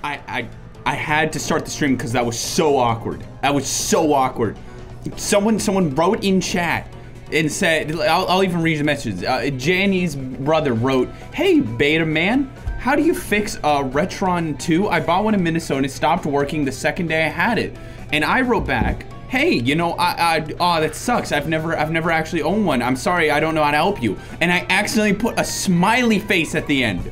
I had to start the stream because that was so awkward. That was so awkward. Someone wrote in chat and said, I'll even read the message. Janny's brother wrote, "Hey, Beta Man, how do you fix Retron 2? I bought one in Minnesota and it stopped working the second day I had it." And I wrote back, "Hey, you know, oh, that sucks. I've never actually owned one. I'm sorry, I don't know how to help you." And I accidentally put a smiley face at the end.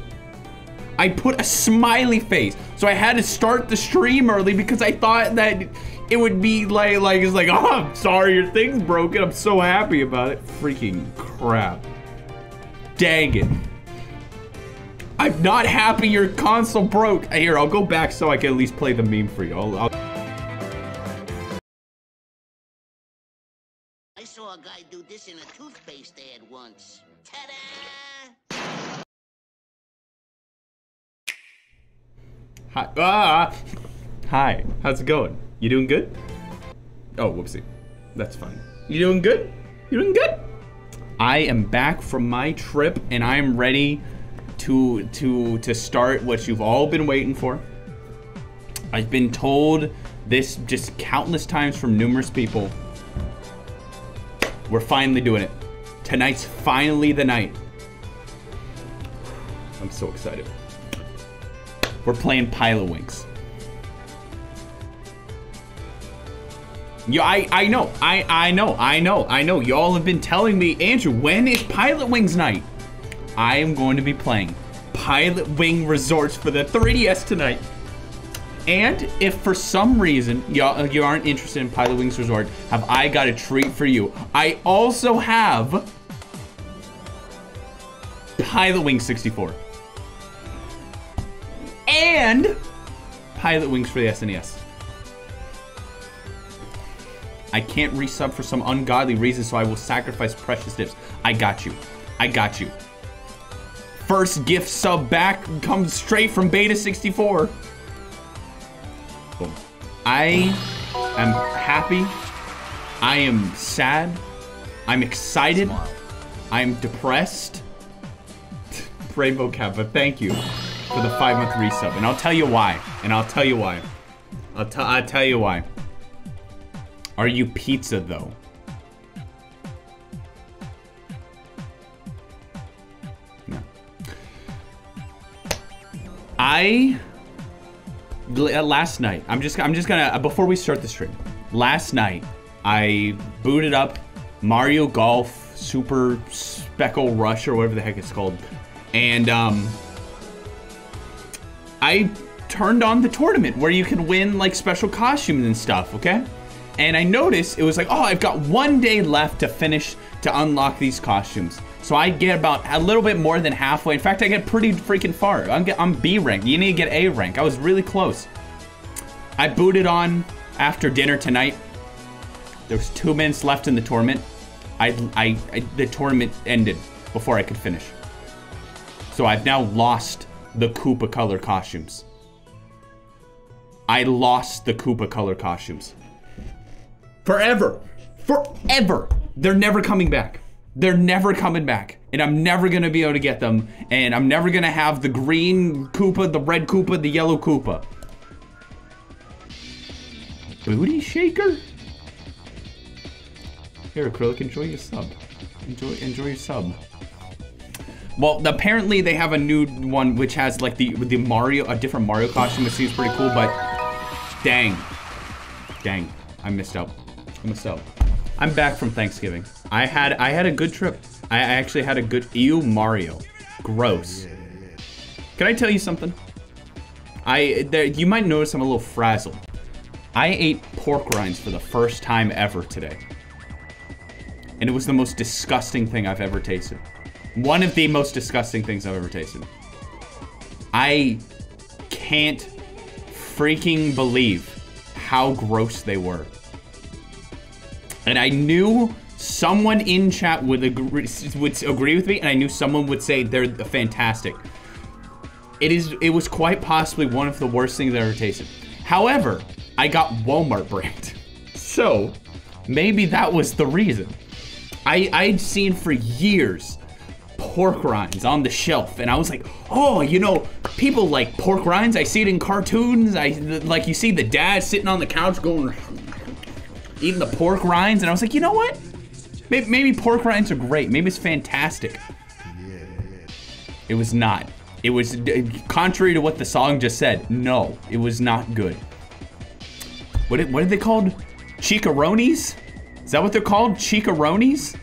I put a smiley face. So I had to start the stream early because I thought that it would be it's like, "Oh, I'm sorry, your thing's broken. I'm so happy about it." Freaking crap. Dang it. I'm not happy your console broke. Here, I'll go back so I can at least play the meme for you. I saw a guy do this in a toothpaste ad once. Ta-da! Hi. Hi. How's it going? You doing good? Oh, whoopsie. That's fine. You doing good? You doing good? I am back from my trip and I am ready to start what you've all been waiting for. I've been told this just countless times from numerous people. We're finally doing it. Tonight's finally the night. I'm so excited. We're playing Pilotwings. Yeah, I know. Y'all have been telling me, "Andrew, when is Pilotwings night?" I am going to be playing Pilotwings Resorts for the 3DS tonight. And if for some reason you aren't interested in Pilotwings Resort, have I got a treat for you. I also have Pilotwings 64. And Pilotwings for the SNES. I can't resub for some ungodly reason, so I will sacrifice precious dips. I got you. I got you. First gift sub back comes straight from Beta 64. Boom. I am happy. I am sad. I'm excited. I'm depressed. Rainbow Kappa, thank you for the 5-month resub. And I'll tell you why. I'll tell you why. Are you pizza though? No. Last night, I'm just gonna, before we start the stream, last night I booted up Mario Golf Super Speckle Rush or whatever the heck it's called, and I turned on the tournament where you can win like special costumes and stuff, okay? And I noticed it was like, oh, I've got 1 day left to finish to unlock these costumes. So I get about a little bit more than halfway. In fact, I get pretty freaking far. I'm B rank. You need to get A rank. I was really close. I booted on after dinner tonight. There was 2 minutes left in the tournament. The tournament ended before I could finish. So I've now lost the Koopa color costumes. I lost the Koopa color costumes. Forever. Forever. They're never coming back. They're never coming back. And I'm never going to be able to get them. And I'm never going to have the green Koopa, the red Koopa, the yellow Koopa. Booty shaker? Here, Acrylic, enjoy your sub. Enjoy your sub. Well, apparently they have a new one which has like the Mario, a different Mario costume, which seems pretty cool, but dang. Dang. I missed out. I'm back from Thanksgiving. I had a good trip. I actually had a good, ew, Mario. Gross. Can I tell you something? You might notice I'm a little frazzled. I ate pork rinds for the first time ever today. And it was the most disgusting thing I've ever tasted. One of the most disgusting things I've ever tasted. I can't freaking believe how gross they were. And I knew someone in chat would agree with me, and I knew someone would say they're fantastic. It was quite possibly one of the worst things I've ever tasted. However, I got Walmart brand. So, maybe that was the reason. I'd seen for years pork rinds on the shelf, and I was like, oh, you know, people like pork rinds. I see it in cartoons. Like you see the dad sitting on the couch going, eating the pork rinds, and I was like, you know what? Maybe pork rinds are great. Maybe it's fantastic. It was not. It was, contrary to what the song just said, no, it was not good. What are they called? Chicharrones? Is that what they're called? Chicharrones?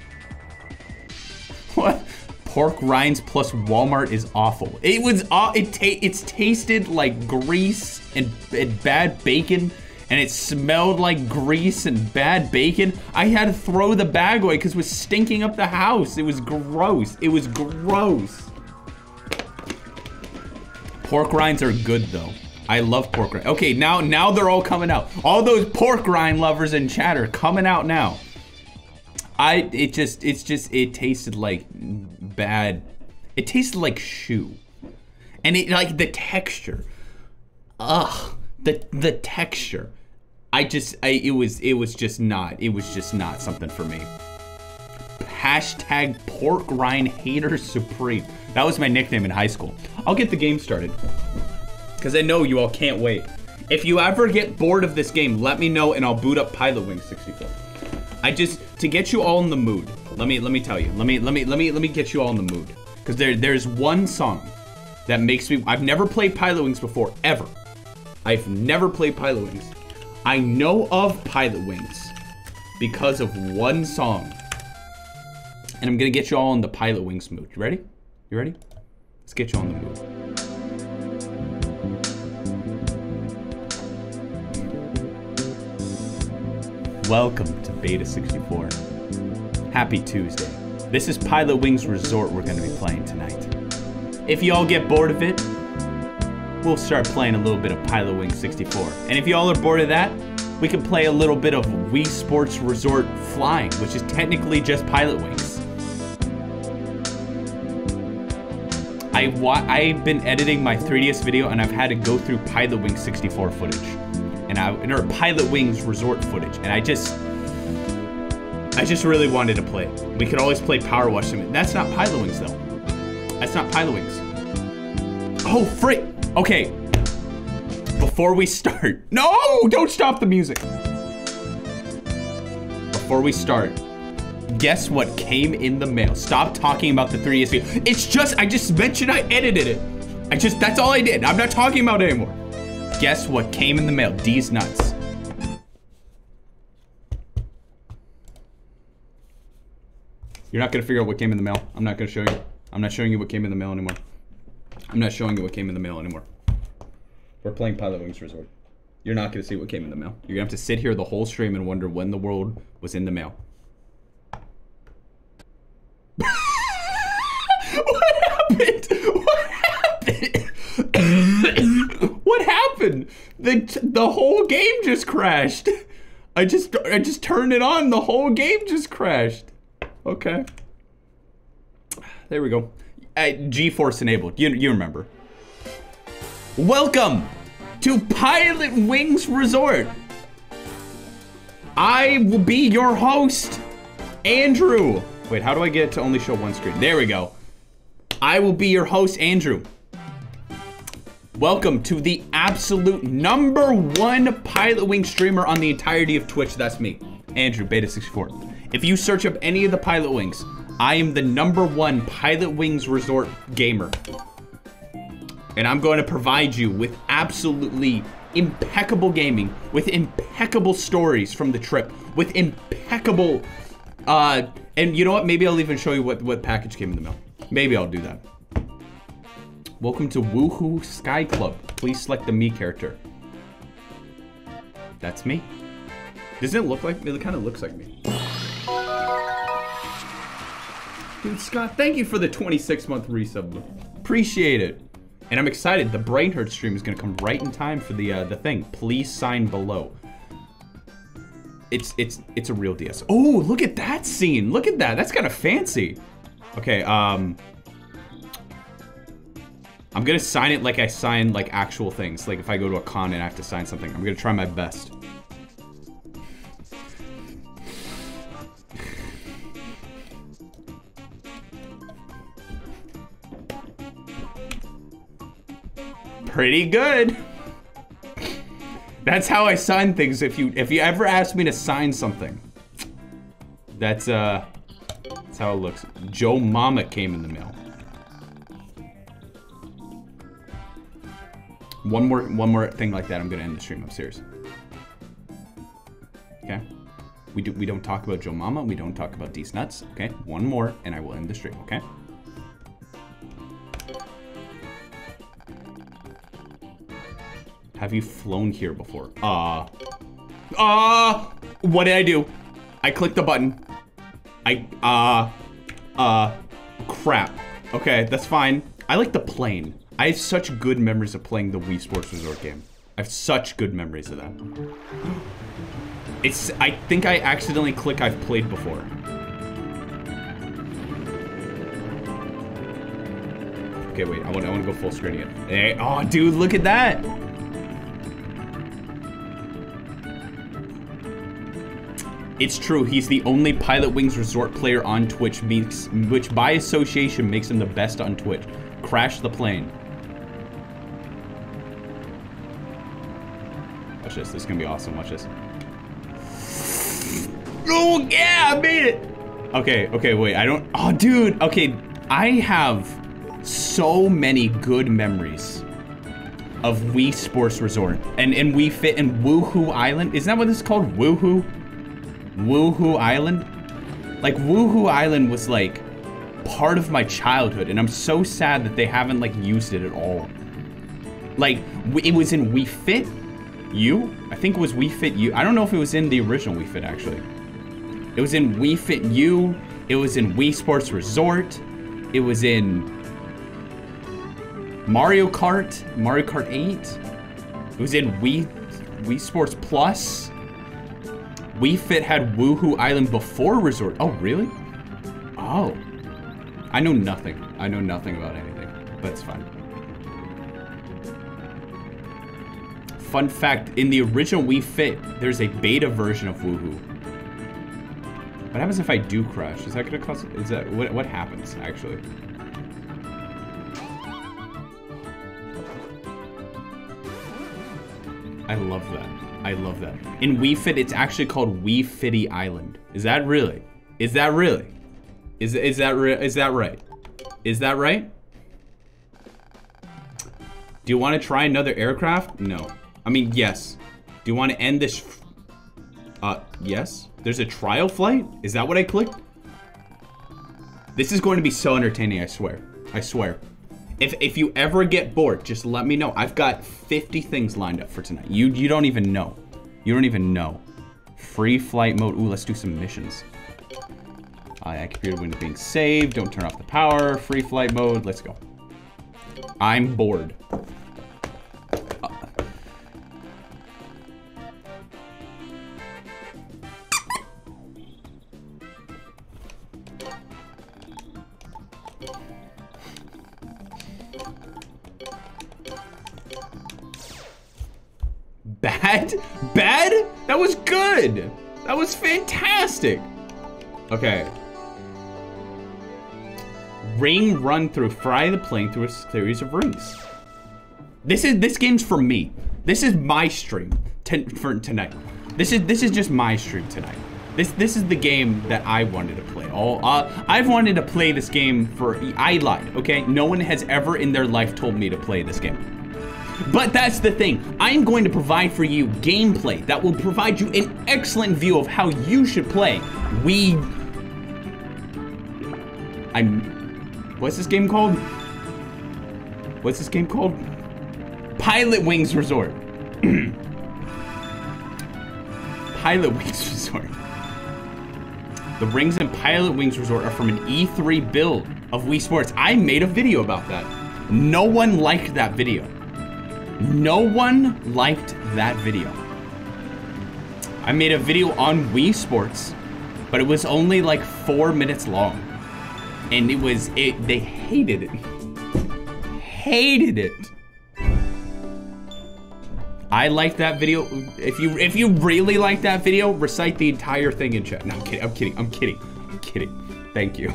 What? Pork rinds plus Walmart is awful. It was, it's tasted like grease and bad bacon, and it smelled like grease and bad bacon. I had to throw the bag away because it was stinking up the house. It was gross. It was gross. Pork rinds are good though. I love pork rinds. Okay, now they're all coming out. All those pork rind lovers in chat are coming out now. It tasted like bad. It tasted like shoe. And it, like, the texture. Ugh, the texture. It was just not something for me. Hashtag pork rind hater supreme. That was my nickname in high school. I'll get the game started, because I know you all can't wait. If you ever get bored of this game, let me know and I'll boot up Pilotwings 64. To get you all in the mood, let me tell you. Let me get you all in the mood. Because there's one song that makes me, I've never played Pilotwings before, ever. I've never played Pilotwings. I know of Pilotwings because of one song. And I'm gonna get you all in the Pilotwings mood. You ready? You ready? Let's get you on the mood. Welcome to Beta 64. Happy Tuesday. This is Pilotwings Resort we're gonna be playing tonight. If y'all get bored of it, we'll start playing a little bit of Pilotwings 64. And if y'all are bored of that, we can play a little bit of Wii Sports Resort Flying, which is technically just Pilotwings. I've been editing my 3DS video and I've had to go through Pilotwings 64 footage. Or Pilotwings Resort footage, and I just really wanted to play. We could always play Power Wash Simulator. That's not Pilotwings though. That's not Pilotwings. Oh, frick! Okay. Before we start, no! Don't stop the music. Before we start, guess what came in the mail? Stop talking about the 3DS video. It's just, I just mentioned I edited it. That's all I did. I'm not talking about it anymore. Guess what came in the mail? D's nuts. You're not gonna figure out what came in the mail. I'm not gonna show you. I'm not showing you what came in the mail anymore. I'm not showing you what came in the mail anymore. We're playing Pilotwings Resort. You're not gonna see what came in the mail. You're gonna have to sit here the whole stream and wonder when the world was in the mail. What happened? What happened? What happened? The whole game just crashed. I just turned it on. The whole game just crashed. Okay. There we go. GeForce enabled. You remember. Welcome to Pilotwings Resort. I will be your host, Andrew. Wait, how do I get it to only show one screen? There we go. I will be your host, Andrew. Welcome to the absolute #1 Pilotwings streamer on the entirety of Twitch. That's me, Andrew, Beta 64. If you search up any of the Pilotwings, I am the #1 Pilotwings Resort gamer. And I'm going to provide you with absolutely impeccable gaming, with impeccable stories from the trip, with impeccable, and you know what? Maybe I'll even show you what package came in the mail. Maybe I'll do that. Welcome to Woohoo Sky Club. Please select the me character. That's me. Doesn't it look like me? It kind of looks like me. Dude, Scott, thank you for the 26-month resub. Appreciate it. And I'm excited. The Brainherd stream is going to come right in time for the thing. Please sign below. It's a real DS. Oh, look at that scene. Look at that. That's kind of fancy. Okay, I'm gonna sign it like I sign like actual things. Like if I go to a con and I have to sign something, I'm gonna try my best. pretty good. That's how I sign things. If you ever ask me to sign something, that's how it looks. Joe Mama came in the mail. One more thing like that, I'm gonna end the stream. I'm serious. Okay. We don't talk about Joe Mama. We don't talk about these nuts. Okay. One more, and I will end the stream. Okay. Have you flown here before? What did I do? I clicked the button. Crap. Okay, that's fine. I like the plane. I have such good memories of playing the Wii Sports Resort game. I have such good memories of that. I think I accidentally click I've played before. Okay, wait, I want to go full screen again. Hey, oh, dude, look at that. It's true, he's the only Pilot Wings Resort player on Twitch, which by association makes him the best on Twitch. Crash the plane. Watch this is gonna be awesome, watch this. Oh yeah, I made it! Okay, wait, oh dude, okay, I have so many good memories of Wii Sports Resort and Wii Fit and Woohoo Island. Isn't that what this is called? Woohoo Island? Like Woohoo Island was like part of my childhood, and I'm so sad that they haven't like used it at all. Like it was in Wii Fit U? I think it was Wii Fit U. I don't know if it was in the original Wii Fit actually. It was in Wii Fit U. It was in Wii Sports Resort. It was in Mario Kart 8. It was in Wii Sports Plus. Wii Fit had Woohoo Island before Resort. Oh, really? Oh. I know nothing. I know nothing about anything, but it's fine. Fun fact, in the original Wii Fit, there's a beta version of Woohoo. What happens if I do crash? Is that gonna cause, what happens, actually? I love that. I love that. In Wii Fit, it's actually called Wii Fitty Island. Is that really? Is that really? Is that right? Is that right? Do you want to try another aircraft? No. I mean, yes. Do you want to end this? Yes. There's a trial flight? Is that what I clicked? This is going to be so entertaining, I swear. I swear. If you ever get bored, just let me know. I've got 50 things lined up for tonight. You don't even know. You don't even know. Free flight mode. Ooh, let's do some missions. Computer window being saved. Don't turn off the power. Free flight mode. Let's go. I'm bored. Bad? Bad? That was good. That was fantastic. Okay. Ring run through. Fry the plane through a series of rings. This game's for me. This is my stream for tonight. This is just my stream tonight. This is the game that I wanted to play. I've wanted to play this game for. I lied. Okay. No one has ever in their life told me to play this game. But that's the thing. I'm going to provide for you gameplay that will provide you an excellent view of how you should play. What's this game called? What's this game called? Pilot Wings Resort. Pilot Wings Resort. The rings in Pilot Wings Resort are from an E3 build of Wii Sports. I made a video about that. No one liked that video. No one liked that video. I made a video on Wii Sports, but it was only like 4 minutes long. And they hated it. Hated it. I liked that video. If you really like that video, recite the entire thing in chat. No, I'm kidding. Thank you.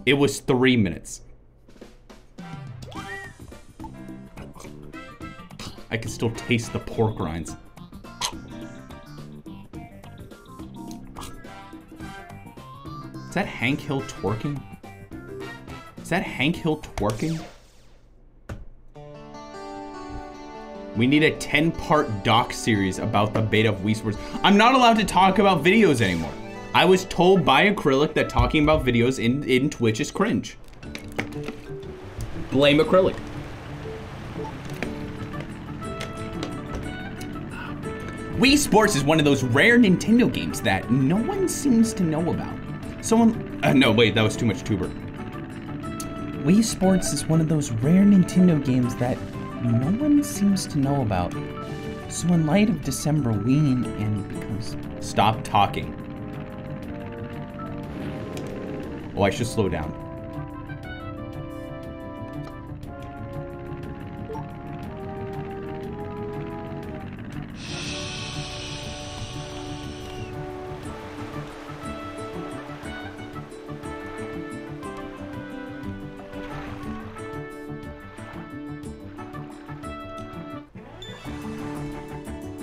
It was 3 minutes. I can still taste the pork rinds. Is that Hank Hill twerking? Is that Hank Hill twerking? We need a 10-part doc series about the beta of Wii Sports. I'm not allowed to talk about videos anymore. I was told by Acrylic that talking about videos in Twitch is cringe. Blame Acrylic. Wii Sports is one of those rare Nintendo games that no one seems to know about. No, wait, that was too much tuber. Wii Sports is one of those rare Nintendo games that no one seems to know about. So in light of December Ween and because... Stop talking. Oh, I should slow down.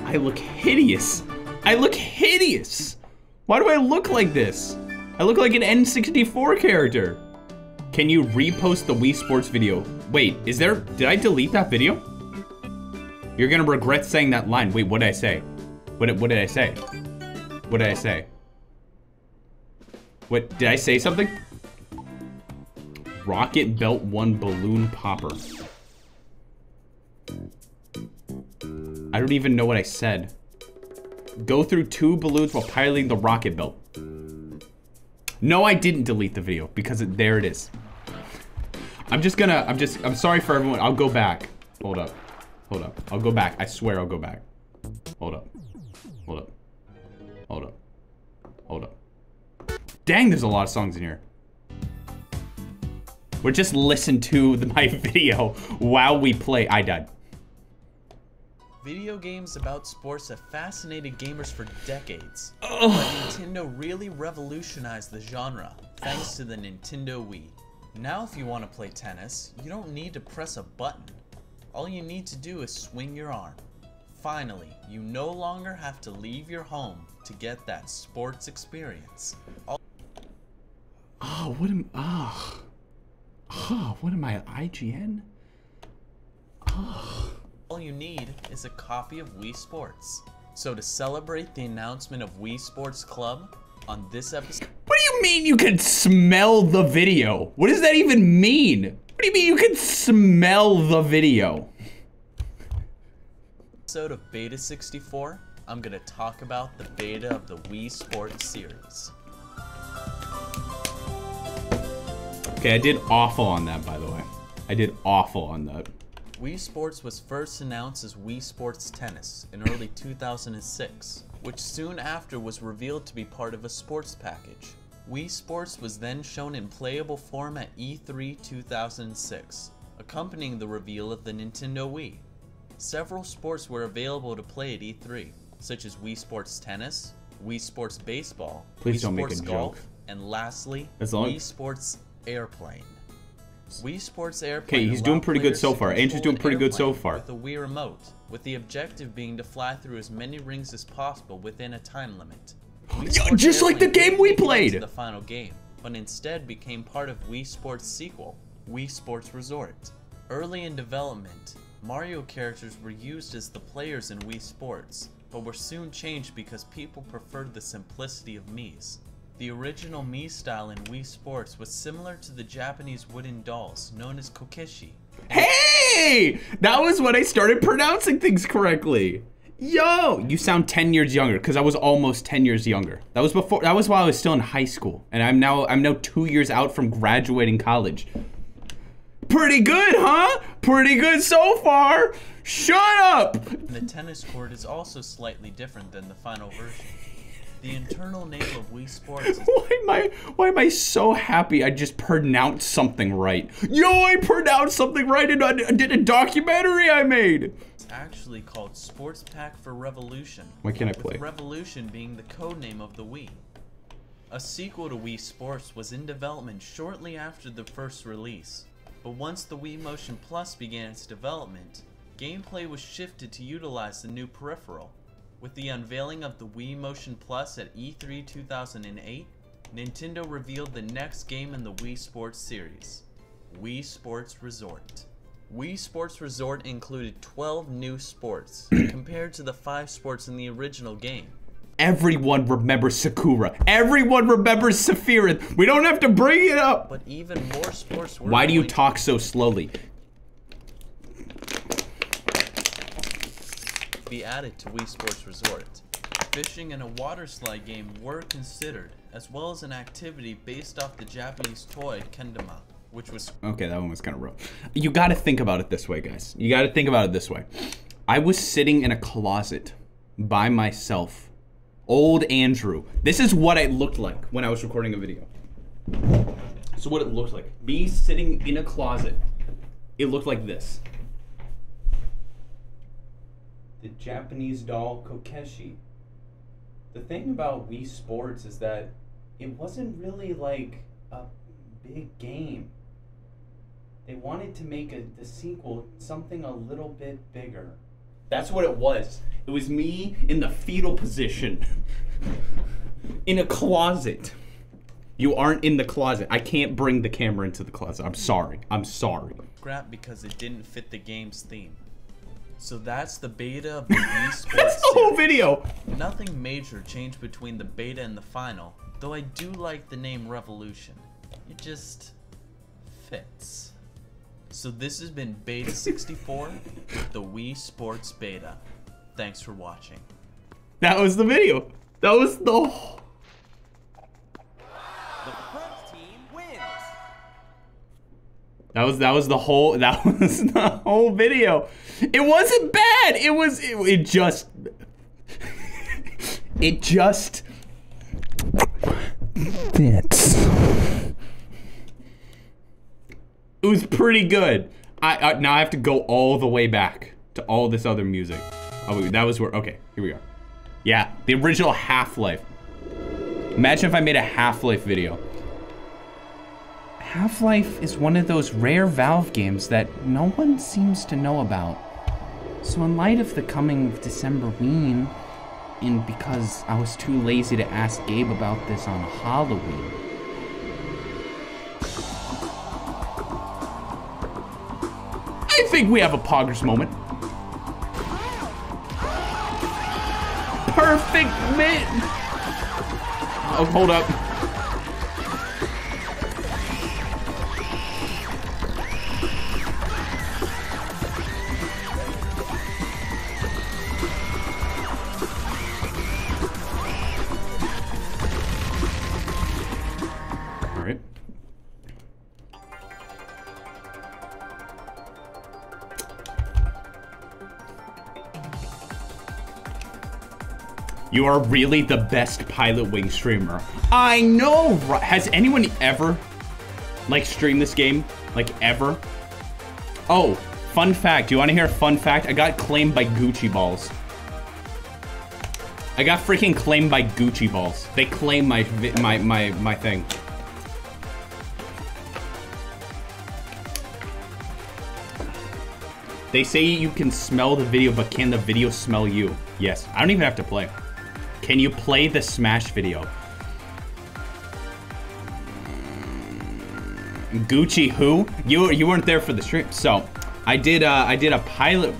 I look hideous. I look hideous. Why do I look like this? I look like an N64 character. Can you repost the Wii Sports video? Wait, did I delete that video? You're gonna regret saying that line. Wait, what did I say? What did I say? What did I say? What, did I say something? Rocket Belt 1 balloon popper. I don't even know what I said. Go through 2 balloons while piloting the rocket belt. No, I didn't delete the video because there it is. I'm sorry for everyone. I'll go back. Hold up. I'll go back. I swear I'll go back. Hold up. Dang, there's a lot of songs in here. We're just listen to my video while we play. I died. Video games about sports have fascinated gamers for decades, but Nintendo really revolutionized the genre thanks to the Nintendo Wii. Now if you want to play tennis, you don't need to press a button. All you need to do is swing your arm. Finally, you no longer have to leave your home to get that sports experience. What am I, IGN? All you need is a copy of Wii Sports. So to celebrate the announcement of Wii Sports Club on this episode... What do you mean you can smell the video? What does that even mean? What do you mean you can smell the video? Episode of Beta 64, I'm gonna talk about the beta of the Wii Sports series. Okay, I did awful on that, by the way. I did awful on that. Wii Sports was first announced as Wii Sports Tennis in early 2006, which soon after was revealed to be part of a sports package. Wii Sports was then shown in playable form at E3 2006, accompanying the reveal of the Nintendo Wii. Several sports were available to play at E3, such as Wii Sports Tennis, Wii Sports Baseball, Please Wii don't Sports make a Golf, joke. and lastly, Wii Sports Airplane. Wii Sports Airplane. Okay, he's doing pretty good so far. Andrew's doing pretty good so far. With a Wii remote, with the objective being to fly through as many rings as possible within a time limit. Just like the game we played. The final game, but instead became part of Wii Sports' sequel, Wii Sports Resort. Early in development, Mario characters were used as the players in Wii Sports, but were soon changed because people preferred the simplicity of Mii's. The original Mii style in Wii Sports was similar to the Japanese wooden dolls known as kokeshi. Hey! That was when I started pronouncing things correctly. Yo! You sound 10 years younger, because I was almost 10 years younger. That was while I was still in high school. And I'm now 2 years out from graduating college. Pretty good, huh? Pretty good so far! Shut up! The tennis court is also slightly different than the final version. The internal name of Wii Sports is... Why am I so happy I just pronounced something right? Yo, I pronounced something right and I did a documentary I made! It's actually called Sports Pack for Revolution. Why can't I play? With Revolution being the codename of the Wii. A sequel to Wii Sports was in development shortly after the first release, but once the Wii Motion Plus began its development, gameplay was shifted to utilize the new peripheral. With the unveiling of the Wii Motion Plus at E3 2008, Nintendo revealed the next game in the Wii Sports series, Wii Sports Resort. Wii Sports Resort included 12 new sports, compared to the 5 sports in the original game. Everyone remembers Sakura. Everyone remembers Sephiroth. We don't have to bring it up. But even more sports were— Why do you talk so slowly? Be added to Wii Sports Resort. Fishing and a water slide game were considered, as well as an activity based off the Japanese toy Kendama, which was— Okay, that one was kind of rough. You gotta think about it this way, guys. You gotta think about it this way. I was sitting in a closet by myself. Old Andrew. This is what it looked like when I was recording a video. So what it looked like. Me sitting in a closet. It looked like this. The Japanese doll Kokeshi. The thing about Wii Sports is that it wasn't really like a big game. They wanted to make the sequel something a little bit bigger. That's what it was. It was me in the fetal position. In a closet. You aren't in the closet. I can't bring the camera into the closet. I'm sorry. I'm sorry. Scrapped because it didn't fit the game's theme. So that's the beta of the Wii Sports That's the whole series. video. Nothing major changed between the beta and the final, though I do like the name Revolution. It just fits. So this has been Beta 64, the Wii Sports Beta. Thanks for watching. That was the video. That was the... The front team wins. That was the whole video. It wasn't bad. It just fits. It was pretty good. Now I have to go all the way back to all this other music. Oh, that was where, okay, here we go. Yeah, the original Half-Life. Imagine if I made a Half-Life video. Half-Life is one of those rare Valve games that no one seems to know about. So in light of the coming Decemberween, and because I was too lazy to ask Gabe about this on Halloween, I think we have a Poggers moment. Perfect mint. Oh, hold up. All right. You are really the best Pilotwings streamer. I know, right? Has anyone ever, like, streamed this game? Like, ever? Oh, fun fact. Do you want to hear a fun fact? I got claimed by Gucci Balls. I got freaking claimed by Gucci Balls. They claimed my thing. They say you can smell the video, but can the video smell you? Yes. I don't even have to play. Can you play the Smash video? Gucci who? You weren't there for the stream. So, I did a pilot.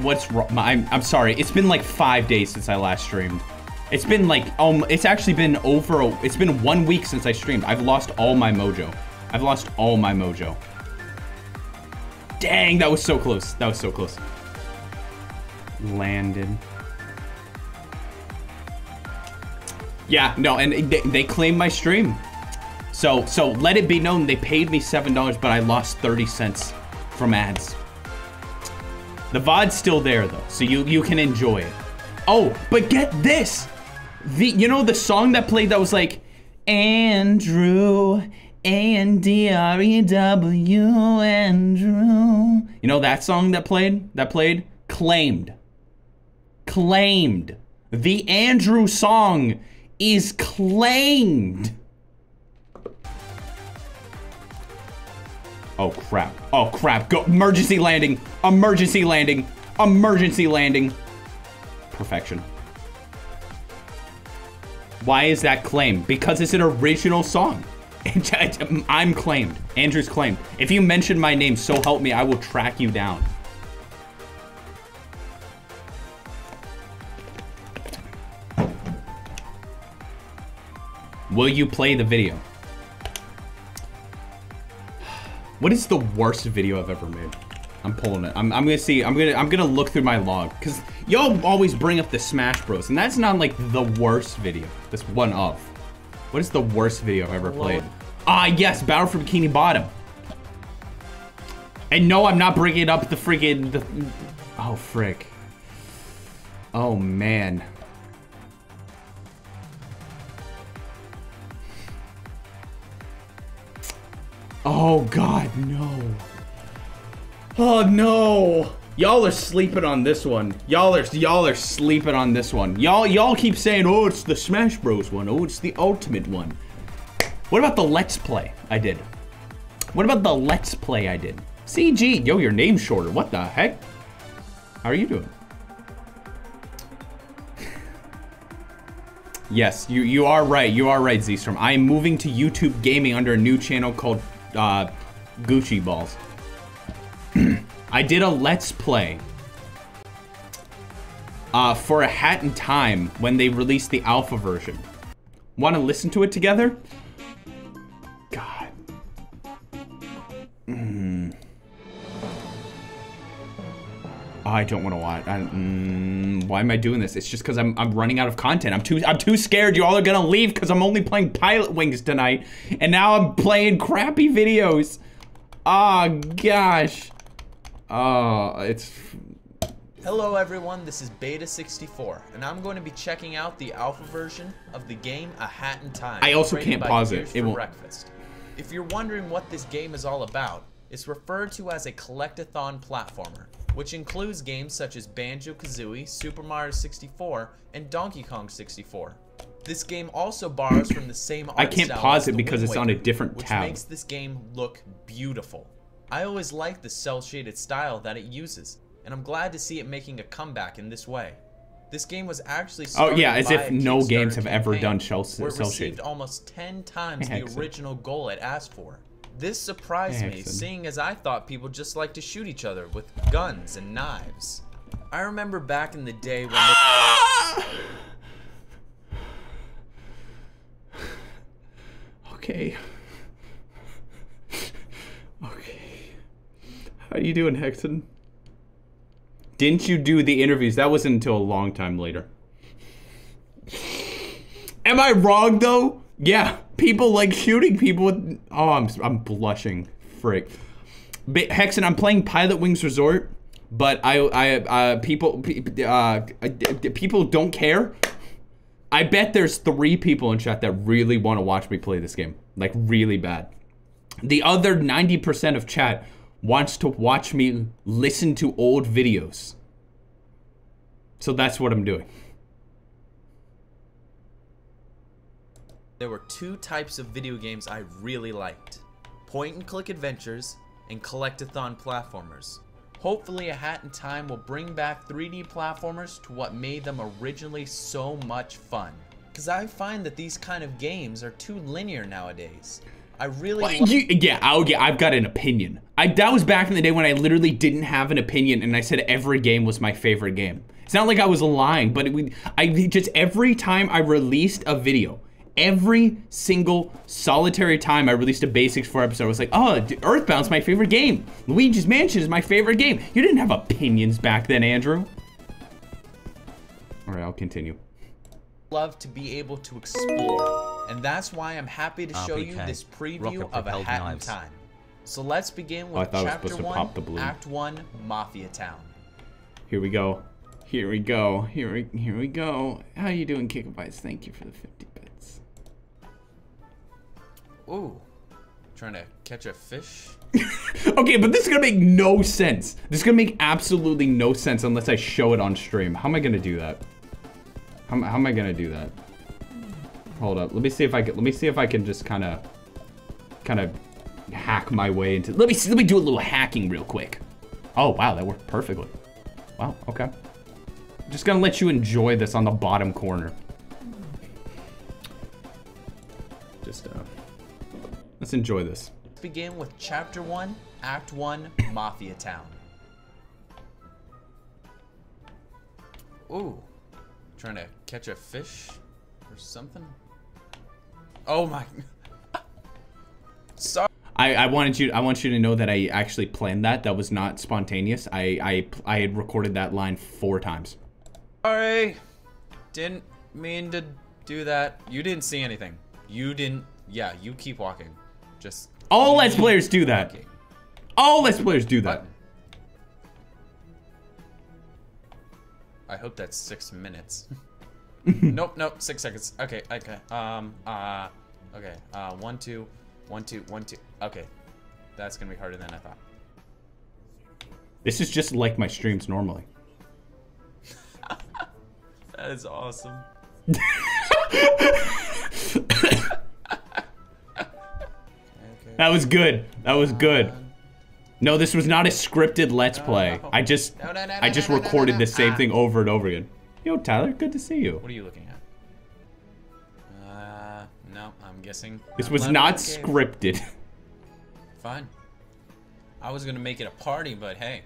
What's wrong? I'm sorry. It's been like 5 days since I last streamed. It's been like it's actually been it's been 1 week since I streamed. I've lost all my mojo. I've lost all my mojo. Dang, that was so close. That was so close. Landed. Yeah, no, and they claimed my stream. So let it be known, they paid me $7, but I lost 30 cents from ads. The VOD's still there though, so you can enjoy it. Oh, but get this! You know the song that played that was like, Andrew, A-N-D-R-E-W, Andrew. You know that song that played? Claimed. Claimed. The Andrew song is claimed. Oh, crap. Oh, crap. Go. Emergency landing. Emergency landing. Emergency landing. Perfection. Why is that claimed? Because it's an original song. I'm claimed. Andrew's claimed. If you mention my name, so help me, I will track you down. Will you play the video? What is the worst video I've ever made? I'm pulling it. I'm gonna see. I'm gonna look through my log because y'all always bring up the Smash Bros. And that's not like the worst video. That's one of. What is the worst video I've ever played? Ah, yes, Battle for Bikini Bottom. And no, I'm not bringing up the freaking. Oh frick. Oh man. Oh god, no. Oh no. Y'all are sleeping on this one. Y'all are sleeping on this one. Y'all keep saying, "Oh, it's the Smash Bros one. Oh, it's the ultimate one." What about the Let's Play I did? What about the Let's Play I did? CG, yo, your name's shorter. What the heck? How are you doing? Yes, you are right. You are right, Z-Storm. I am moving to YouTube Gaming under a new channel called Gucci Balls. I did a Let's Play for A Hat in Time when they released the alpha version. Want to listen to it together? God. I don't want to watch. Why am I doing this? It's just because I'm running out of content. I'm too scared you all are gonna leave because I'm only playing Pilot Wings tonight, and now I'm playing crappy videos. Oh gosh. Oh, it's. Hello everyone, this is Beta64, and I'm going to be checking out the alpha version of the game A Hat in Time. I also can't pause it. It won't. Breakfast. If you're wondering what this game is all about, it's referred to as a collectathon platformer, which includes games such as Banjo-Kazooie, Super Mario 64, and Donkey Kong 64. This game also borrows from the same art I can't style pause as it the because Wind it's on a Waker, different which tab. makes this game look beautiful. I always like the cel-shaded style that it uses, and I'm glad to see it making a comeback in this way. This game was actually started as by if a no Kickstarter games have ever campaign, done where it cel-shaded. received almost 10 times the original goal it asked for. This surprised me, seeing as I thought people just like to shoot each other with guns and knives. I remember back in the day when Okay. Okay. How you doing, Hexen? Didn't you do the interviews? That wasn't until a long time later. Am I wrong though? Yeah, people like shooting people with. Oh, I'm blushing. Frick. But Hexen, I'm playing Pilot Wings Resort, but people don't care. I bet there's 3 people in chat that really want to watch me play this game, like really bad. The other 90% of chat wants to watch me listen to old videos. So that's what I'm doing. there were 2 types of video games I really liked: point-and-click adventures and collectathon platformers. Hopefully A Hat in Time will bring back 3D platformers to what made them originally so much fun. Because I find that these kind of games are too linear nowadays. I really I've got an opinion. That was back in the day when I literally didn't have an opinion and I said every game was my favorite game. It's not like I was lying, but every time I released a video, every single solitary time I released a Basics 4 episode, I was like, oh, Earthbound's my favorite game. Luigi's Mansion is my favorite game. You didn't have opinions back then, Andrew. All right, I'll continue. Love to be able to explore, and that's why I'm happy to show you this preview of A Hat in Time. So let's begin with Chapter 1, Act 1, Mafia Town. Here we go. Here we go. Here we go. How you doing, Gigabytes? Thank you for the 50 bits. Ooh, trying to catch a fish? Okay, but this is gonna make no sense. This is gonna make absolutely no sense unless I show it on stream. How am I gonna do that? How am I gonna do that? Hold up. Let me see if I can just kind of hack my way into. Let me do a little hacking real quick. Oh wow, that worked perfectly. Wow. Okay. Just gonna let you enjoy this on the bottom corner. Just let's enjoy this. Let's begin with Chapter 1, Act 1, Mafia Town. Ooh, trying to catch a fish or something? Oh my. Sorry. I want you to know that I actually planned that. That was not spontaneous. I had recorded that line 4 times. Sorry. Didn't mean to do that. You didn't see anything. You didn't. Yeah, you keep walking. Just. All Let's Players do that. Walking. All Let's Players do that. I hope that's 6 minutes. Nope, 6 seconds. Okay, okay. Okay. 1, 2, 1, 2, 1, 2. Okay, that's gonna be harder than I thought. This is just like my streams normally. That is awesome. That was good. That was good. No, this was not a scripted Let's Play. I just recorded the same thing over and over again. Yo, Tyler, good to see you. What are you looking at? No, I'm guessing. This was not scripted. Fine. I was gonna make it a party, but hey,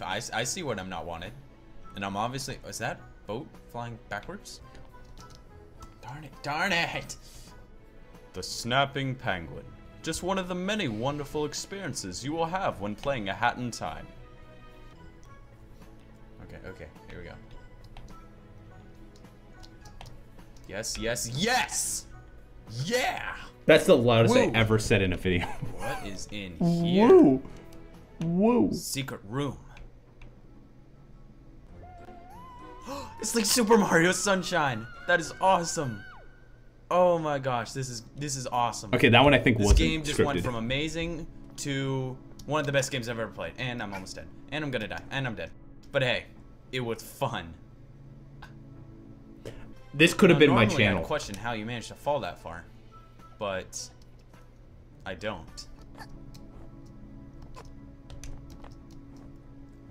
I see what I'm not wanted, and I'm obviously. Is that boat flying backwards? Darn it! Darn it! The Snapping Penguin. Just one of the many wonderful experiences you will have when playing A Hat in Time. Okay, here we go. Yes, yes, yes! Yeah! That's the loudest Whoa. I ever said in a video. What is in here? Whoa. Whoa. Secret room. It's like Super Mario Sunshine. That is awesome. Oh my gosh, this is awesome. Okay, that one I think This wasn't game just scripted. went from amazing to one of the best games I've ever played. And I'm almost dead. And I'm gonna die. And I'm dead. But hey, it was fun. This could have been my Normally, channel. I'd question how you managed to fall that far. But I don't.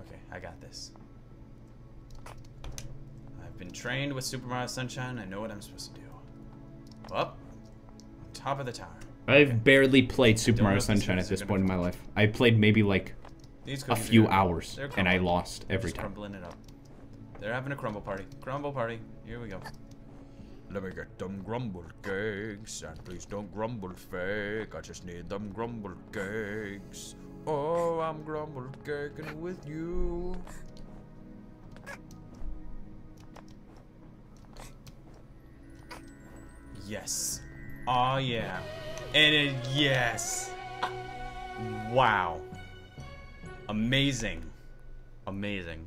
Okay, I got this. I've been trained with Super Mario Sunshine. I know what I'm supposed to do. Up, on top of the tower. I've barely played Super Don't know Mario if these Sunshine at guys are this gonna point in come. my life. I played maybe like These a cookies few are hours, They're and I crumbling. lost every Just time. crumbling it up. They're having a crumble party. Crumble party. Here we go. Let me get them grumble cakes, and please don't grumble fake. I just need them grumble cakes. Oh, I'm grumble caking with you. Yes. Oh yeah. And it, yes. Wow. Amazing. Amazing.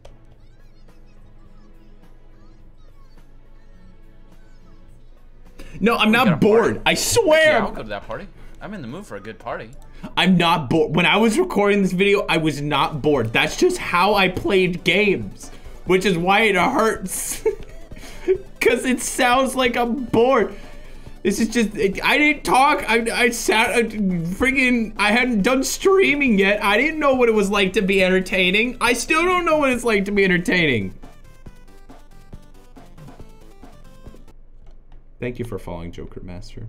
No, I'm got a not bored. party. I swear. Yeah, I'll go to that party. I'm in the mood for a good party. I'm not bored. When I was recording this video, I was not bored. That's just how I played games, which is why it hurts. Because it sounds like I'm bored. This is just, I didn't talk. I sat, friggin', I hadn't done streaming yet. I didn't know what it was like to be entertaining. I still don't know what it's like to be entertaining. Thank you for following Joker Master.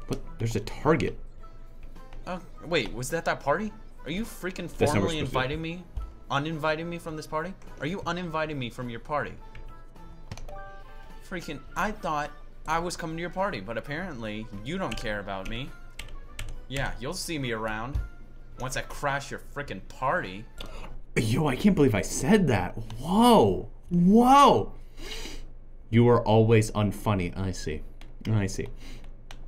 But there's a target. Oh, wait, was that party? Are you freaking That's not what formally we're supposed to do. inviting me? Uninviting me from this party? Are you uninviting me from your party? Freaking, I thought I was coming to your party, but apparently you don't care about me. Yeah, you'll see me around once I crash your freaking party. Yo, I can't believe I said that. Whoa. Whoa. You are always unfunny. I see. I see.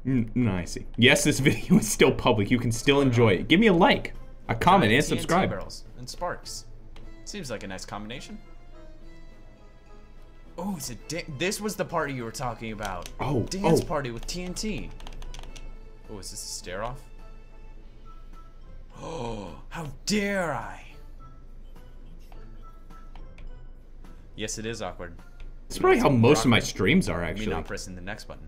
I see. Yes, this video is still public. You can still enjoy it. Give me a like, a comment, and TNT subscribe. barrels and sparks. Seems like a nice combination. Oh, it's a this was the party you were talking about. Oh, Dance oh. party with TNT. Oh, is this a stare off? Oh, how dare I? Yes, it is awkward. It's probably how most of my Awkward. streams are, Me actually. not pressing the next button.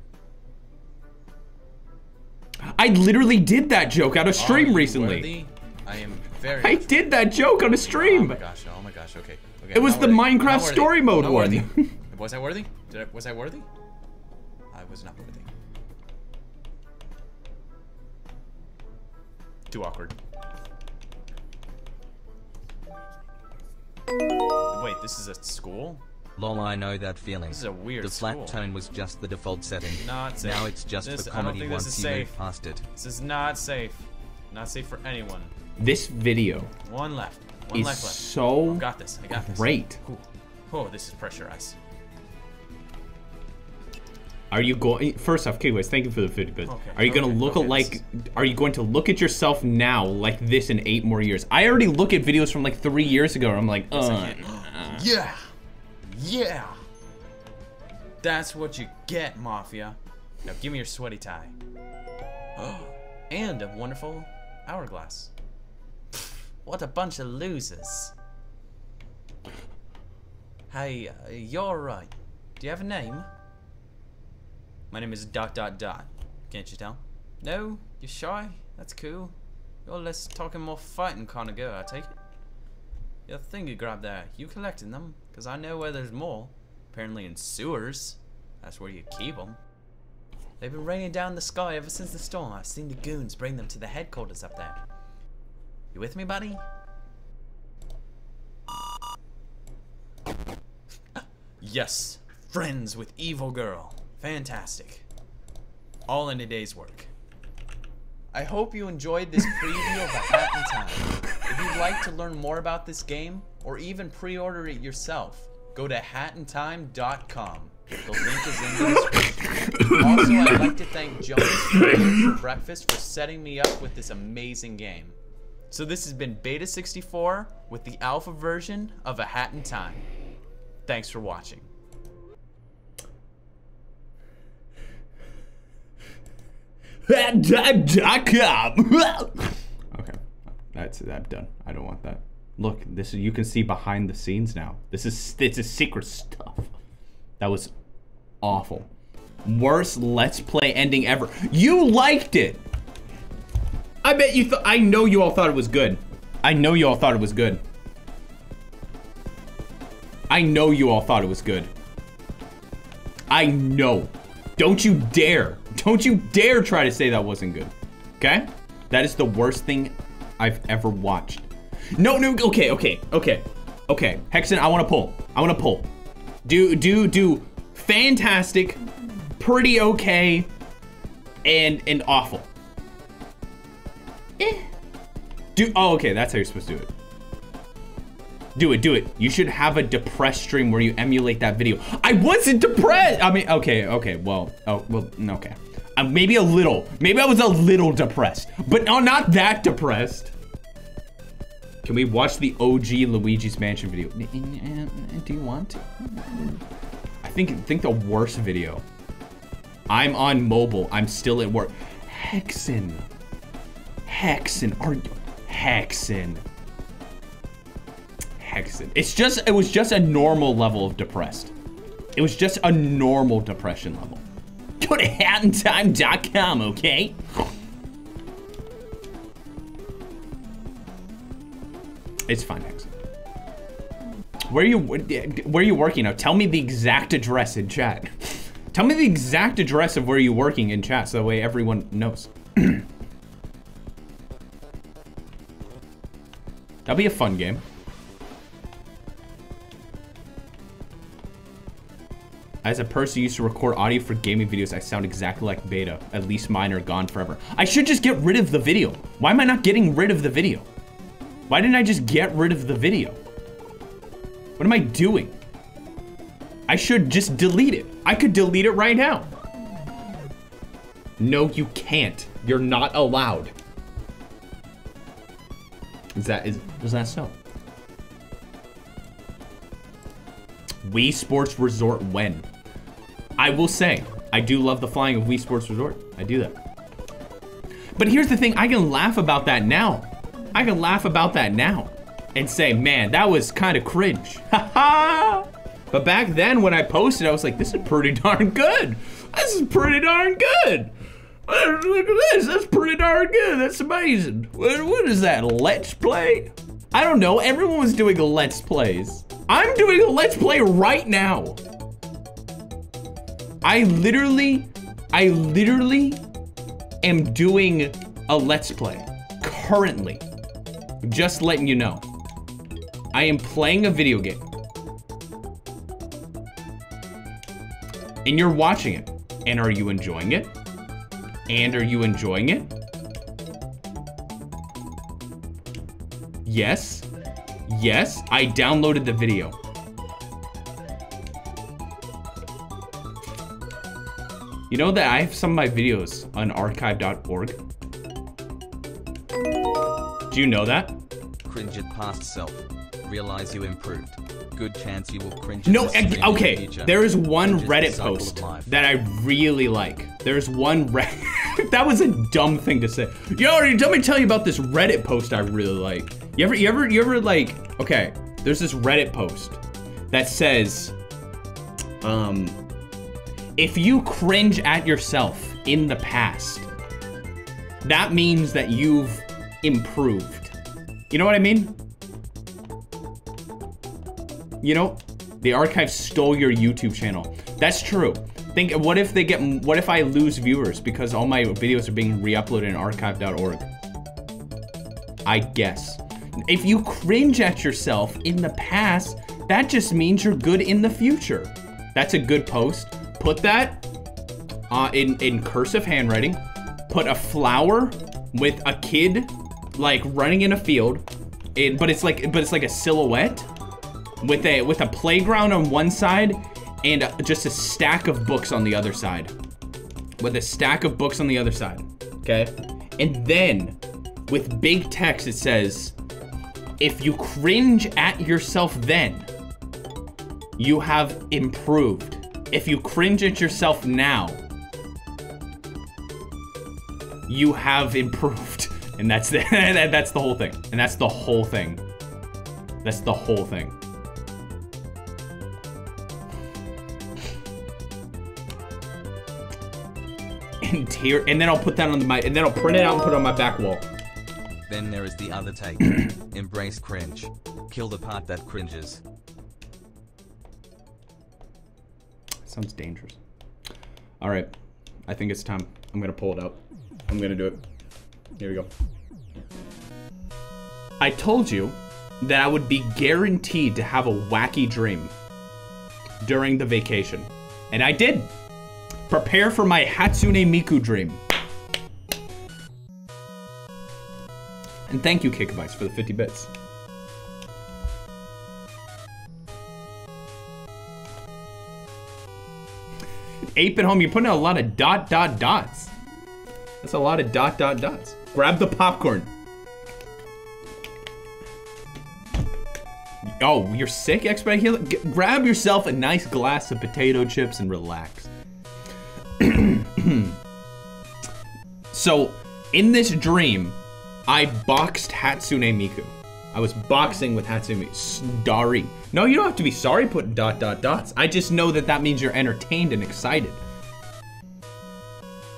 I literally did that joke out of stream recently. Worthy? I am very. I did that joke on a stream. Oh my gosh! Oh my gosh! Okay. Okay. It was the Minecraft story mode one. Was I worthy? Was I worthy? I was not worthy. Too awkward. Wait, this is a school? Lol, I know that feeling. This is a weird The school. flat tone was just the default setting. Not safe. Now it's just This- for I don't comedy think this once is you safe. move past it. This is not safe. Not safe for anyone. This video One left. One is life left. so I got this. I got this. great. Cool. Oh, this is pressurized. Are you going? First off, Kigways, thank you for the 50 bits. Okay, Are you gonna okay, look okay, at like? Are you going to look at yourself now like this in 8 more years? I already look at videos from like 3 years ago. And I'm like, Yeah. Yeah. That's what you get, Mafia. Now give me your sweaty tie. And a wonderful hourglass. What a bunch of losers. Hey, you're right. Do you have a name? My name is ... Can't you tell? No? You're shy? That's cool. You're less talking, more fighting kind of girl, I take it. Your thing you grabbed there, you collecting them? Because I know where there's more. Apparently in sewers. That's where you keep them. They've been raining down the sky ever since the storm. I've seen the goons bring them to the headquarters up there. You with me, buddy? Yes. Friends with Evil Girl. Fantastic. All in a day's work. I hope you enjoyed this preview of A Hat in Time. If you'd like to learn more about this game, or even pre-order it yourself, go to hatintime.com. The link is in the description. Also, I'd like to thank Jonas for breakfast for setting me up with this amazing game. So this has been Beta 64 with the alpha version of A Hat in Time. Thanks for watching. Hatintime.com. Okay, that's it. I'm done. I don't want that. Look, this is, you can see behind the scenes now. It's a secret stuff. That was awful. Worst Let's Play ending ever. You liked it. I bet you thought. I know you all thought it was good. I know you all thought it was good. I know you all thought it was good. I know. Don't you dare. Don't you dare try to say that wasn't good. Okay? That is the worst thing I've ever watched. No, okay. Hexen, I want to pull. Do fantastic, pretty okay, and awful. Oh, okay, that's how you're supposed to do it. Do it. You should have a depressed stream where you emulate that video. I wasn't depressed. I mean, okay, well, okay. Maybe a little. Maybe I was a little depressed, but no, not that depressed. Can we watch the OG Luigi's Mansion video? Do you want to? I think the worst video. I'm on mobile. I'm still at work. Hexen. It was just a normal level of depressed. It was just a normal depression level. Go to hatintime.com, okay? It's fine, Hexen. Where are you working now? Tell me the exact address in chat. Tell me the exact address of where you're working in chat so that way everyone knows. That'll be a fun game. As a person who used to record audio for gaming videos, I sound exactly like Beta. At least mine are gone forever. I should just get rid of the video. Why am I not getting rid of the video? Why didn't I just get rid of the video? What am I doing? I should just delete it. I could delete it right now. No, you can't. You're not allowed. Is that so? Wii Sports Resort when? I will say, I do love the flying of Wii Sports Resort. I do that. But here's the thing, I can laugh about that now. I can laugh about that now and say, man, that was kind of cringe. Haha. But back then when I posted, I was like, this is pretty darn good. This is pretty darn good. Look at this. That's pretty darn good. That's amazing. What is that? Let's Play? I don't know. Everyone was doing Let's Plays. I'm doing a Let's Play right now. I literally am doing a Let's Play currently. Just letting you know. I am playing a video game. And you're watching it. And are you enjoying it? And are you enjoying it? Yes. Yes, I downloaded the video. You know that I have some of my videos on archive.org? Do you know that? Cringe at past self. Realize you improved. Good chance you will cringe. No, at the stream in the okay. future. There is one Cringe is the Reddit cycle of post life. that I really like. There's one Reddit. That was a dumb thing to say. Yo, let me tell you about this Reddit post I really like. You ever like? Okay, there's this Reddit post that says, if you cringe at yourself in the past, that means that you've improved. You know what I mean? You know, the archive stole your YouTube channel. That's true. Think, what if I lose viewers because all my videos are being re-uploaded in archive.org? I guess. If you cringe at yourself in the past, that just means you're good in the future. That's a good post. Put that in cursive handwriting. Put a flower with a kid like running in a field, but it's like a silhouette with a playground on one side and just a stack of books on the other side. With a stack of books on the other side, okay? And then with big text it says, if you cringe at yourself then, you have improved. If you cringe at yourself now, you have improved. And that's the that's the whole thing. And that's the whole thing. That's the whole thing. And then I'll put that on and then I'll print it out and put it on my back wall. Then there is the other take. Embrace cringe. Kill the part that cringes. Sounds dangerous. All right, I think it's time. I'm gonna pull it out. I'm gonna do it. Here we go. I told you that I would be guaranteed to have a wacky dream during the vacation. And I did. Prepare for my Hatsune Miku dream. And thank you, Kickabikes, for the 50 bits. Ape at home, you're putting out a lot of dots. That's a lot of dots. Grab the popcorn. Oh, you're sick, Expert Healer? Grab yourself a nice glass of potato chips and relax. So, in this dream, I boxed Hatsune Miku. I was boxing with Hatsune Miku. Dari. No, you don't have to be sorry putting dots. I just know that that means you're entertained and excited.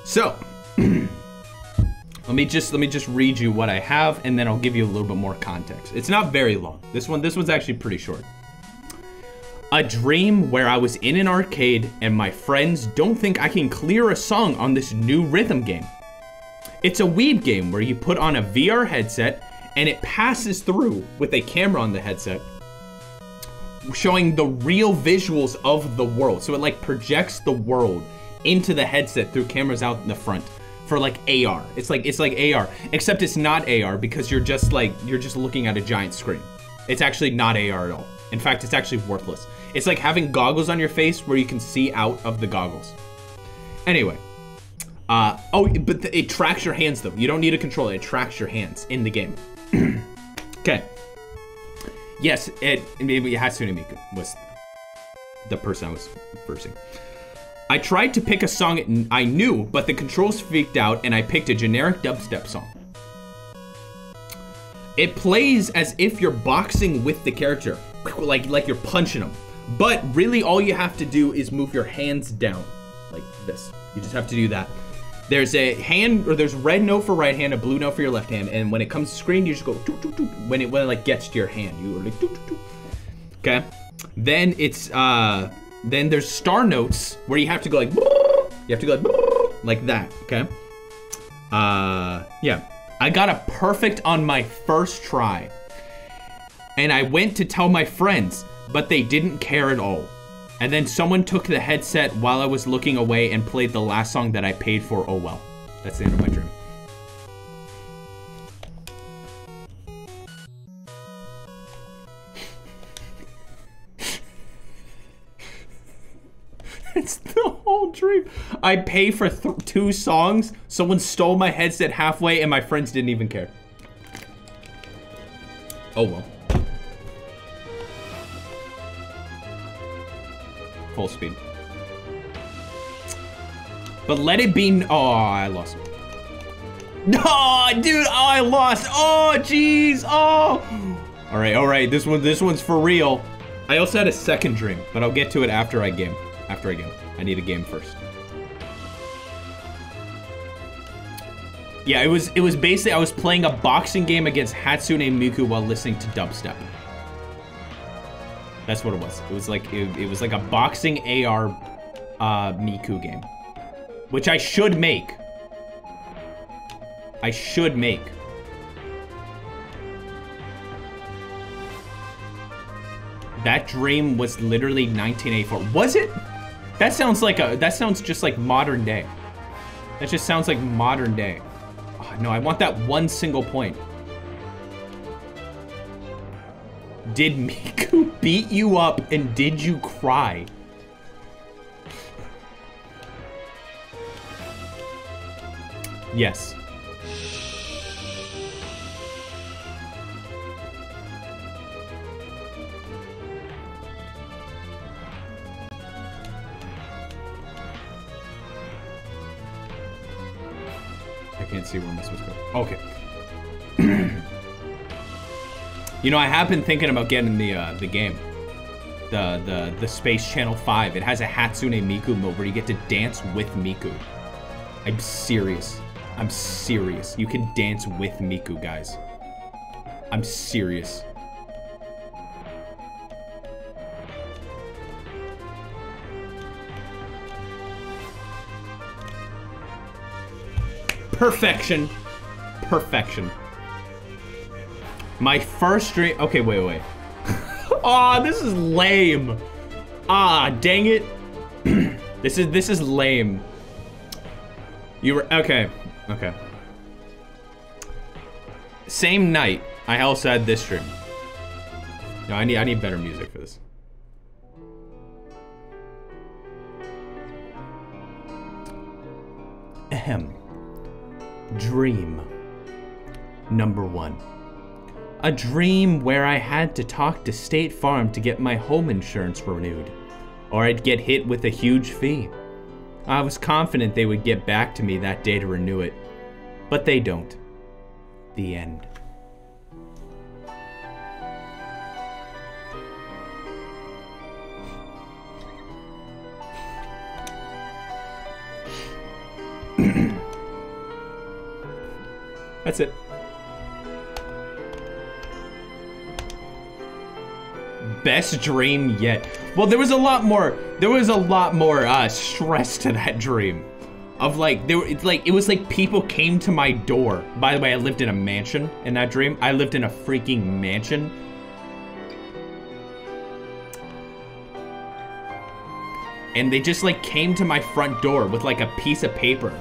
So, let me just read you what I have, and then I'll give you a little bit more context. It's not very long. This one's actually pretty short. A dream where I was in an arcade and my friends don't think I can clear a song on this new rhythm game. It's a weeb game where you put on a VR headset and it passes through with a camera on the headset, showing the real visuals of the world. So it like projects the world into the headset through cameras out in the front for like AR. It's like AR, except it's not AR because you're just looking at a giant screen. It's actually not AR at all. In fact, it's actually worthless. It's like having goggles on your face where you can see out of the goggles. Anyway. But it tracks your hands though. You don't need a controller. It tracks your hands in the game. Okay. Yes, maybe Hatsune Miku was the person I was versing. I tried to pick a song I knew, but the controls freaked out and I picked a generic dubstep song. It plays as if you're boxing with the character, like you're punching them. But really all you have to do is move your hands down like this. You just have to do that. There's a hand, or there's red note for right hand, a blue note for your left hand, and when it comes to screen, you just go toot, toot, toot. When it like gets to your hand, you are like toot, toot, toot. Okay. Then it's then there's star notes where you have to go like you have to go like that. Okay. Yeah. I got a perfect on my first try, and I went to tell my friends, but they didn't care at all. And then someone took the headset while I was looking away and played the last song that I paid for. Oh well. That's the end of my dream. It's the whole dream. I pay for 2 songs, someone stole my headset halfway, and my friends didn't even care. Oh well. Full speed. But let it be. Oh, I lost. Oh, dude. Oh, I lost. Oh, jeez. Oh. All right. All right. This one's for real. I also had a second dream, but I'll get to it after I game. After I game. I need a game first. Yeah, it was basically I was playing a boxing game against Hatsune Miku while listening to dubstep. That's what it was. It was like it was like a boxing AR Miku game, which I should make. I should make. That dream was literally 1984. Was it? That sounds like that sounds just like modern day. That just sounds like modern day. Oh, no, I want that one single point. Did Miku beat you up and did you cry? Yes. I can't see where I'm supposed to go. Okay. You know, I have been thinking about getting the game. The Space Channel 5. It has a Hatsune Miku mode where you get to dance with Miku. I'm serious. I'm serious. You can dance with Miku, guys. I'm serious. Perfection. Perfection. My first dream. Okay, wait. Aw, this is lame. Ah, dang it. This is lame. You were okay. Okay. Same night, I also had this dream. No, I need better music for this. Ahem. Dream number 1. A dream where I had to talk to State Farm to get my home insurance renewed, or I'd get hit with a huge fee. I was confident they would get back to me that day to renew it, but they don't. The end. That's it. Best dream yet. Well, there was a lot more stress to that dream. Of like, it was like people came to my door. By the way, I lived in a mansion in that dream. I lived in a freaking mansion. And they just like came to my front door with like a piece of paper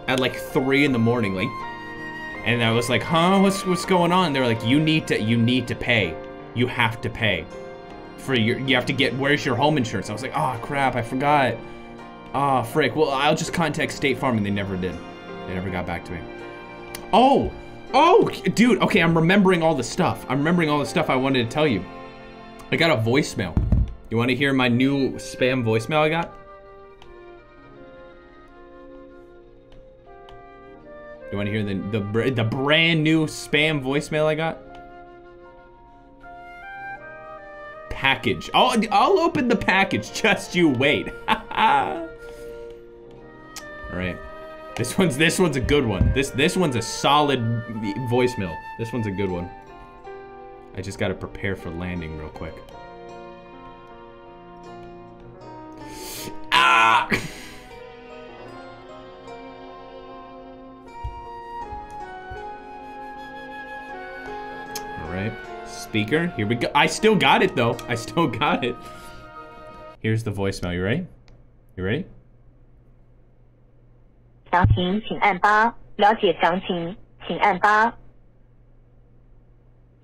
at like 3 in the morning, like, and I was like, huh, what's going on? They were like, you need to pay. You have to pay for you have to get, where's your home insurance? I was like, oh crap, I forgot. Oh, frick. Well, I'll just contact State Farm, and they never did. They never got back to me. Oh, dude. Okay, I'm remembering all the stuff. I wanted to tell you. I got a voicemail. You want to hear my new spam voicemail I got? You want to hear the brand new spam voicemail I got? Package. I'll open the package. Just you wait. All right. This one's a good one. This one's a solid voicemail. This one's a good one. I just gotta prepare for landing real quick. Ah! All right, speaker. Here we go. I still got it though. I still got it. Here's the voicemail. You ready? You ready? 详情请按8，了解详情请按8。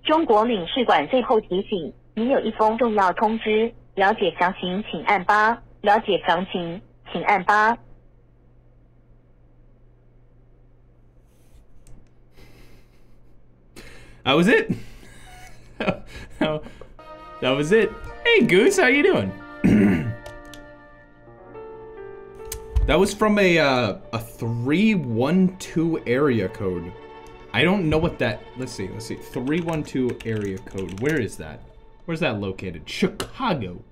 中国领事馆最后提醒，你有一封重要通知，了解详情请按8，了解详情请按8。That was it. That was it. Hey Goose, how you doing? That was from a 312 area code. I don't know what that, let's see. 312 area code, where is that? Where's that located? Chicago,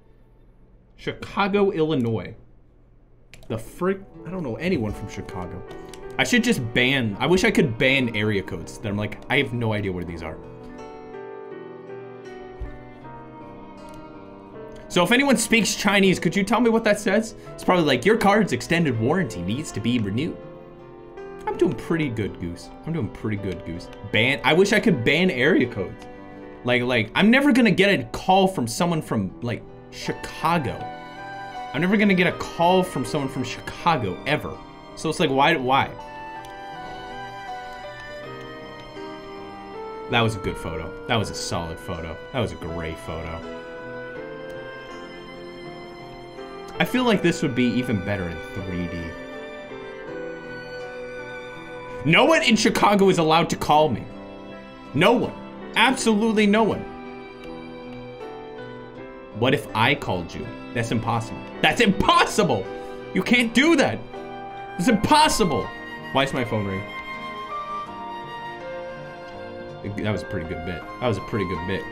Illinois. The frick, I don't know anyone from Chicago. I should just ban, I wish I could ban area codes that I'm like, I have no idea where these are. So if anyone speaks Chinese, could you tell me what that says? It's probably like, your card's extended warranty needs to be renewed. I'm doing pretty good, Goose. I'm doing pretty good, Goose. Ban, I wish I could ban area codes. Like, I'm never gonna get a call from someone from, like, Chicago. I'm never gonna get a call from someone from Chicago, ever. So it's like, why? That was a good photo. That was a solid photo. That was a great photo. I feel like this would be even better in 3D. No one in Chicago is allowed to call me. No one. Absolutely no one. What if I called you? That's impossible. That's impossible! You can't do that! It's impossible! Why is my phone ringing? That was a pretty good bit. That was a pretty good bit.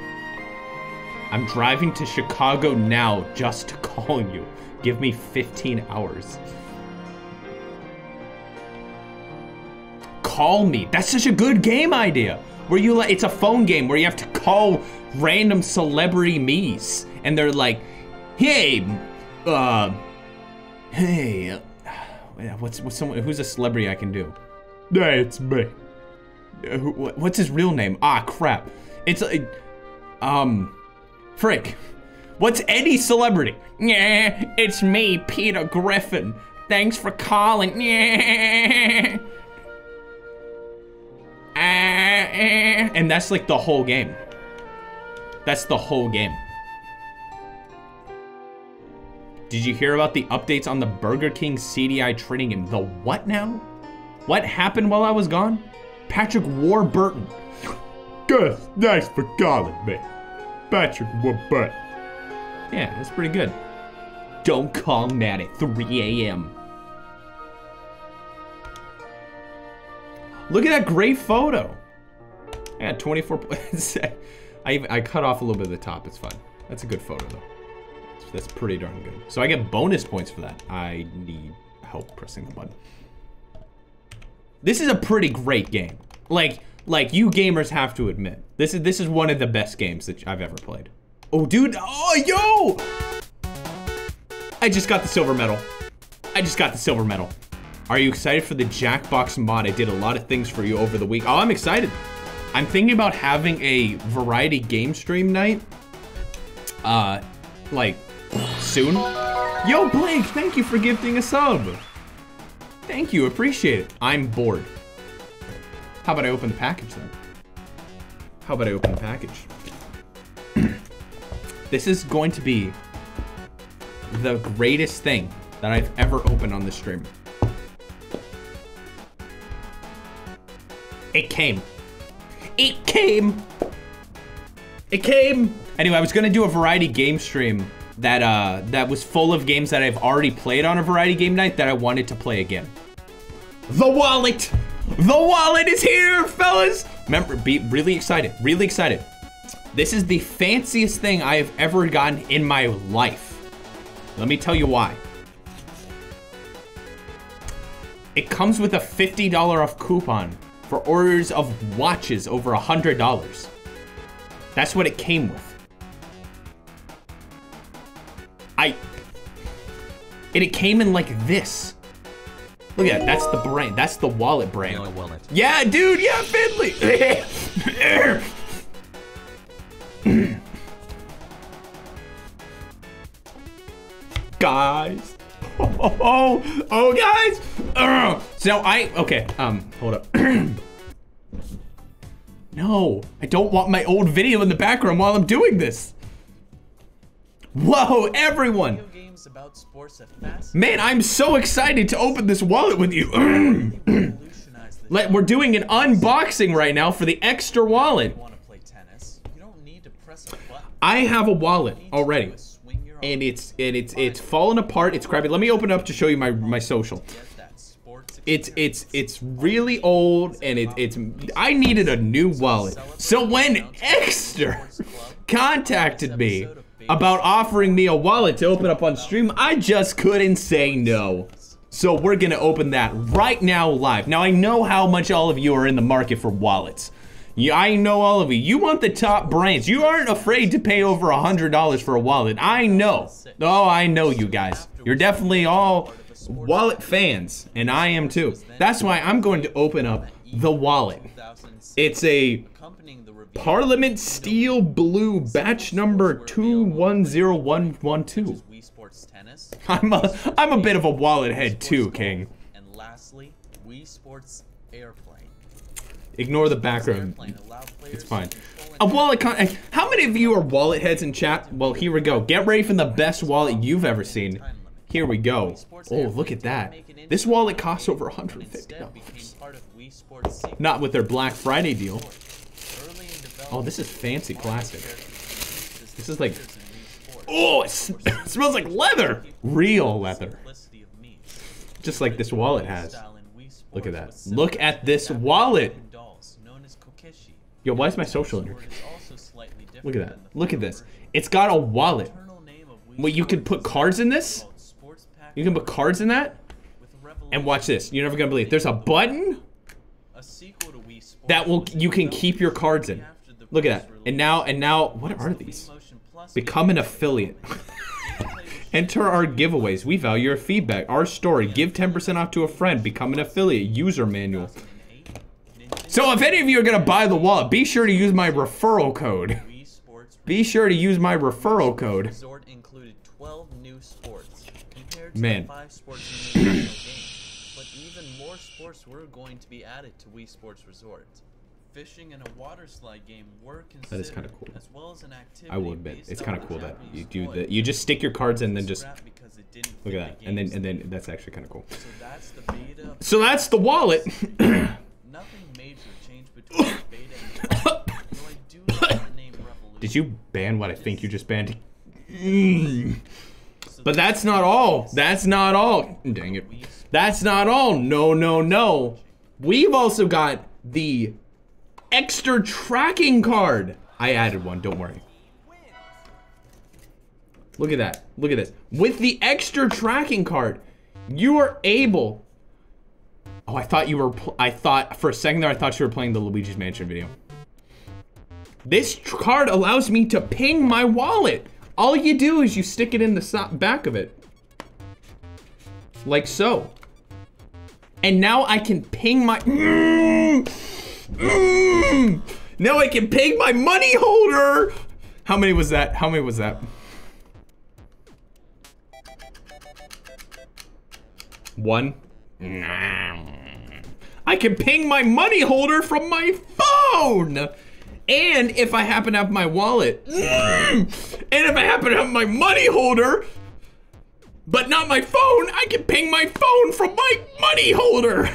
I'm driving to Chicago now just to call you. Give me 15 hours. Call me. That's such a good game idea. Where you like, it's a phone game where you have to call random celebrity me's, and they're like, hey, what's someone, who's a celebrity I can do? Hey, it's me. What's his real name? Ah, crap. It's frick. What's any celebrity? Yeah, it's me, Peter Griffin. Thanks for calling. Yeah. And that's like the whole game. That's the whole game. Did you hear about the updates on the Burger King CDI trading game? The what now? What happened while I was gone? Patrick Warburton. Gus, thanks for calling me. Patrick Warburton. Yeah, that's pretty good. Don't call Matt at 3 a.m. Look at that great photo. I got 24 points. I cut off a little bit of the top. It's fine. That's a good photo, though. That's pretty darn good. So I get bonus points for that. I need help pressing the button. This is a pretty great game. Like you gamers have to admit, this is one of the best games that I've ever played. Oh, dude. Oh, yo! I just got the silver medal. I just got the silver medal. Are you excited for the Jackbox mod? I did a lot of things for you over the week. Oh, I'm excited. I'm thinking about having a variety game stream night. Like, soon. Yo, Blake, thank you for gifting a sub. Thank you, appreciate it. I'm bored. How about I open the package then? How about I open the package? This is going to be the greatest thing that I've ever opened on this stream. It came. It came. It came. Anyway, I was gonna do a variety game stream that was full of games that I've already played on a variety game night that I wanted to play again. The wallet! The wallet is here, fellas! Remember, be really excited, really excited. This is the fanciest thing I have ever gotten in my life. Let me tell you why. It comes with a $50 off coupon for orders of watches over $100. That's what it came with. And it came in like this. Look at that, that's the brand. That's the wallet brand. No wallet. Yeah, dude, yeah, Finley. Guys. Oh, guys. So okay, hold up. No, I don't want my old video in the background while I'm doing this. Whoa, everyone. Video games about sports that fascinate Man, I'm so excited to open this wallet with you. revolutionize the We're doing an unboxing right now for the extra wallet. you want to play tennis. You don't need to press a button. I have a wallet All you need to already. do is swing your And arm. it's fallen apart. It's crappy. Let me open it up to show you my social. Get that sports It's really old and it's I needed a new wallet. So when Exter contacted me about offering me a wallet to open up on stream, I just couldn't say no. So we're gonna open that right now live. Now I know how much all of you are in the market for wallets. Yeah, I know all of you. You want the top brands. You aren't afraid to pay over $100 for a wallet. I know. Oh, I know you guys. You're definitely all wallet fans, and I am too. That's why I'm going to open up the wallet. It's a accompanying the reveal. Parliament Steel Blue batch number 210112. Wii Sports Tennis. I'm a bit of a wallet head too, King. And lastly, Wii Sports Airplane. Ignore the background. Airplane allow players It's fine. to control A and wallet how many of you are wallet heads in chat? Well, here we go. Get ready for the best wallet you've ever seen. Here we go. Oh, look at that. This wallet costs over $150. instead became part of Wii Sports Secret. Not with their Black Friday deal. Early in development, Oh, this is fancy plastic. this This is like, in Wii Sports. oh, it smells like leather. Real leather. Simplicity of means. Just like this wallet has. Style in Wii Sports Look at that. was Look similar at to this that of wallet. dolls, known as Kokeshi. Yo, why is my social in here? Word is also slightly different Look at that. than the Look at full this. version. It's got a wallet. Internal name of Wii Well, you can Sports put cards in this? called Sports Pack You can put cards in that? with a And watch this. You're never gonna believe it. There's a button A sequel to Wii Sports that will was you can developed keep your cards in. after the Look at first that. release. And now, what are these? Motion Plus Become an affiliate. Enter our giveaways. We value your feedback. Our story. Give 10% off to a friend. Become an affiliate. User manual. So if any of you are gonna buy the wallet, be sure to use my referral code. Wii Sports Be sure to use my referral code. Resort included 12 new sports compared to Man. the 5 sports in the original game. But even more sports were going to be added to Wii Sports Resort. Fishing and a water slide game were considered, is kinda cool. as well as an activity I will admit, based it's on kind of the cool that Japanese you do toy. that. You just stick your cards in and then just Scrapped because it didn't look fit at that, the and game's then that's actually kind of cool. So that's the beta. So that's the wallet. Nothing major changed between the beta and the though I do like the name Revolution. Did you ban what I think you just banned? But that's not all. That's not all. Dang it. That's not all. No. We've also got the extra tracking card. I added one, don't worry. Look at that. Look at this. With the extra tracking card, you are able. Oh, I thought for a second there, I thought you were playing the Luigi's Mansion video. This card allows me to ping my wallet. All you do is you stick it in the back of it. Like so. And now I can ping my... Now I can ping my money holder. How many was that? How many was that? One. I can ping my money holder from my phone. And if I happen to have my wallet, and if I happen to have my money holder, but not my phone, I can ping my phone from my money holder.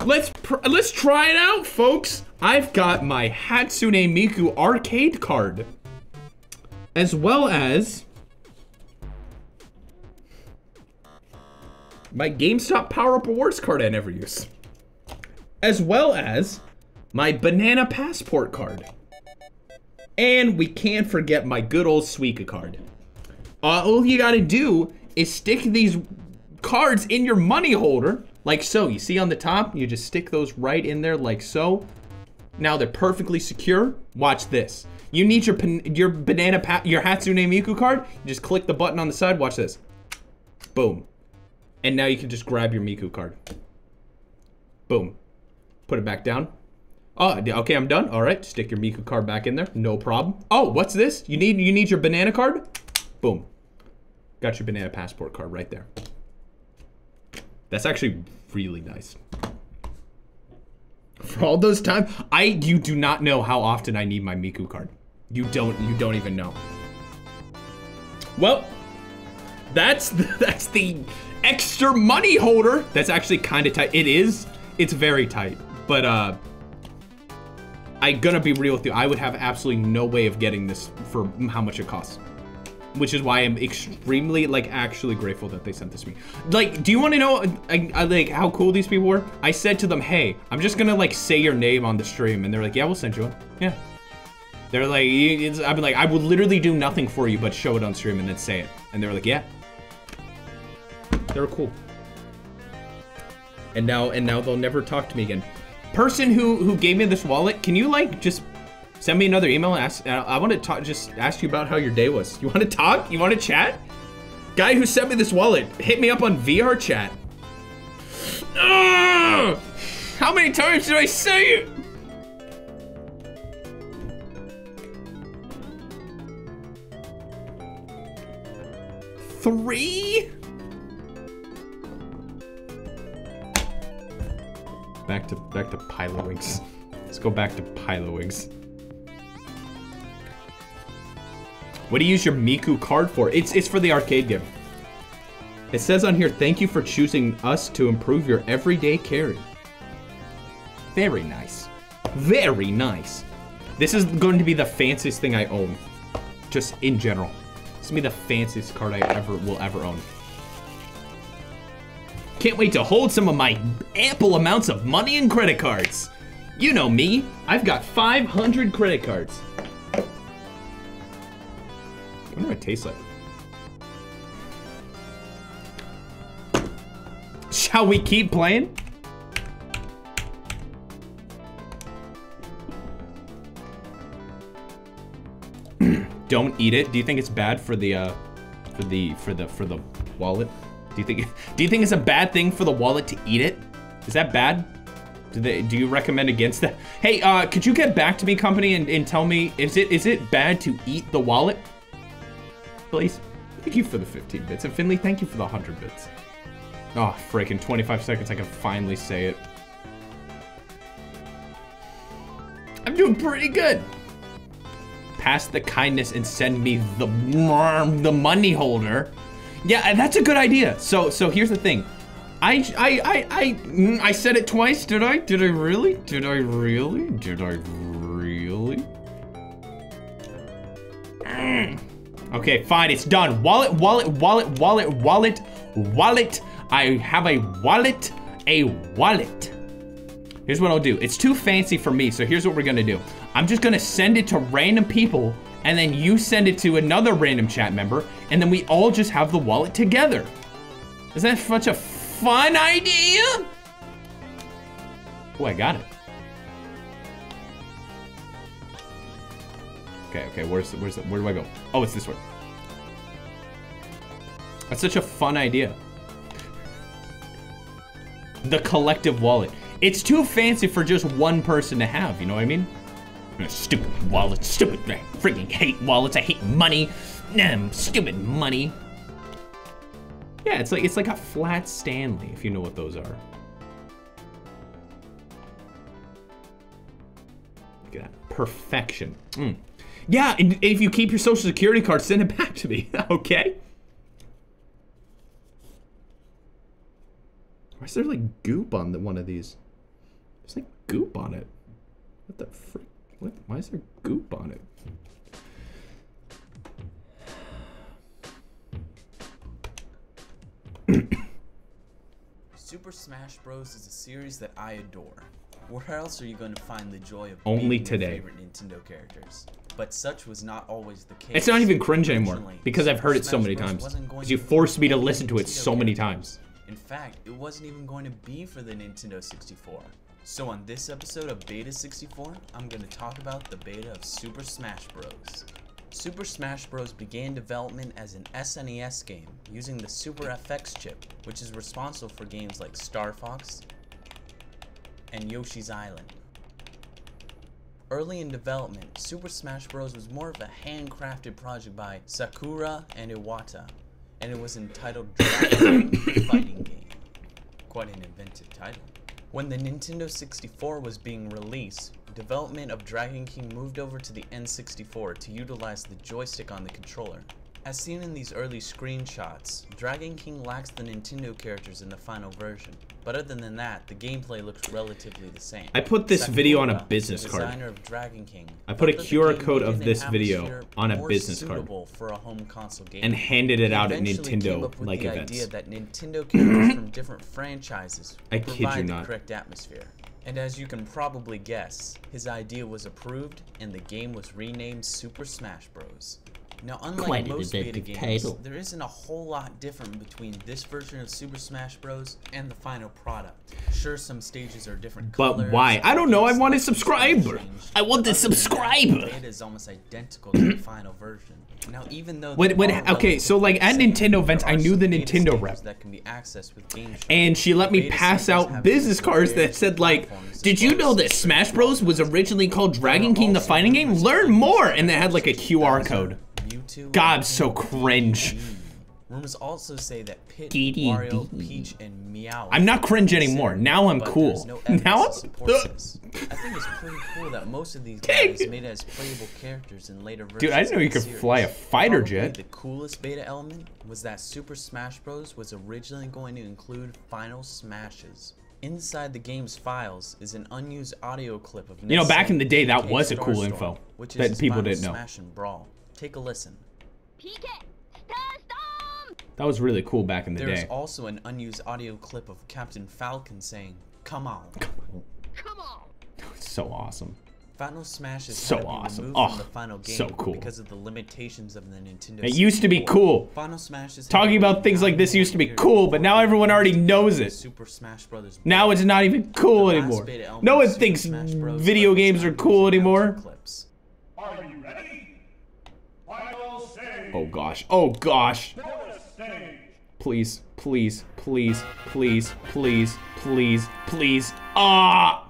Let's try it out, folks. I've got my Hatsune Miku arcade card, as well as my GameStop Power Up Awards card I never use, as well as my Banana Passport card. And we can't forget my good old Suica card. All you gotta do is stick these cards in your money holder, like so. You see on the top, you just stick those right in there like so. Now they're perfectly secure. Watch this. You need your Hatsune Miku card. You just click the button on the side. Watch this. Boom. And now you can just grab your Miku card. Boom. Put it back down. Oh, okay, I'm done. All right, stick your Miku card back in there. No problem. Oh, what's this? You need your banana card? Boom. Got your banana passport card right there. That's actually really nice. For all those times, you do not know how often I need my Miku card. You don't even know. Well, that's the extra money holder. That's actually kind of tight. It's very tight, but I'm gonna be real with you. I would have absolutely no way of getting this for how much it costs, which is why I'm extremely, like, actually grateful that they sent this to me. Like, do you want to know like how cool these people were? I said to them, hey, I'm just gonna like say your name on the stream, and they're like, yeah, we'll send you one. Yeah. They're like, I've been like, I would literally do nothing for you but show it on stream and then say it. And they were like, yeah. They were cool. And now they'll never talk to me again. Person who gave me this wallet, can you like just send me another email and ask? I want to talk, just ask you about how your day was. You want to talk? You want to chat? Guy who sent me this wallet, hit me up on VR chat. How many times did I say it? Three? Back to Pilowinks. Let's go back to Pilowinks. What do you use your Miku card for? It's for the arcade game. It says on here, thank you for choosing us to improve your everyday carry. Very nice. Very nice. This is going to be the fanciest thing I own. Just in general. This will be the fanciest card I will ever own. Can't wait to hold some of my ample amounts of money and credit cards. You know me, I've got 500 credit cards. I wonder what it tastes like. Shall we keep playing? Don't eat it. Do you think it's bad for the wallet? Do you think it's a bad thing for the wallet to eat it? Is that bad? Do you recommend against that? Hey, could you get back to me, company, and tell me, is it bad to eat the wallet? Please. Thank you for the 15 bits. And Finley, thank you for the 100 bits. Oh, freaking 25 seconds, I can finally say it. I'm doing pretty good. Pass the kindness and send me the money holder. Yeah, that's a good idea. So here's the thing. I said it twice, did I? Did I really? Did I really? Did I really? Okay, fine, it's done. Wallet. I have a wallet. Here's what I'll do. It's too fancy for me, so here's what we're gonna do. I'm just gonna send it to random people, and then you send it to another random chat member, and then we all just have the wallet together. Is that such a fun idea? Oh, I got it. Okay, where do I go? Oh, it's this way. That's such a fun idea. The collective wallet. It's too fancy for just one person to have, you know what I mean? Stupid wallets, stupid, I freaking hate wallets, I hate money. Stupid money. Yeah, it's like a flat Stanley, if you know what those are. Look at that, perfection. Yeah, and if you keep your social security card, send it back to me, okay? Why is there like goop on one of these? There's like goop on it. What the frick? What? Why is there goop on it? Super Smash Bros. Is a series that I adore. Where else are you going to find the joy of Only beating today. your favorite Nintendo characters? But such was not always the case. It's not even cringe anymore Originally, because I've heard it Super so Smash many Bros. times. wasn't going Because you to forced me to be listen to it Nintendo so many characters. times. In fact, it wasn't even going to be for the Nintendo 64. So on this episode of Beta 64, I'm going to talk about the beta of Super Smash Bros. Super Smash Bros. Began development as an SNES game using the Super FX chip, which is responsible for games like Star Fox and Yoshi's Island. Early in development, Super Smash Bros. Was more of a handcrafted project by Sakura and Iwata, and it was entitled Dragon King Fighting Game. Quite an inventive title. When the Nintendo 64 was being released, development of Dragon King moved over to the N64 to utilize the joystick on the controller. As seen in these early screenshots, Dragon King lacks the Nintendo characters in the final version, but other than that, the gameplay looks relatively the same. I put this video on a Sakura, business the card. designer of Dragon King, I put a thought that the QR game code of needed this an video atmosphere on a more business card suitable for a home console game. and handed it out at Eventually came Nintendo up with like the events. idea that Nintendo characters from different franchises I kid provide you the not. correct atmosphere. And as you can probably guess, his idea was approved and the game was renamed Super Smash Bros. Now, unlike Quite an most beta inventive games, title. there isn't a whole lot different between this version of Super Smash Bros. And the final product. Sure, some stages are different But colors, why? I don't know, I want a gameplay subscriber. changed. I want a Other than that, subscriber. the beta is almost identical to the final version. Now, even though When- there are okay, so, like, at relatively Nintendo same, events, there I are knew some the beta Nintendo stages rep. that can be accessed with Game Share. And she let me Beta pass stages out have business cards that various said like, platforms did as you well know as that Smash Bros was originally called Dragon There are King the also fighting game? rumors Learn of more! games And they had like a QR code. Mewtwo, God, so King, cringe. Dedede. Rumors also say that Pit, Dedede. Wario, Peach, and Meow. I'm not cringe anymore. Now I'm but cool. there's no evidence Now to support this. I think it's pretty cool that most of these guys made as playable characters in later versions. Dude, I didn't know of you the could series. fly a fighter Probably jet. The coolest beta element was that Super Smash Bros. Was originally going to include final smashes. Inside the game's files is an unused audio clip of You know, back in the day, that PK was a cool Starstorm, info which that is his people final didn't know. Smash and Brawl. Take a listen. PK Starstorm! That was really cool back in the There is day. also an unused audio clip of Captain Falcon saying, "Come on." Come on! It's so awesome. Final Smash is So had to be awesome. removed Oh, from the final game so cool. because of the limitations of the Nintendo. It used to be 64. cool. Final Smash is Talking about things like this used to be cool, but now everyone already knows it. Super Smash Brothers. Now it's not even cool The last anymore. beta element No of one Super thinks Smash Bros. video games are cool anymore. Clips. Are you ready? Final stage. Oh gosh. Oh gosh. Bonus stage. Please, please, please, please, please, please, please. Ah!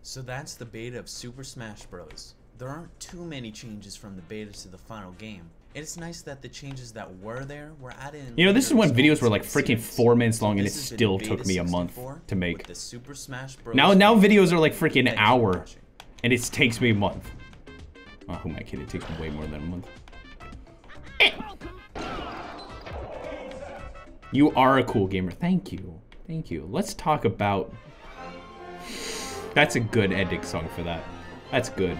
So that's the beta of Super Smash Bros. There aren't too many changes from the beta to the final game. It's nice that the changes that were there were added in. You know, this is later when videos were like installments freaking of the series. 4 minutes long and it This has been still Beta took me a month 64 to make. with the Super Smash Bros. Now videos are like freaking Thanks for hour watching. and it takes me a month. Oh, who am I kidding? It takes me way more than a month. You are a cool gamer. Thank you. Thank you. Let's talk about... That's a good ending song for that. That's good.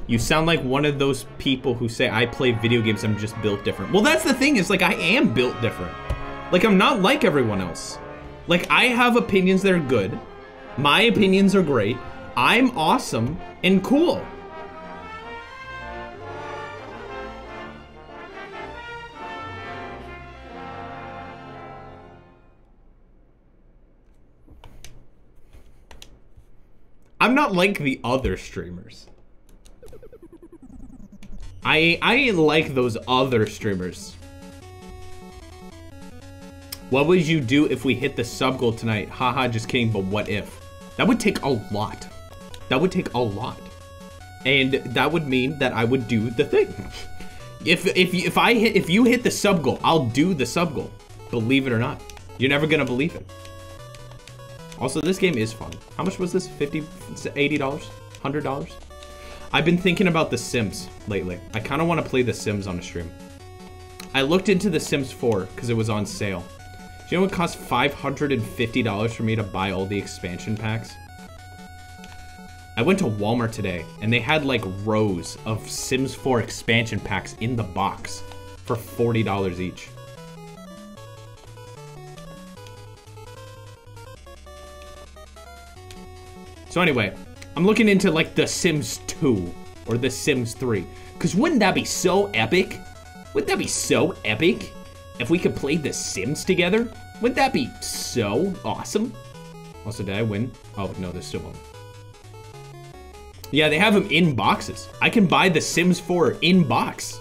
You sound like one of those people who say, I play video games, I'm just built different. Well, that's the thing, is like, I am built different. Like, I'm not like everyone else. Like, I have opinions that are good. My opinions are great. I'm awesome and cool. I'm not like the other streamers. I like those other streamers. What would you do if we hit the sub goal tonight? Haha, just kidding, but what if? That would take a lot. That would take a lot. And that would mean that I would do the thing. If you hit the sub goal, I'll do the sub goal. Believe it or not. You're never gonna believe it. Also, this game is fun. How much was this? $50, $80, $100? I've been thinking about The Sims lately. I kind of want to play The Sims on a stream. I looked into The Sims 4 because it was on sale. Do you know it costs $550 for me to buy all the expansion packs? I went to Walmart today, and they had like rows of Sims 4 expansion packs in the box for $40 each. So anyway, I'm looking into like The Sims 2 or The Sims 3. Because wouldn't that be so epic? Wouldn't that be so epic? If we could play The Sims together? Wouldn't that be so awesome? Also, did I win? Oh, no, there's still one. Yeah, they have them in boxes. I can buy The Sims 4 in box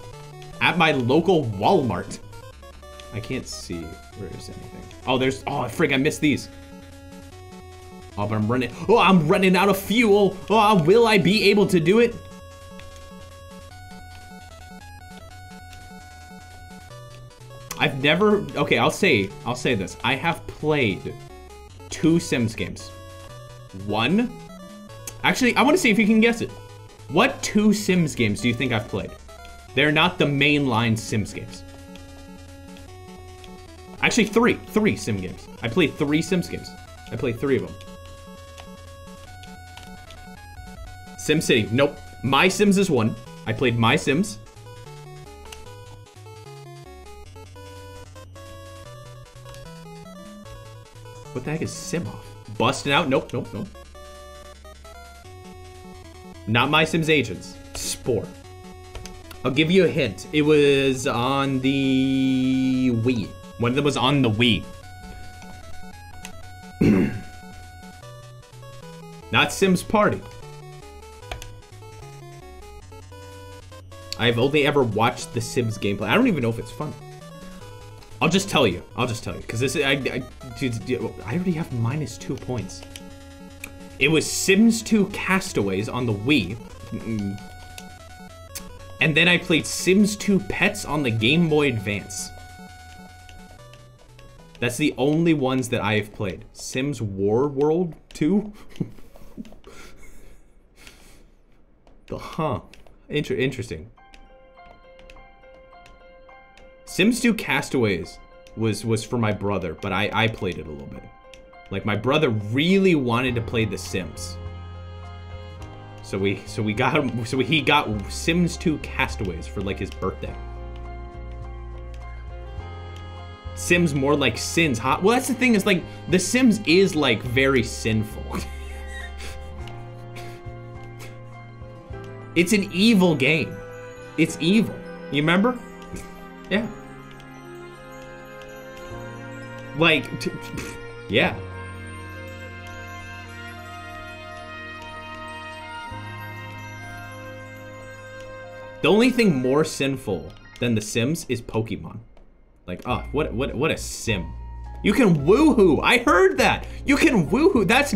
at my local Walmart. I can't see where is anything. Oh, there's, oh, frig, I missed these. Oh, but I'm running out of fuel. Oh, will I be able to do it? I've never, okay, I'll say this. I have played 2 Sims games. One, actually, I want to see if you can guess it. What 2 Sims games do you think I've played? They're not the mainline Sims games. Actually, 3 Sim games. I played 3 Sims games. I played 3 of them. SimCity, nope. My Sims is 1. I played My Sims. What the heck is Sim Off? Busting out, nope. Not My Sims Agents, Spore. I'll give you a hint. It was on the Wii. One of them was on the Wii. Not Sims Party. I've only ever watched the Sims gameplay. I don't even know if it's fun. I'll just tell you, because this is, I already have -2 points. It was Sims 2 Castaways on the Wii. And then I played Sims 2 Pets on the Game Boy Advance. That's the only ones that I have played. Sims War World 2? Interesting. Sims 2 Castaways was for my brother, but I played it a little bit. Like, my brother really wanted to play The Sims. So he got Sims 2 Castaways for like his birthday. Sims more like Sins, huh? Well, that's the thing, is like The Sims is like very sinful. It's an evil game. It's evil. You remember? Yeah. Like, yeah. The only thing more sinful than The Sims is Pokemon. Like, oh, what a sim. You can woohoo. I heard that. You can woohoo. That's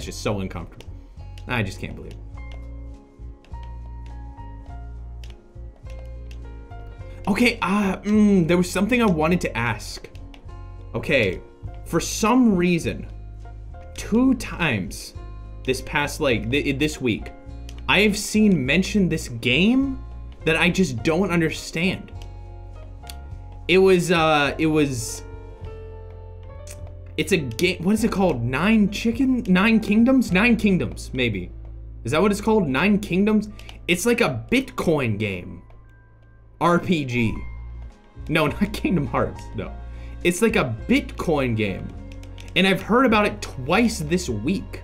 just so uncomfortable. I just can't believe it. Okay, there was something I wanted to ask. Okay, for some reason, 2 times this past, like, this week, I have seen mention this game that I just don't understand. It's a game, what is it called? Nine Kingdoms? 9 Kingdoms, maybe. Is that what it's called? 9 Kingdoms? It's like a Bitcoin game. RPG. No, not Kingdom Hearts, no. It's like a Bitcoin game. And I've heard about it twice this week.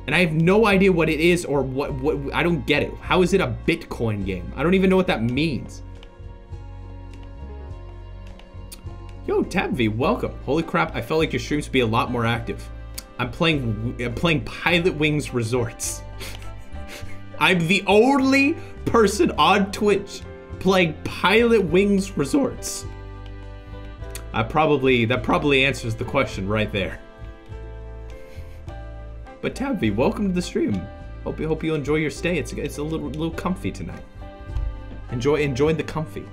And I have no idea what it is or what I don't get it. How is it a Bitcoin game? I don't even know what that means. Yo, TabV, welcome. Holy crap, I felt like your streams would be a lot more active. I'm playing Pilot Wings Resorts. I'm the only person on Twitch playing Pilot Wings Resorts. That probably answers the question right there. But TabV, welcome to the stream. Hope you enjoy your stay. It's a little comfy tonight. Enjoy the comfy.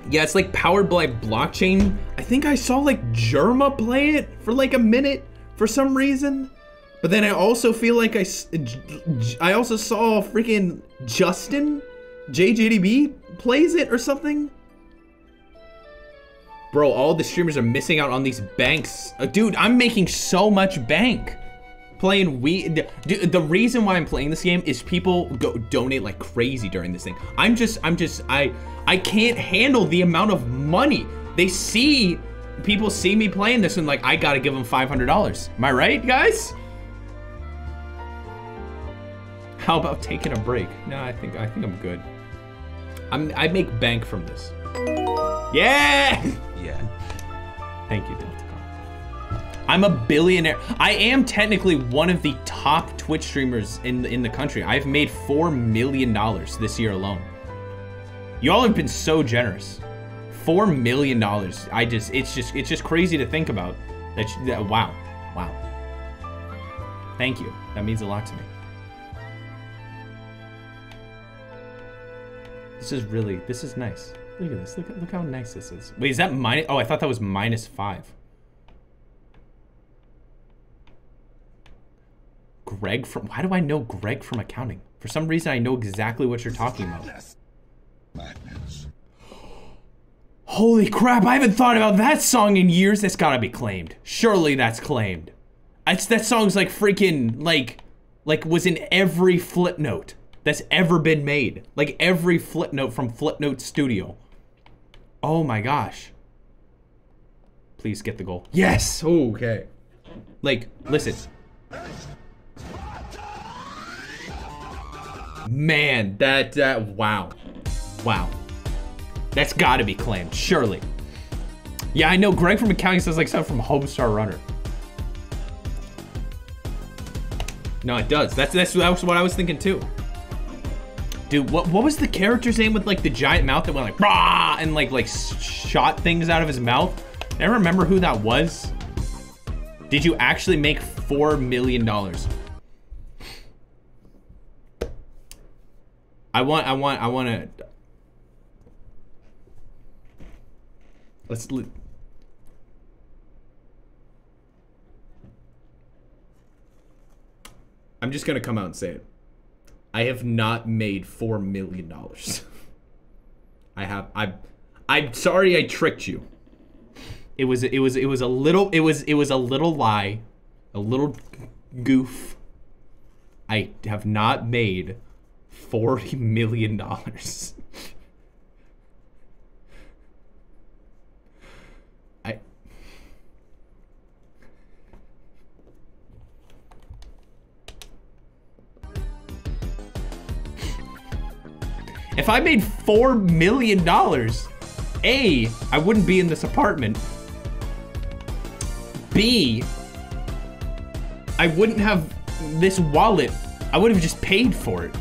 Yeah, it's like powered by blockchain. I think I saw like Jerma play it for like a minute for some reason. But then I also feel like I also saw freaking Justin, JJDB plays it or something. Bro, all the streamers are missing out on these banks. Dude, I'm making so much bank playing Wii. The reason why I'm playing this game is people go donate like crazy during this thing. I can't handle the amount of money. People see me playing this and like, I gotta give them $500. Am I right, guys? How about taking a break? No, I think I'm good. I make bank from this. Yeah! Yeah. Thank you, Deltacon. I'm a billionaire. I am technically one of the top Twitch streamers in the country. I've made $4 million this year alone. Y'all have been so generous. $4 million. It's just crazy to think about. Wow. Thank you. That means a lot to me. This is nice. Look at this. Look how nice this is. Wait, is that minus? Oh, I thought that was -5. Greg from, why do I know Greg from accounting? For some reason, I know exactly what you're talking about. Madness. Holy crap, I haven't thought about that song in years. That's gotta be claimed. Surely that's claimed. That song's like freaking, like was in every flip note that's ever been made. Like every flip note from Flipnote Studio. Oh my gosh. Please get the goal. Yes! Okay. Like, listen. Man, wow. Wow. That's gotta be claimed, surely. Yeah, I know Greg from accounting says like something from Homestar Runner. No, it does. That's what I was thinking too. Dude, what was the character's name with like the giant mouth that went like rah and like shot things out of his mouth? Never remember who that was. Did you actually make $4 million? I want to. I'm just gonna come out and say it. I have not made $4 million. I'm sorry I tricked you. It was a little lie, a little goof. I have not made $40 million. If I made $4 million, A, I wouldn't be in this apartment. B, I wouldn't have this wallet. I would have just paid for it.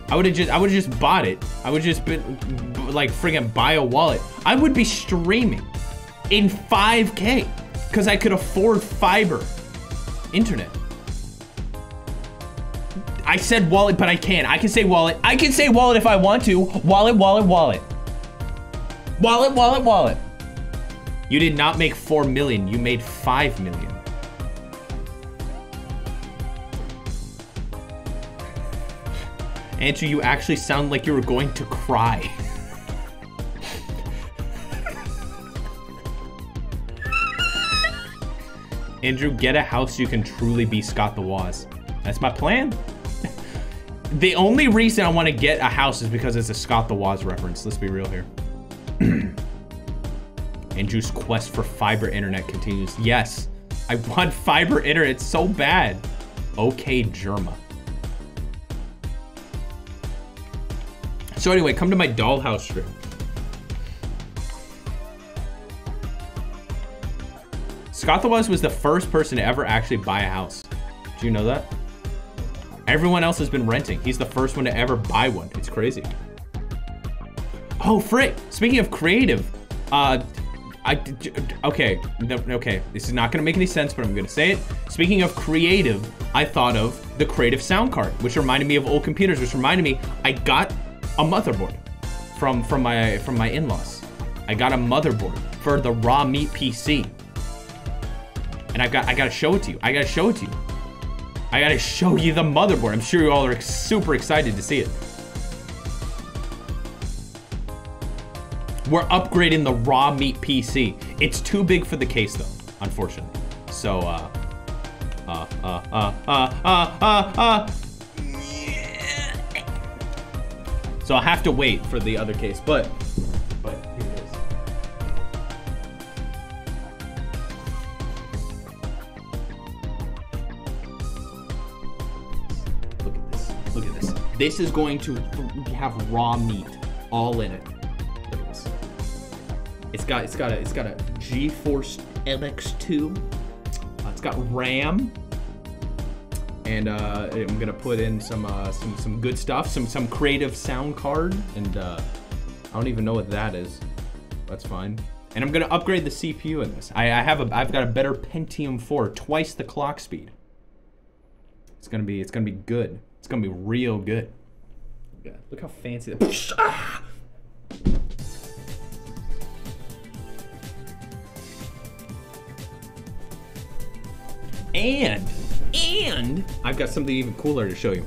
I would have just bought it. I would just been like friggin' buy a wallet. I would be streaming in 5K because I could afford fiber internet. I said wallet, but I can. I can say wallet. I can say wallet if I want to. Wallet, wallet, wallet. Wallet, wallet, wallet. You did not make 4 million. You made 5 million. Andrew, you actually sound like you were going to cry. Andrew, get a house so you can truly be Scott the Woz. That's my plan. The only reason I want to get a house is because it's a Scott the Woz reference. Let's be real here. Andrew's quest for fiber internet continues. Yes, I want fiber internet so bad. Okay, Germa. So anyway, come to my dollhouse stream. Scott the Woz was the first person to ever actually buy a house. Do you know that? Everyone else has been renting. He's the first one to ever buy one. It's crazy. Oh, frick. Speaking of creative, okay. This is not gonna make any sense, but I'm gonna say it. Speaking of creative, I thought of the creative sound card, which reminded me of old computers, which reminded me I got a motherboard from my in-laws. I got a motherboard for the raw meat PC. And I gotta show it to you. I gotta show it to you. I gotta show you the motherboard. I'm sure you all are super excited to see it. We're upgrading the raw meat PC. It's too big for the case though, unfortunately. So, so I have to wait for the other case, but here it is. Look at this. Look at this. This is going to have raw meat all in it. Look at this. It's got a GeForce LX2. It's got RAM. And I'm gonna put in some good stuff, some creative sound card, and I don't even know what that is. That's fine. And I'm gonna upgrade the CPU in this. I've got a better Pentium 4, twice the clock speed. It's gonna be good. It's gonna be real good. Yeah, look how fancy that. And I've got something even cooler to show you.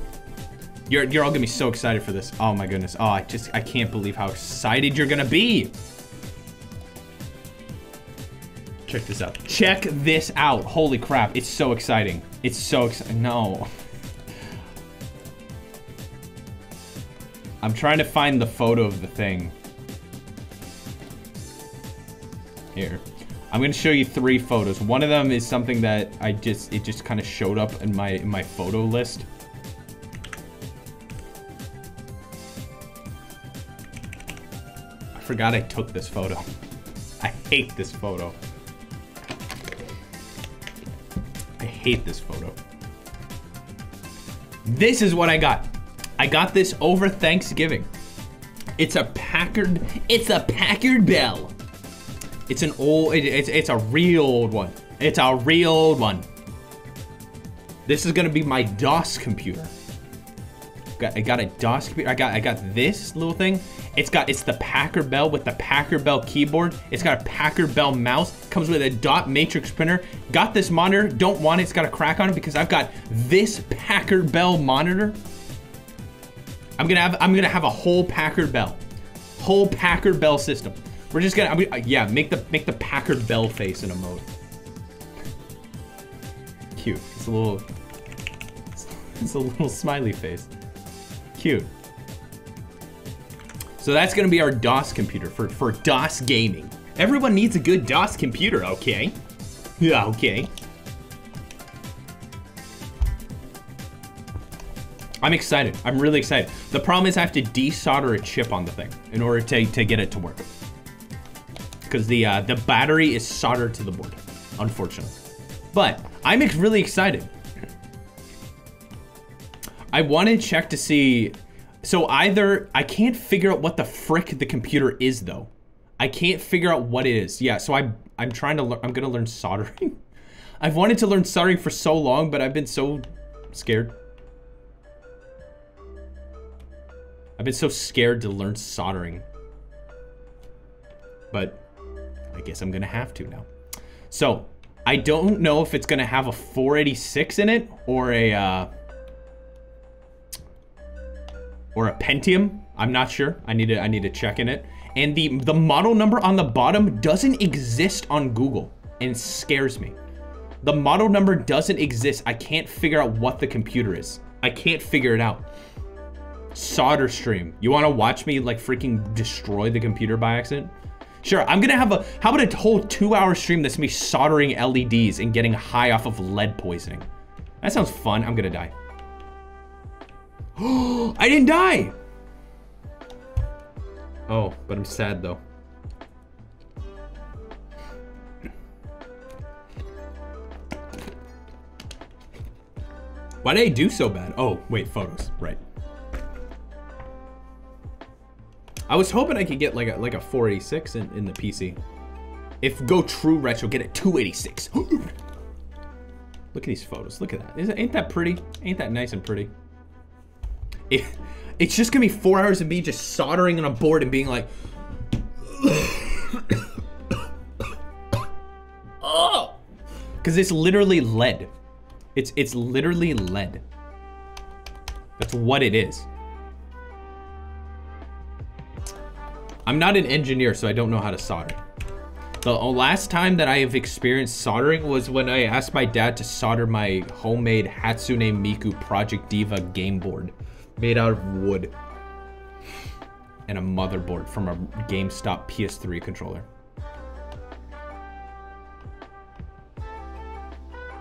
You're all gonna be so excited for this. Oh my goodness. Oh, I can't believe how excited you're gonna be. Check this out. Check this out. Holy crap. It's so exciting. It's so exciting. No. I'm trying to find the photo of the thing. Here. I'm gonna show you 3 photos. One of them is something that it just kind of showed up in my photo list. I forgot I took this photo. I hate this photo. I hate this photo. This is what I got. I got this over Thanksgiving. It's a Packard Bell. It's an old, it's a real old one. It's a real old one. This is gonna be my DOS computer. I got a DOS computer. I got this little thing. It's the Packard Bell with the Packard Bell keyboard. It's got a Packard Bell mouse. Comes with a dot matrix printer. Got this monitor. Don't want it. It's got a crack on it because I've got this Packard Bell monitor. I'm gonna have a whole Packard Bell system. We're just gonna, yeah, make the Packard Bell face in a mode. Cute. It's a little smiley face. Cute. So that's gonna be our DOS computer for DOS gaming. Everyone needs a good DOS computer, okay? Yeah, okay. I'm excited. I'm really excited. The problem is I have to desolder a chip on the thing in order to get it to work. Because the battery is soldered to the board, unfortunately. But I'm really excited. I want to check to see. So either I can't figure out what the frick the computer is though. I can't figure out what it is. Yeah, so I'm trying to learn. I'm gonna learn soldering. I've wanted to learn soldering for so long, but I've been so scared. I've been so scared to learn soldering. But I guess I'm gonna have to now. So I don't know if it's gonna have a 486 in it or a Pentium. I'm not sure. I need to check in it. And the model number on the bottom doesn't exist on Google and it scares me. The model number doesn't exist. I can't figure out what the computer is. I can't figure it out. Solder stream. You want to watch me like freaking destroy the computer by accident? Sure, I'm gonna have how about a whole 2-hour stream that's me soldering LEDs and getting high off of lead poisoning? That sounds fun. I'm gonna die. I didn't die! Oh, but I'm sad though. Why did I do so bad? Oh, wait, photos, right. I was hoping I could get like a 486 in the PC. If go true retro, get a 286. Look at these photos. Look at that. Ain't that pretty? Ain't that nice and pretty? It's just gonna be 4 hours of me just soldering on a board and being like, oh, because it's literally lead. It's literally lead. That's what it is. I'm not an engineer, so I don't know how to solder. The last time that I have experienced soldering was when I asked my dad to solder my homemade Hatsune Miku Project Diva game board made out of wood and a motherboard from a GameStop PS3 controller.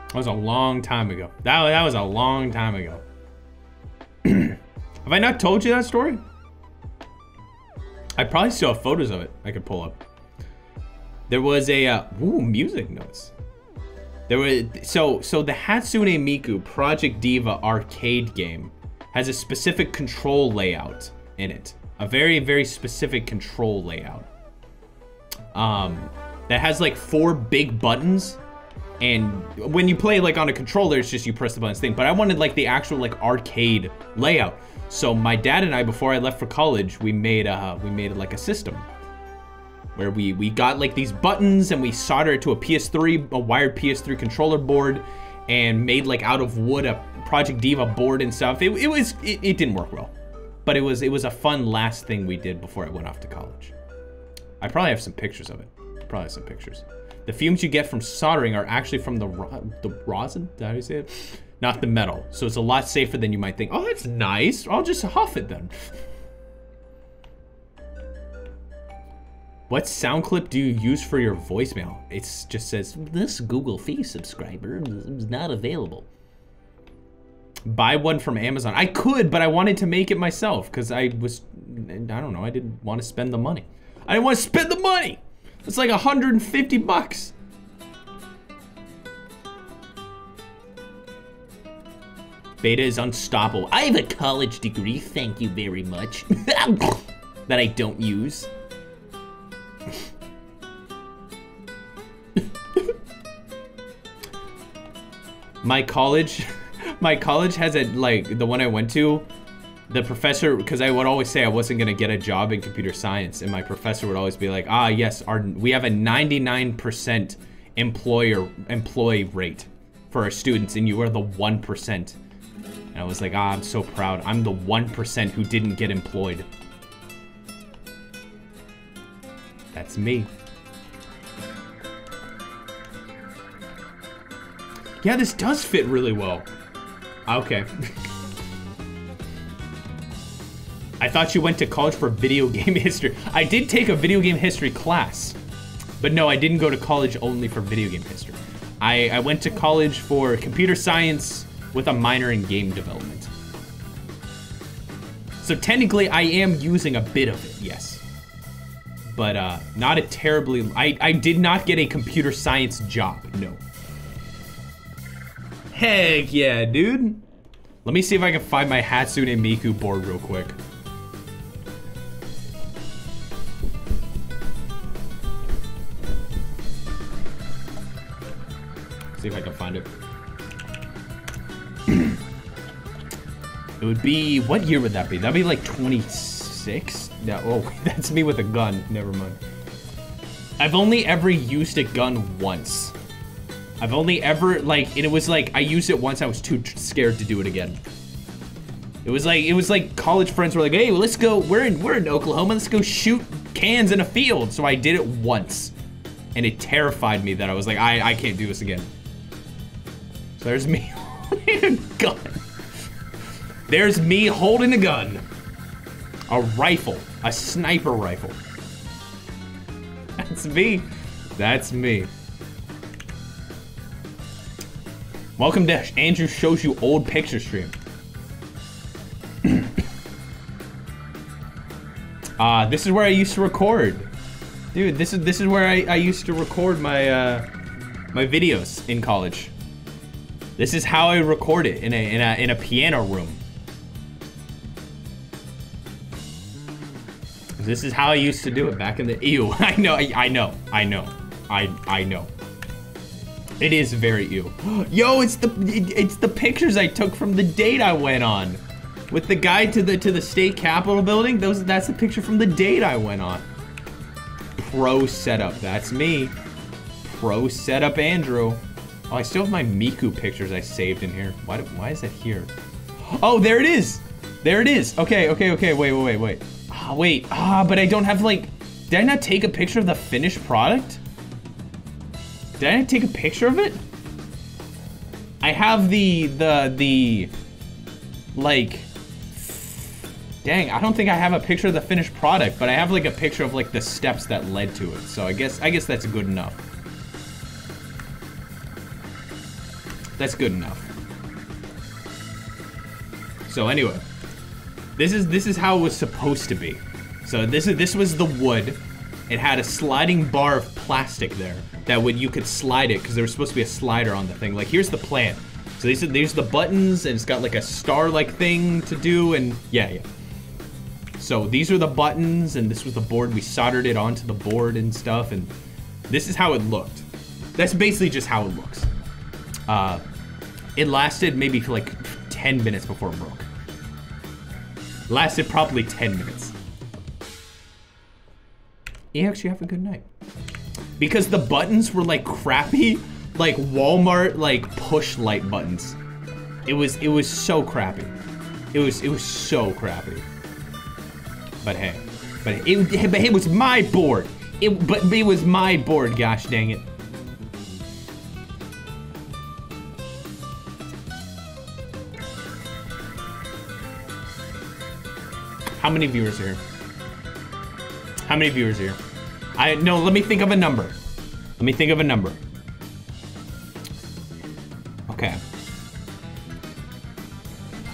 That was a long time ago. That was a long time ago. Have I not told you that story? I probably still have photos of it I could pull up. There was a ooh, music notes. There was so the Hatsune Miku Project Diva arcade game has a specific control layout in it. A very, very specific control layout. That has like 4 big buttons. And when you play like on a controller, it's just you press the buttons thing. But I wanted like the actual like arcade layout. So my dad and I, before I left for college, we made like a system where we got like these buttons and we soldered it to a PS3, a wired PS3 controller board, and made like out of wood a Project Diva board and stuff. It didn't work well, but it was a fun last thing we did before I went off to college. I probably have some pictures of it. Probably have some pictures. The fumes you get from soldering are actually from the rosin, is that how you say it? Not the metal. So it's a lot safer than you might think. Oh, that's nice. I'll just huff it then. What sound clip do you use for your voicemail? It just says, this Google Fi subscriber is not available. Buy one from Amazon. I could, but I wanted to make it myself because I don't know, I didn't want to spend the money. I didn't want to spend the money. It's like 150 bucks. Beta is unstoppable. I have a college degree, thank you very much. That I don't use. My college has a, like, the one I went to, the professor, because I would always say I wasn't gonna get a job in computer science, and my professor would always be like, ah, yes, we have a 99% employee rate for our students, and you are the 1%. And I was like, ah, I'm so proud. I'm the 1% who didn't get employed. That's me. Yeah, this does fit really well. Okay. I thought you went to college for video game history. I did take a video game history class. But no, I didn't go to college only for video game history. I went to college for computer science with a minor in game development. So technically, I am using a bit of it, yes. But not a terribly... I did not get a computer science job, no. Heck yeah, dude. Let me see if I can find my Hatsune Miku board real quick. See if I can find it. It would be, what year would that be? That'd be like 26? No, oh, that's me with a gun. Never mind. I've only ever used a gun once. I've only ever, like, and it was like, I used it once, I was too scared to do it again. It was like college friends were like, hey, well, let's go, we're in Oklahoma, let's go shoot cans in a field. So I did it once. And it terrified me that I was like, I can't do this again. So there's me holding a gun. There's me holding a gun. A rifle, a sniper rifle. That's me. That's me. Welcome to Andrew Shows You Old Picture stream. This is where I used to record. Dude, this is where I used to record my my videos in college. This is how I record it in a piano room. This is how I used to do it back in the ew. I know. It is very ew. Yo, it's the pictures I took from the date I went on. With the guy to the state capitol building. That's the picture from the date I went on. Pro setup, that's me. Pro setup Andrew. Oh, I still have my Miku pictures I saved in here. Why is that here? Oh, there it is. There it is. Okay, wait. Wait. But I don't have like Did I not take a picture of the finished product? Did I not take a picture of it? I have like, dang, I don't think I have a picture of the finished product, but I have like a picture of like the steps that led to it. So I guess that's good enough. That's good enough. So anyway, this is how it was supposed to be. So this was the wood. It had a sliding bar of plastic there that you could slide it because there was supposed to be a slider on the thing. Like, here's the plan. So these are the buttons, and it's got like a star-like thing to do, and yeah. So these are the buttons, and this was the board. We soldered it onto the board and stuff, and this is how it looked. That's basically just how it looks. It lasted maybe for like 10 minutes before it broke. Lasted probably 10 minutes. You actually have a good night. Because the buttons were like crappy, like Walmart, like push light buttons. It was so crappy. It was so crappy. But hey, it was my board. But it was my board, gosh dang it. How many viewers are here? How many viewers are here? No, let me think of a number. Let me think of a number. Okay.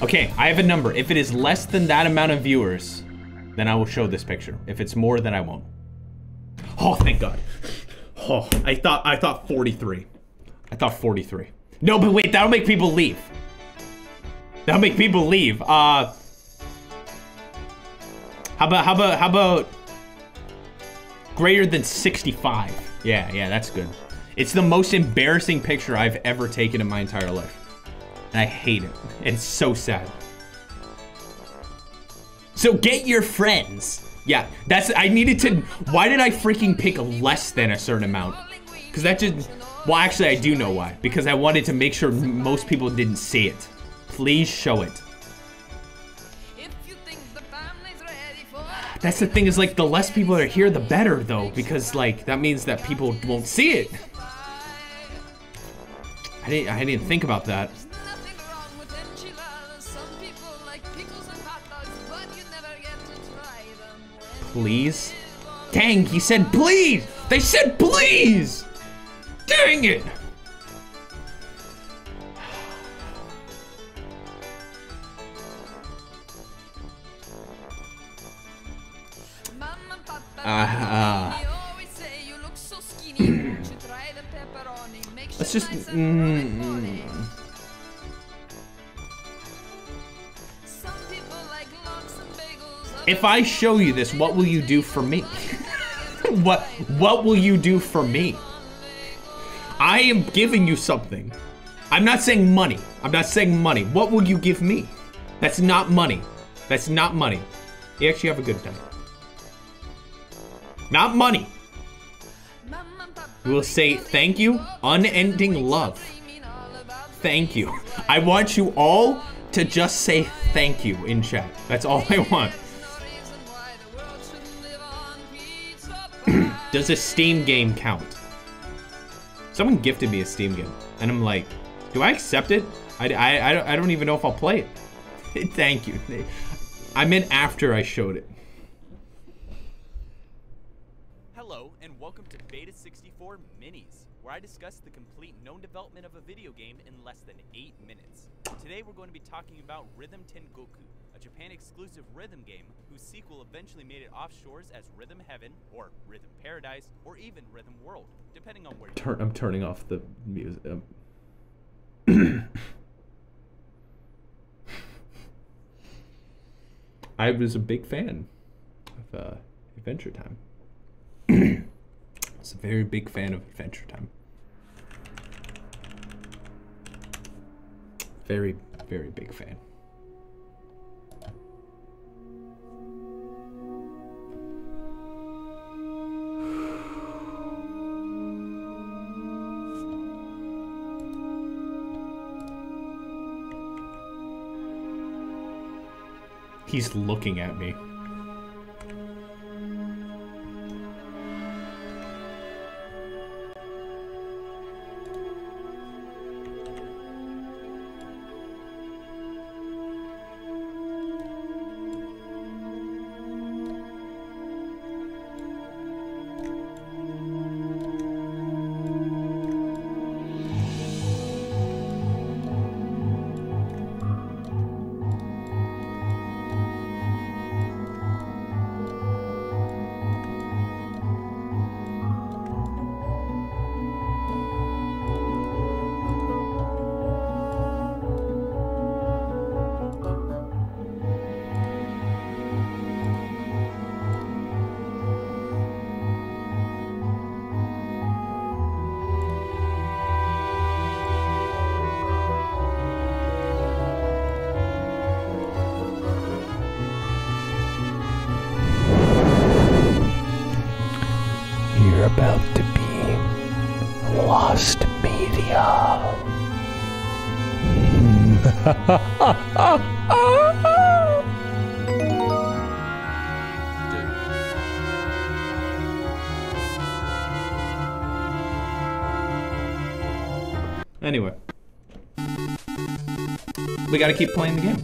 Okay, I have a number. If it is less than that amount of viewers, then I will show this picture. If it's more, then I won't. Oh, thank God. Oh, I thought 43. I thought 43. No, but wait, that'll make people leave. That'll make people leave. How about greater than 65? Yeah, that's good. It's the most embarrassing picture I've ever taken in my entire life. And I hate it. It's so sad. So get your friends. Yeah, I needed to, why did I freaking pick less than a certain amount? Because that just, well, actually I do know why. Because I wanted to make sure most people didn't see it. Please show it. That's the thing, is like the less people that are here, the better though, because like that means that people won't see it. I didn't think about that. Please? Dang, he said please! They said please! Dang it! Let's just If I show you this, what will you do for me? What will you do for me? I am giving you something. I'm not saying money. I'm not saying money. What will you give me? That's not money. That's not money. You actually have a good time. Not money. We will say thank you, unending love. Thank you. I want you all to just say thank you in chat. That's all I want. Does a Steam game count? Someone gifted me a Steam game, and I'm like, do I accept it? I don't even know if I'll play it. Thank you. I meant after I showed it. Hello, and welcome to Beta 64 Minis, where I discuss the complete known development of a video game in less than 8 minutes. Today we're going to be talking about Rhythm Tengoku, a Japan-exclusive rhythm game whose sequel eventually made it offshores as Rhythm Heaven, or Rhythm Paradise, or even Rhythm World, depending on where you're I'm turning off the music. I was a big fan of Adventure Time. I was a very big fan of Adventure Time. Very, very big fan. He's looking at me. Anyway. We gotta keep playing the game.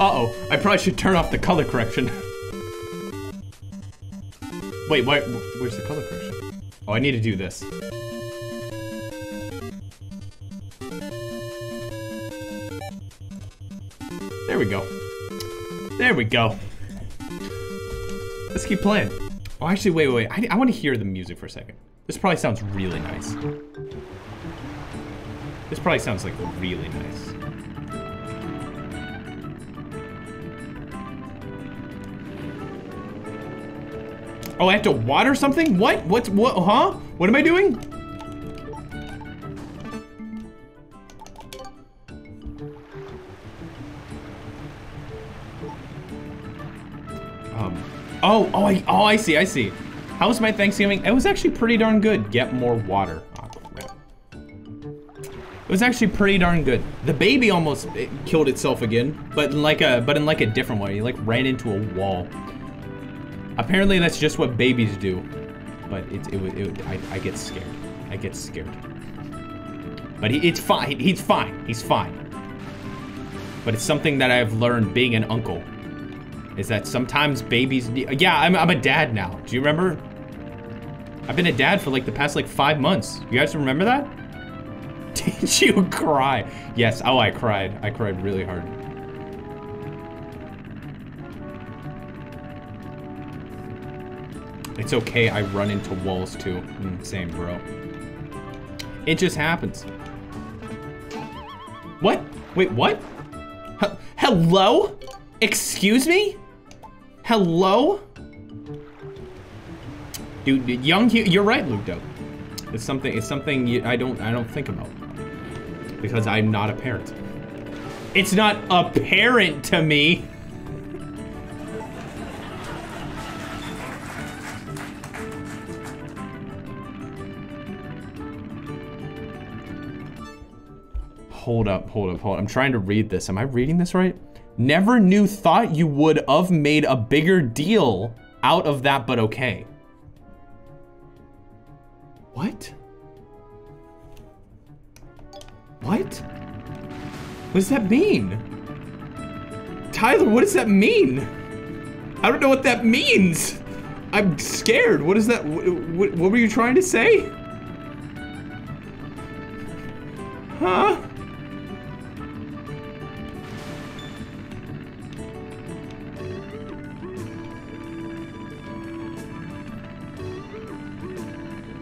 Uh-oh, I probably should turn off the color correction. Wait, where's the color correction? Oh, I need to do this. There we go. There we go. Let's keep playing. Oh, actually, wait. I want to hear the music for a second. This probably sounds really nice. This probably sounds like really nice. Oh, I have to water something? What? What, huh? What am I doing? Oh, I see. How was my Thanksgiving? It was actually pretty darn good. Get more water. Oh, crap. It was actually pretty darn good. The baby almost killed itself again, but in like a different way. He like ran into a wall. Apparently that's just what babies do, but I get scared. I get scared. But it's fine. He's fine. He's fine. But it's something that I've learned being an uncle. Is that sometimes babies need, yeah, I'm a dad now. Do you remember? I've been a dad for like the past like 5 months. You guys remember that? Did you cry? Yes, oh, I cried. I cried really hard. It's okay, I run into walls too. Same, bro. It just happens. What? Wait, what? Hello? Excuse me? Hello? Dude, you're right, Ludo. It's something I don't think about. Because I'm not a parent. It's not apparent to me. Hold up. I'm trying to read this. Am I reading this right? Never knew thought you would have made a bigger deal out of that, but okay. What? What? What does that mean? Tyler, what does that mean? I don't know what that means. I'm scared. What is that? What were you trying to say? Huh?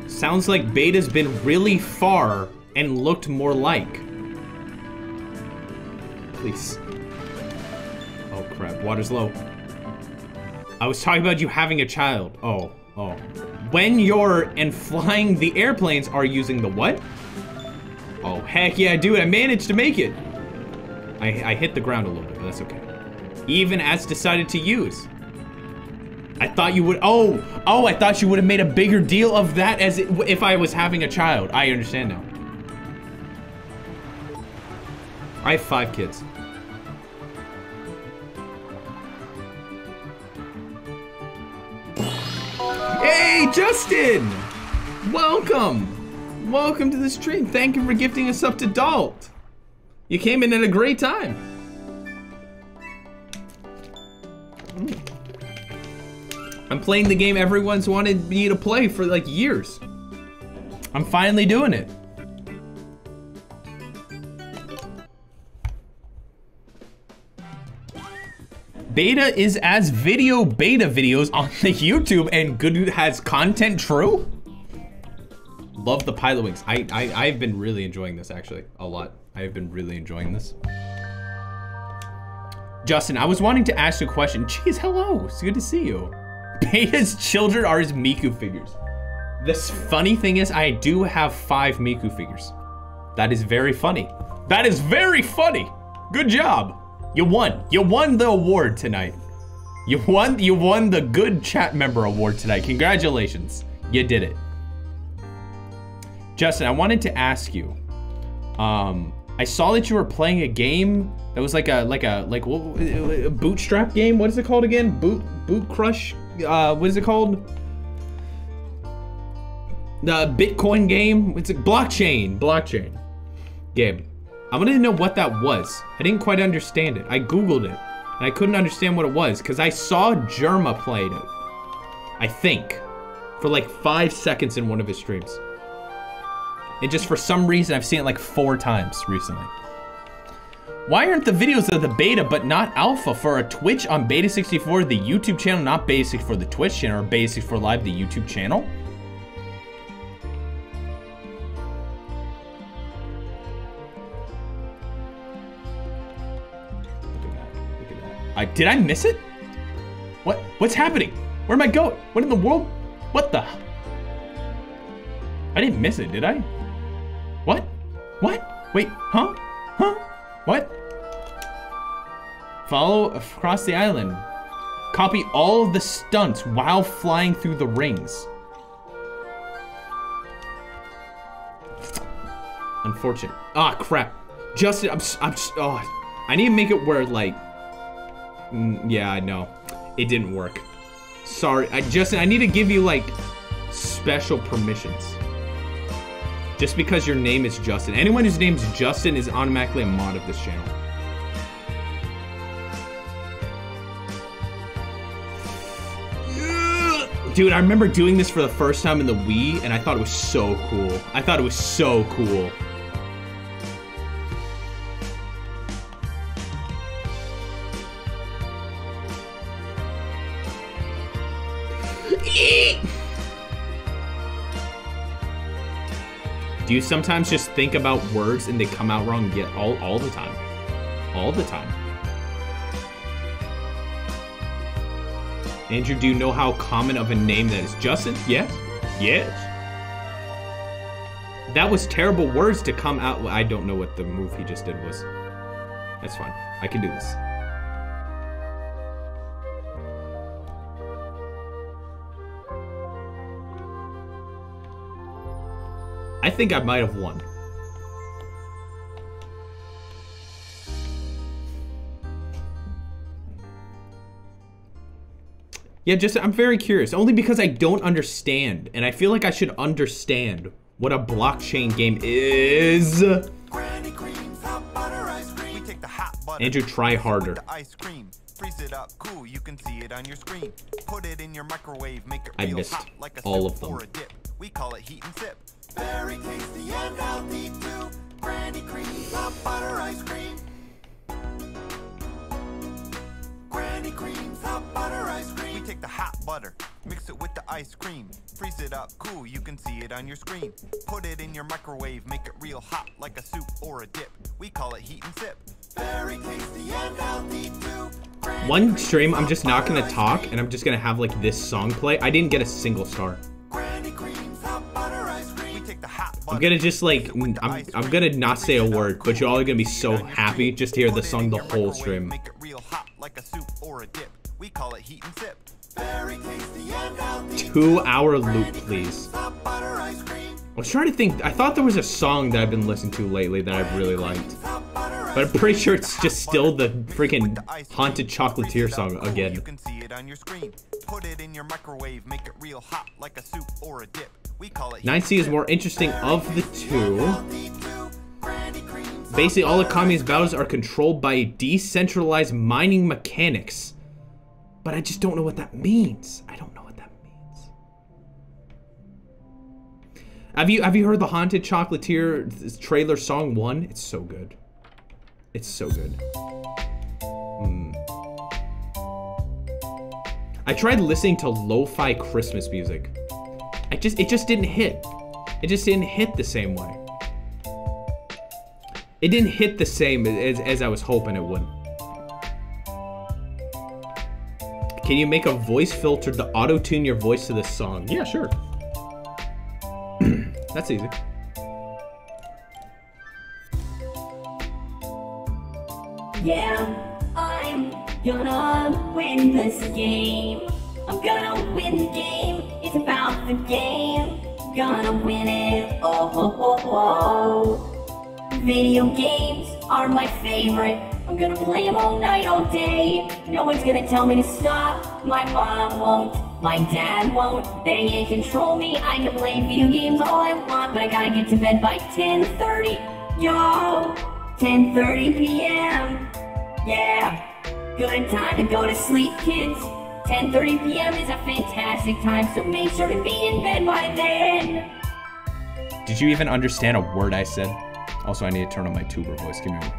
Sounds like Beta's been really far and looked more like. Please. Oh crap, water's low. I was talking about you having a child. Oh. When you're and flying the airplanes are using the what? Oh, heck yeah, dude, I managed to make it. I hit the ground a little bit, but that's okay. Even as decided to use. I thought you would, I thought you would have made a bigger deal of that as if I was having a child. I understand now. I have 5 kids. Hey, Justin! Welcome! Welcome to the stream. Thank you for gifting us up to Dalt. You came in at a great time. I'm playing the game everyone's wanted me to play for like years. I'm finally doing it. Beta is as beta videos on the YouTube and Good has content true? Love the pilot wings. I've been really enjoying this actually, a lot. I've been really enjoying this. Justin, I was wanting to ask you a question. Jeez, hello, it's good to see you. Beta's children are his Miku figures. The funny thing is I do have 5 Miku figures. That is very funny. That is very funny. Good job. You won the award tonight. You won the good chat member award today. Congratulations. You did it. Justin, I wanted to ask you. I saw that you were playing a game that was like a bootstrap game. What is it called again? Boot Crush. What is it called? The Bitcoin game. It's a blockchain game. I wanted to know what that was. I didn't quite understand it. I googled it and I couldn't understand what it was because I saw Jerma played it. I think for like 5 seconds in one of his streams. And just for some reason, I've seen it like 4 times recently. Why aren't the videos of the beta but not alpha for a Twitch on Beta64, the YouTube channel, not Beta64 the Twitch channel, or Beta64 Live, the YouTube channel? Look at that. Did I miss it? What's happening? Where am I going? What in the world? What the? I didn't miss it, did I? What? What? Wait, huh? Huh? What? Follow across the island. Copy all of the stunts while flying through the rings. Unfortunate. Ah, crap. Justin, I need to make it where, like... yeah, I know. It didn't work. Sorry. Justin, I need to give you, like, special permissions. Just because your name is Justin. Anyone whose name's Justin is automatically a mod of this channel. Dude, I remember doing this for the first time in the Wii, and I thought it was so cool. I thought it was so cool. Do you sometimes just think about words and they come out wrong? Yeah, all the time. All the time. Andrew, do you know how common of a name that is? Justin? Yes. Yes. That was terrible words to come out. I don't know what the move he just did was. That's fine. I can do this. I think I might have won. Yeah, just I'm very curious. Only because I don't understand. And I feel like I should understand what a blockchain game is. Andrew, try harder. Freeze it up, cool, you can see it on your screen. Put it in your microwave, make it real hot like a all of them. Or a dip. We call it heat and sip. Very tasty and healthy too. Granny cream, top butter ice cream. Granny cream, top butter ice cream. We take the hot butter, mix it with the ice cream. Freeze it up, cool, you can see it on your screen. Put it in your microwave, make it real hot like a soup or a dip. We call it heat and sip. Very tasty and healthy too. One stream, I'm just not gonna talk, and I'm just gonna have like this song play. I didn't get a single star. I'm gonna just like, I'm gonna not say a word, but you all are gonna be so happy just to hear the song the whole stream. Make it real hot like a soup or a dip. We call it heat and sip. Very tasty and healthy. 2-hour loop, please. I was trying to think. I thought there was a song that I've been listening to lately that I've really liked, but I'm pretty sure it's just still the freaking Haunted Chocolatier song again. You can see it on your screen. Put it in your microwave, make it real hot like a soup or a dip. We call it 9C is more interesting of the two. Basically, all economy's battles are controlled by decentralized mining mechanics. But I just don't know what that means. I don't know what that means. Have you heard the Haunted Chocolatier trailer song 1? It's so good. It's so good. I tried listening to lo-fi Christmas music. It just didn't hit. It just didn't hit the same way. It didn't hit the same as I was hoping it would. Can you make a voice filter to auto-tune your voice to this song? Yeah, sure. That's easy. Yeah, I'm Gonna win this game. I'm gonna win the game. It's about the game. Gonna win it. Oh, oh, oh, oh. Video games are my favorite. I'm gonna play them all night, all day. No one's gonna tell me to stop. My mom won't. My dad won't. They can't control me. I can play video games all I want, but I gotta get to bed by 10:30. Yo, 10:30 p.m. Yeah. Good time to go to sleep, kids. 10:30 p.m. is a fantastic time, so make sure to be in bed by then. Did you even understand a word I said? Also, I need to turn on my tuber voice. Give me one.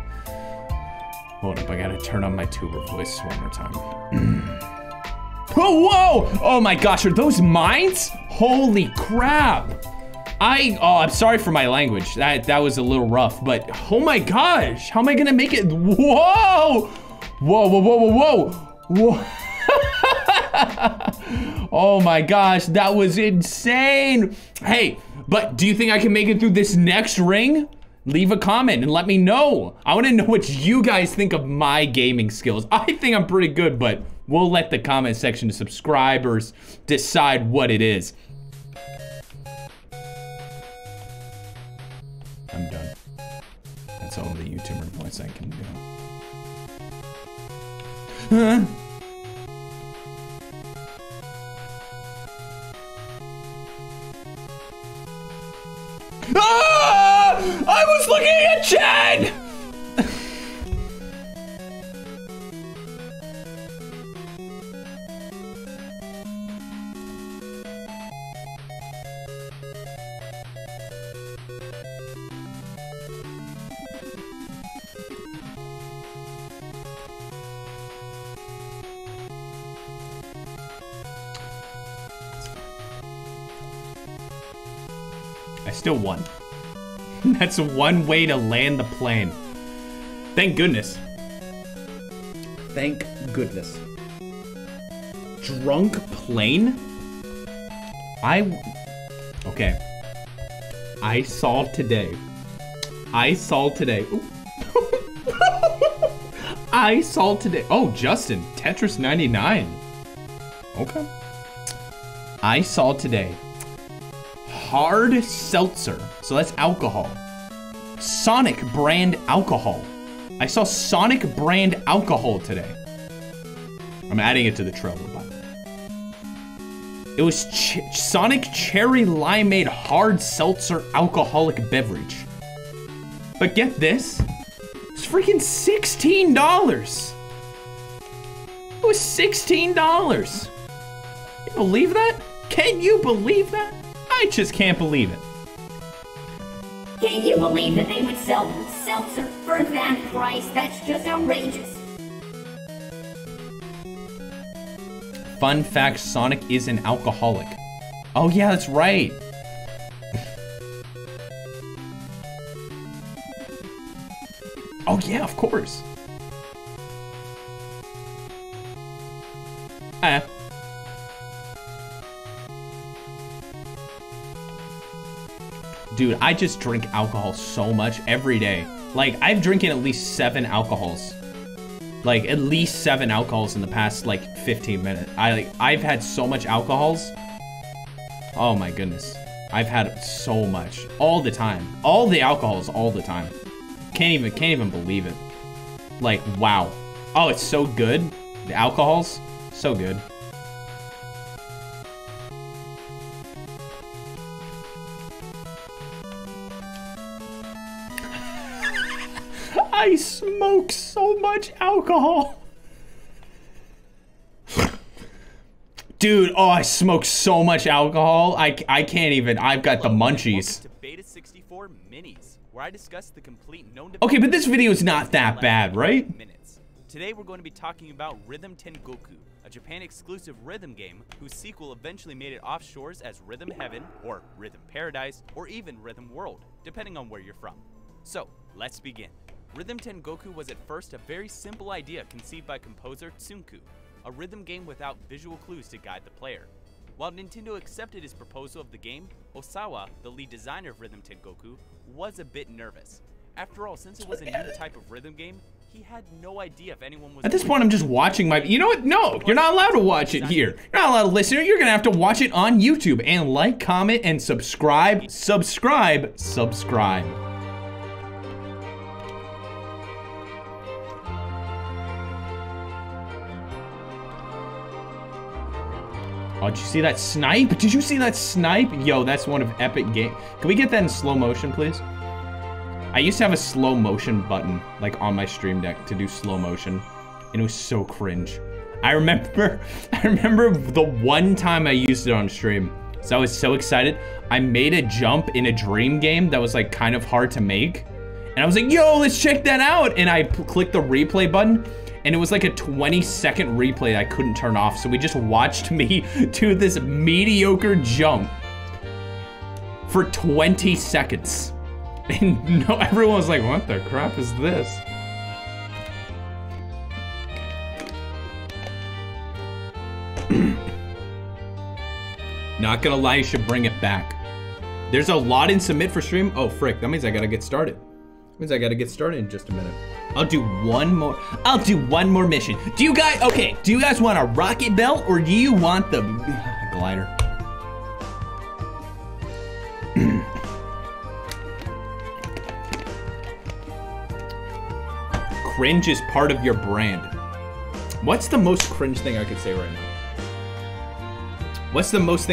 Hold up, I gotta turn on my tuber voice one more time. Oh, whoa! Oh my gosh, are those mines? Holy crap! I'm sorry for my language. That was a little rough, but oh my gosh, how am I gonna make it? Whoa! Whoa, whoa, whoa, whoa, whoa. Whoa. Oh my gosh, that was insane. Hey, but do you think I can make it through this next ring? Leave a comment and let me know. I wanna know what you guys think of my gaming skills. I think I'm pretty good, but we'll let the comment section of subscribers decide what it is. I'm done. That's all the YouTuber voice I can do. Huh? Ah! I was looking at Chad! I still won. That's one way to land the plane. Thank goodness. Thank goodness. Drunk plane? Okay. I saw today. I saw today. Oh, Justin. Tetris 99. Okay. I saw today. Hard seltzer, so that's alcohol. Sonic brand alcohol. I saw Sonic brand alcohol today. I'm adding it to the Trello, by the way. It was Sonic Cherry Limeade Hard Seltzer Alcoholic Beverage. But get this, it's freaking $16. It was $16. You believe that? Can you believe that? I just can't believe it. Can you believe that they would sell seltzer for that price? That's just outrageous. Fun fact, Sonic is an alcoholic. Oh yeah, that's right. Oh yeah, of course. Dude, I just drink alcohol so much every day. Like, I've drinking at least 7 alcohols. Like, at least 7 alcohols in the past, like, 15 minutes. I've had so much alcohols. Oh my goodness. I've had so much. All the time. All the alcohols, all the time. Can't even believe it. Like, wow. Oh, it's so good. The alcohols, so good. I smoke so much alcohol. Dude, oh, I smoke so much alcohol. I can't even. I've got the munchies. To Beta 64 Minis, where I discuss the complete known. Okay, but this video is not that bad, right? Today we're going to be talking about Rhythm Tengoku, a Japan-exclusive rhythm game whose sequel eventually made it offshores as Rhythm Heaven, or Rhythm Paradise, or even Rhythm World, depending on where you're from. So, let's begin. Rhythm Tengoku was at first a very simple idea conceived by composer Tsunku, a rhythm game without visual clues to guide the player. While Nintendo accepted his proposal of the game, Osawa, the lead designer of Rhythm Tengoku, was a bit nervous. After all, since it was a new type of rhythm game, He had no idea if anyone was. At this point, I'm just watching my. You know what? No, you're not allowed to watch it here. You're not allowed to listen. You're gonna have to watch it on YouTube and like, comment, and subscribe. Subscribe. Oh, did you see that snipe? Did you see that snipe? Yo, that's one of epic game. Can we get that in slow motion, please? I used to have a slow motion button, like, on my stream deck to do slow motion, and it was so cringe. I remember the one time I used it on stream, so I was so excited. I made a jump in a dream game that was, like, kind of hard to make, and I was like, yo, let's check that out, and I clicked the replay button, and it was like a 20-second replay that I couldn't turn off, so we just watched me do this mediocre jump for 20 seconds. And no, everyone was like, what the crap is this? Not gonna lie, you should bring it back. There's a lot in submit for stream. Oh, frick, that means I gotta get started. That means I gotta get started in just a minute. I'll do one more mission. Do you guys want a rocket belt or do you want the glider? Cringe is part of your brand. What's the most cringe thing I could say right now? What's the most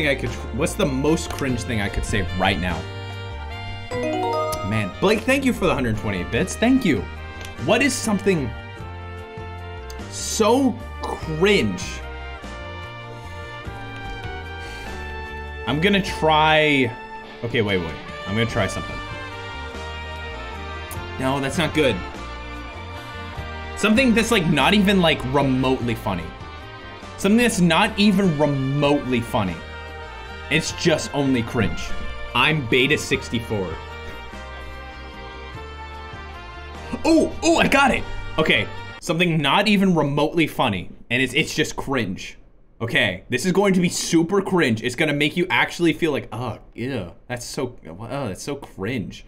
cringe thing I could say right now? Man, Blake, thank you for the 128 bits. Thank you. What is something so cringe? I'm gonna try. Okay, wait. I'm gonna try something. No, that's not good. Something that's like not even like remotely funny. Something that's not even remotely funny. It's just only cringe. I'm Beta64. Oh, I got it. Okay, something not even remotely funny, and it's just cringe. Okay, this is going to be super cringe. It's gonna make you actually feel like, oh, yeah, that's so cringe.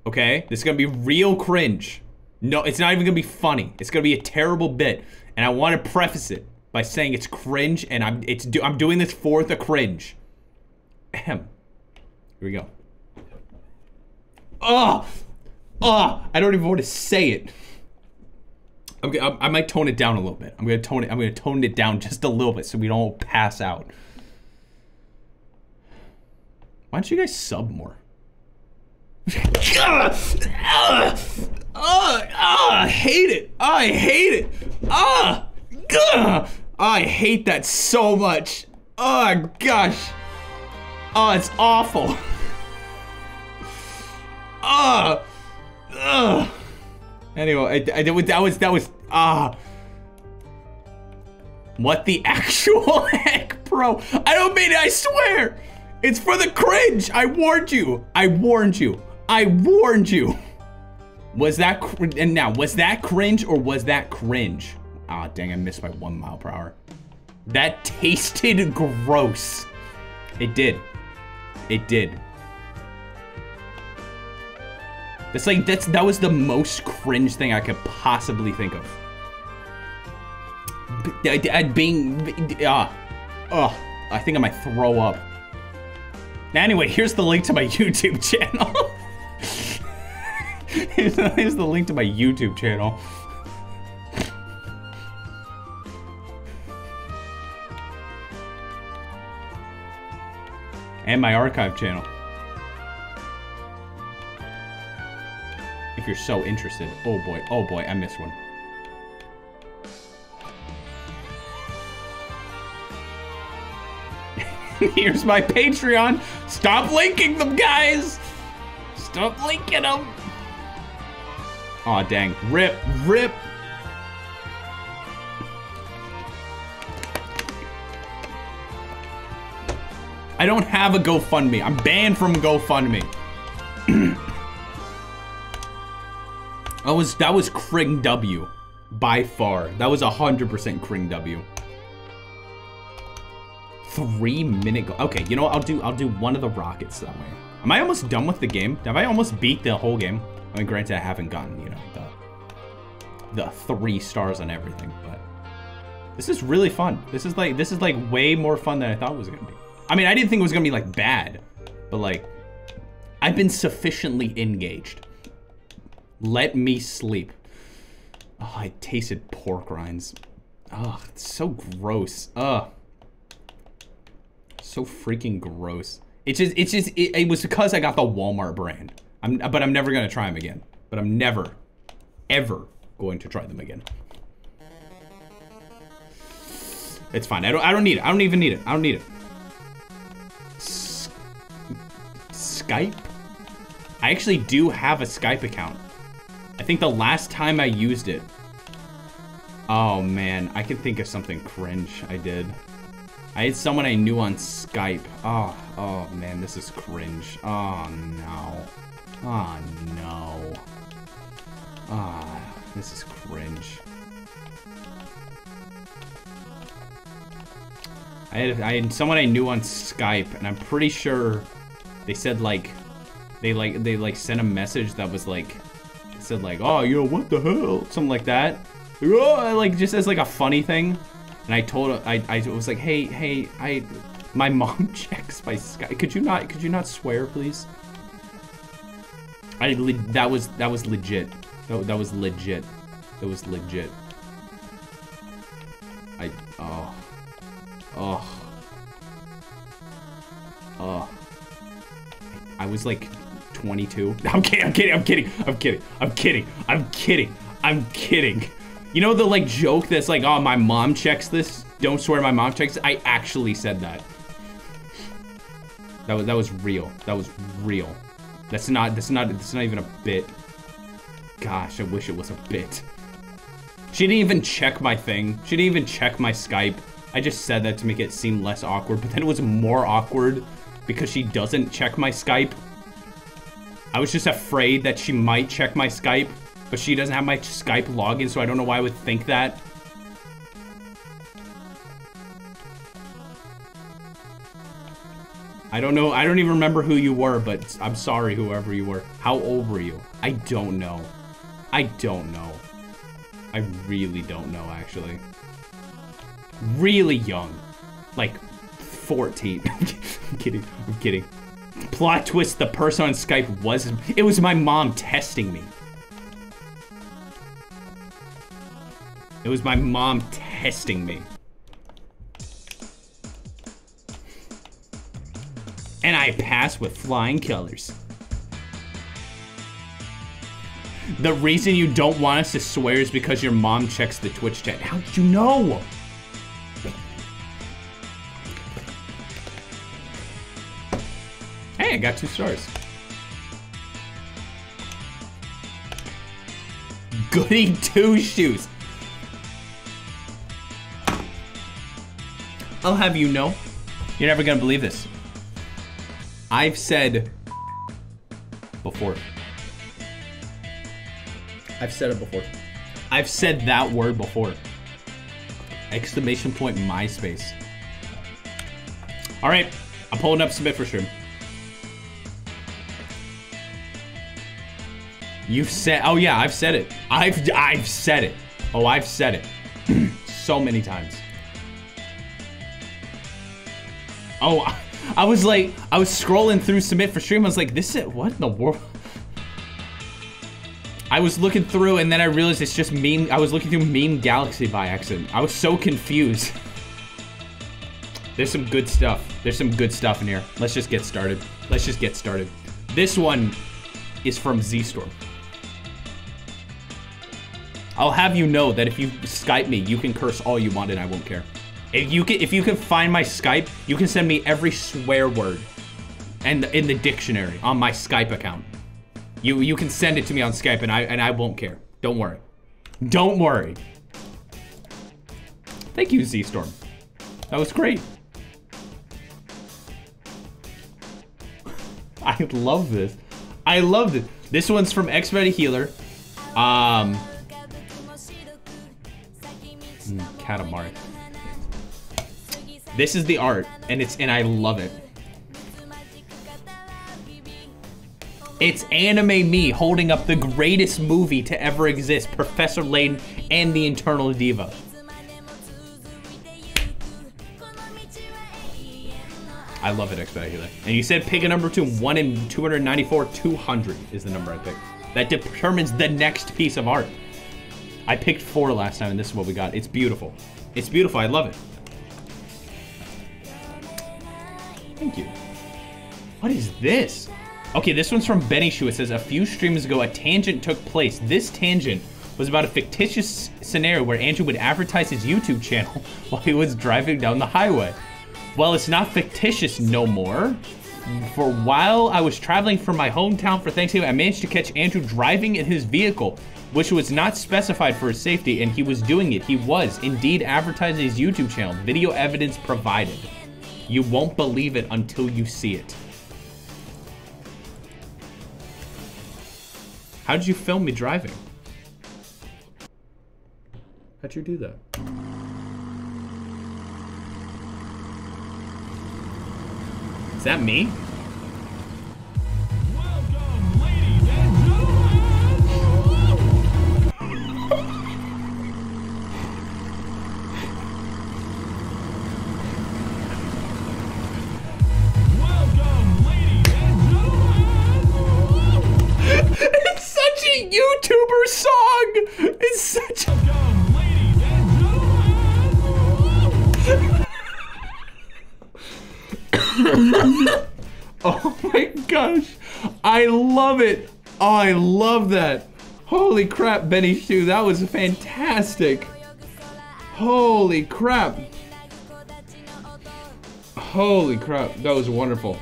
Okay, this is gonna be real cringe. No, it's not even gonna be funny. It's gonna be a terrible bit, and I want to preface it by saying it's cringe, and I'm doing this for the cringe. Ahem. Here we go. I don't even want to say it. I might tone it down a little bit. I'm gonna tone it down just a little bit so we don't pass out. Why don't you guys sub more? I hate it. I hate it. I hate that so much. Oh gosh. Oh, it's awful. Anyway, that was what the actual heck, bro? I don't mean it, I swear. It's for the cringe. I warned you. Was that cringe or was that cringe? Ah, dang, I missed by 1 mile per hour. That tasted gross. It did. That was the most cringe thing I could possibly think of. I think I might throw up. Anyway, here's the link to my YouTube channel. Here's the link to my YouTube channel. And my archive channel. If you're so interested. Oh boy, I missed one. Here's my Patreon. Stop linking them, guys. Stop linking them. Aw, dang. Rip. I don't have a GoFundMe. I'm banned from GoFundMe. That was Kring W. By far. That was 100% Kring W. 3 minute go. Okay, you know what? I'll do one of the rockets that way. Am I almost done with the game? Have I almost beat the whole game? I mean, granted, I haven't gotten, you know, the 3 stars on everything, but this is really fun. This is like way more fun than I thought it was gonna be. I mean, I didn't think it was gonna be like bad, but like, I've been sufficiently engaged. Let me sleep. Oh, I tasted pork rinds. Oh, it's so gross. Ugh. So freaking gross. It was because I got the Walmart brand. But I'm never gonna try them again. But I'm never, ever going to try them again. It's fine. I don't need it. I don't even need it. I don't need it. Skype? I actually do have a Skype account. I think the last time I used it. Oh man, I can think of something cringe I did. I had someone I knew on Skype. Oh man, this is cringe. Oh no. Oh no. This is cringe. I had someone I knew on Skype, and I'm pretty sure they said like they sent a message that was like, said like, oh, you know, what the hell, something like that. Oh, like just as like a funny thing. And I told her, I was like, hey, my mom checks my Skype. Could you not swear, please? That was legit. That was legit. That was legit. I was like 22. I'm kidding. You know the like joke that's like, oh, my mom checks this? Don't swear my mom checks it? I actually said that. That was real. That was real. That's not even a bit. Gosh, I wish it was a bit. She didn't even check my thing. She didn't even check my Skype. I just said that to make it seem less awkward, but then it was more awkward because she doesn't check my Skype. I was just afraid that she might check my Skype, but she doesn't have my Skype login, so I don't know why I would think that. I don't know. I don't even remember who you were, but I'm sorry, whoever you were. How old were you? I don't know. I don't know. I really don't know, actually. Really young. Like 14. I'm kidding. Plot twist, the person on Skype it was my mom testing me. It was my mom testing me. And I passed with flying colors. The reason you don't want us to swear is because your mom checks the Twitch chat. How did you know? Hey, I got 2 stars. Goody 2 shoes. I'll have you know, you're never gonna believe this. I've said before. I've said it before. I've said that word before. Exclamation point MySpace. All right, I'm pulling up Submit for Stream. You've said, oh yeah, I've said it. I've said it. Oh, I've said it. So many times. Oh, I was scrolling through Submit for Stream. I was like, this is, what in the world? I was looking through and then I realized it's just Meme. I was looking through Meme Galaxy by accident. I was so confused. There's some good stuff. There's some good stuff in here. Let's just get started. Let's just get started. This one is from Z-Storm. I'll have you know that if you Skype me, you can curse all you want and I won't care. If you can find my Skype, you can send me every swear word and in the dictionary on my Skype account. You can send it to me on Skype and I won't care. Don't worry. Don't worry. Thank you, Z-Storm. That was great. I love this. I love this. This one's from X-Ready Healer. Katamari. This is the art, and I love it. It's anime me holding up the greatest movie to ever exist, Professor Layton and the Eternal Diva. I love it, Expedicula. And you said pick a number between 1 and 294. 200 is the number I picked. That determines the next piece of art. I picked 4 last time, and this is what we got. It's beautiful. It's beautiful. I love it. Thank you. What is this? Okay, this one's from Benny Shu. It says, a few streams ago, a tangent took place. This tangent was about a fictitious scenario where Andrew would advertise his YouTube channel while he was driving down the highway. Well, it's not fictitious no more. For a while, I was traveling from my hometown for Thanksgiving. I managed to catch Andrew driving in his vehicle, which was not specified for his safety, and he was doing it. He was indeed advertising his YouTube channel. Video evidence provided. You won't believe it until you see it. How did you film me driving? How'd you do that? Is that me? Welcome, ladies and gentlemen. Welcome, ladies and gentlemen. It's such a YouTuber song. It's such a... Welcome, ladies and gentlemen. Oh my gosh, I love it. Oh, I love that. Holy crap, Benny Shu, that was fantastic. Holy crap. Holy crap, that was wonderful.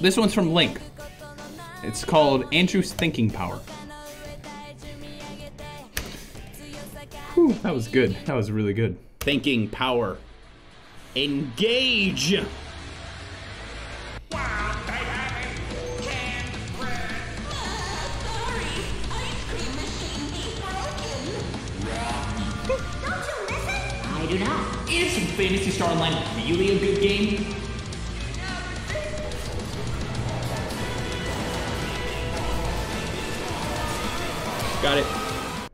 This one's from Link. It's called Andrew's Thinking Power. Whew, that was good. That was really good. Thinking power. Engage. I do not. Is Phantasy Star Online really a good game? Got it.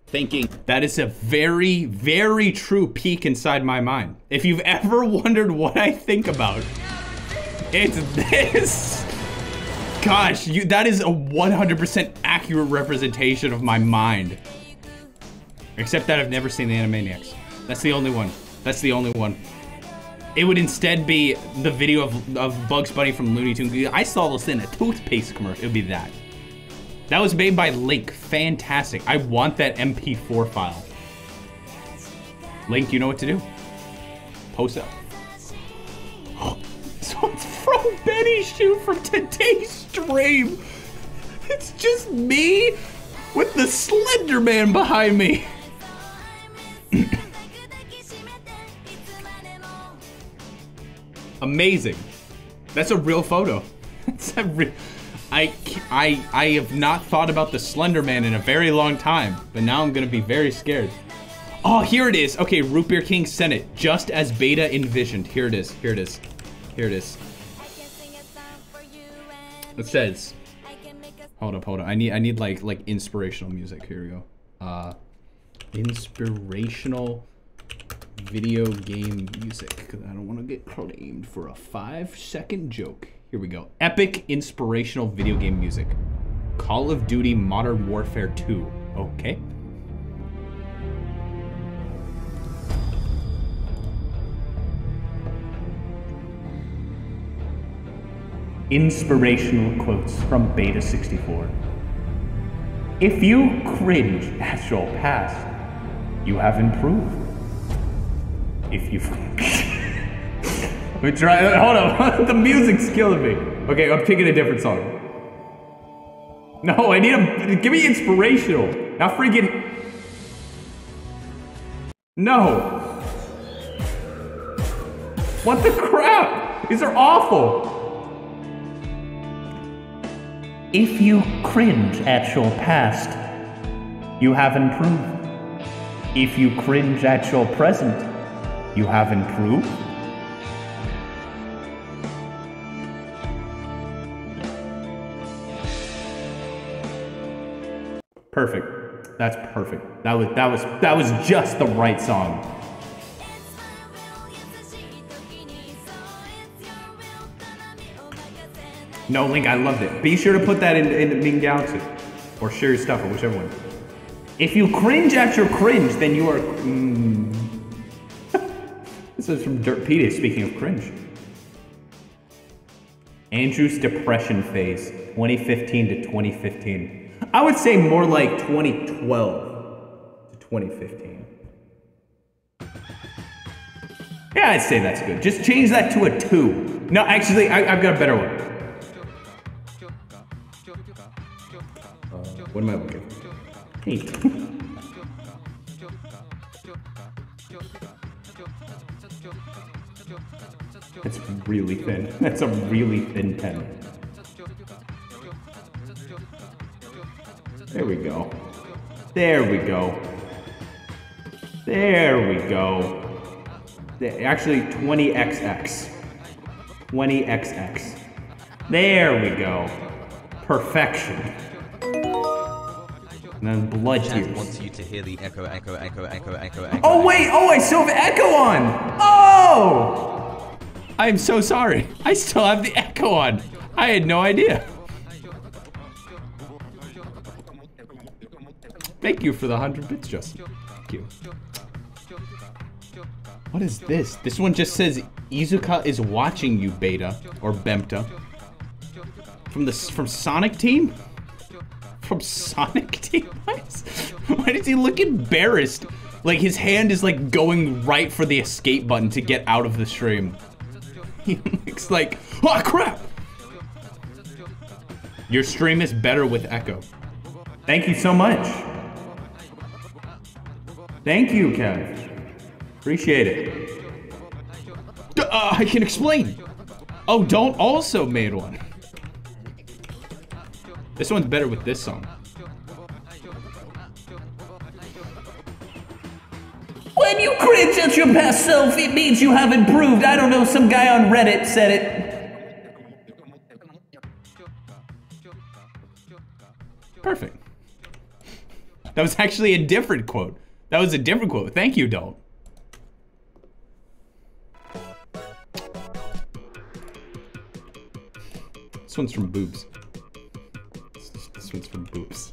Thinking. That is a very, very true peek inside my mind. If you've ever wondered what I think about, it's this. Gosh, that is a 100% accurate representation of my mind. Except that I've never seen the Animaniacs. That's the only one. That's the only one. It would instead be the video of Bugs Bunny from Looney Tunes. I saw this in a toothpaste commercial. It would be that. That was made by Link. Fantastic. I want that MP4 file. Link, you know what to do. Post up. So it's from Benny Shu from today's stream. It's just me with the Slender Man behind me. Amazing. That's a real photo. That's a real... I have not thought about the Slender Man in a very long time, but now I'm gonna be very scared. Oh, here it is. Okay, Root Beer King sent it just as Beta envisioned. Here it is. Here it is. Here it is. It says, hold up. I need like inspirational music. Here we go. Inspirational video game music, because I don't want to get claimed for a 5-second joke. Here we go. Epic inspirational video game music. Call of Duty Modern Warfare 2. Okay. Inspirational quotes from Beta 64. If you cringe at your past, you have improved. If you... Let me try... Hold on. The music's killing me. Okay, I'm picking a different song. No, I need a... Give me inspirational. Not freaking... No. What the crap? These are awful. If you cringe at your past, you have improved. If you cringe at your present, you have improved. Perfect. That's perfect. That was just the right song. No, Link, I loved it. Be sure to put that in the Ming Galaxy. Or share your stuff, or whichever one. If you cringe at your cringe, then you are... This is from Dirtpedia, speaking of cringe. Andrew's depression phase, 2015 to 2015. I would say more like 2012 to 2015. Yeah, I'd say that's good. Just change that to a 2. No, actually, I've got a better one. What am I looking for? 8. That's really thin. That's a really thin pen. There we go. There we go. There we go. Actually, 20XX. 20XX. There we go. Perfection. And then blood tears. Wants you to hear the echo. Oh wait! Oh, I still have echo on! Oh! I am so sorry. I still have the echo on. I had no idea. Thank you for the 100 bits, Justin. Thank you. What is this? This one just says Izuka is watching you, Beta or Bempta. From Sonic Team? From Sonic Team? Why does he look embarrassed? Like his hand is like going right for the escape button to get out of the stream. He looks like, oh crap! Your stream is better with echo. Thank you so much. Thank you, Kev. Appreciate it. I can explain. Oh, Don't also made one. This one's better with this song. When you cringe at your past self, it means you have improved. I don't know, some guy on Reddit said it. Perfect. That was actually a different quote. That was a different quote. Thank you, Don't. This one's from Boobs. This one's from Boobs.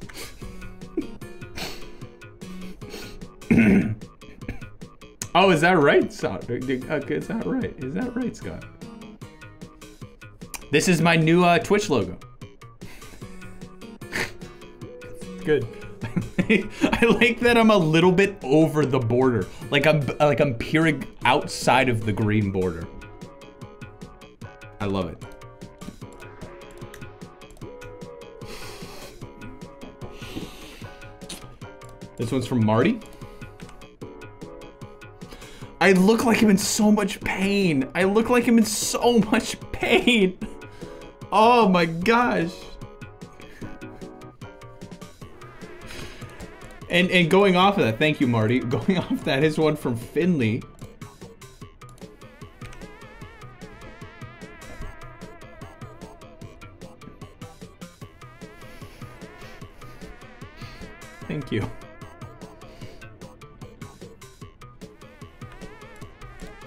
Oh, is that right, Scott? Okay, is that right? Is that right, Scott? This is my new Twitch logo. Good. I like that I'm a little bit over the border. Like I'm peering outside of the green border. I love it. This one's from Marty. I look like I'm in so much pain. I look like I'm in so much pain. Oh my gosh. And going off of that, thank you, Marty. Going off that is one from Finley. Thank you.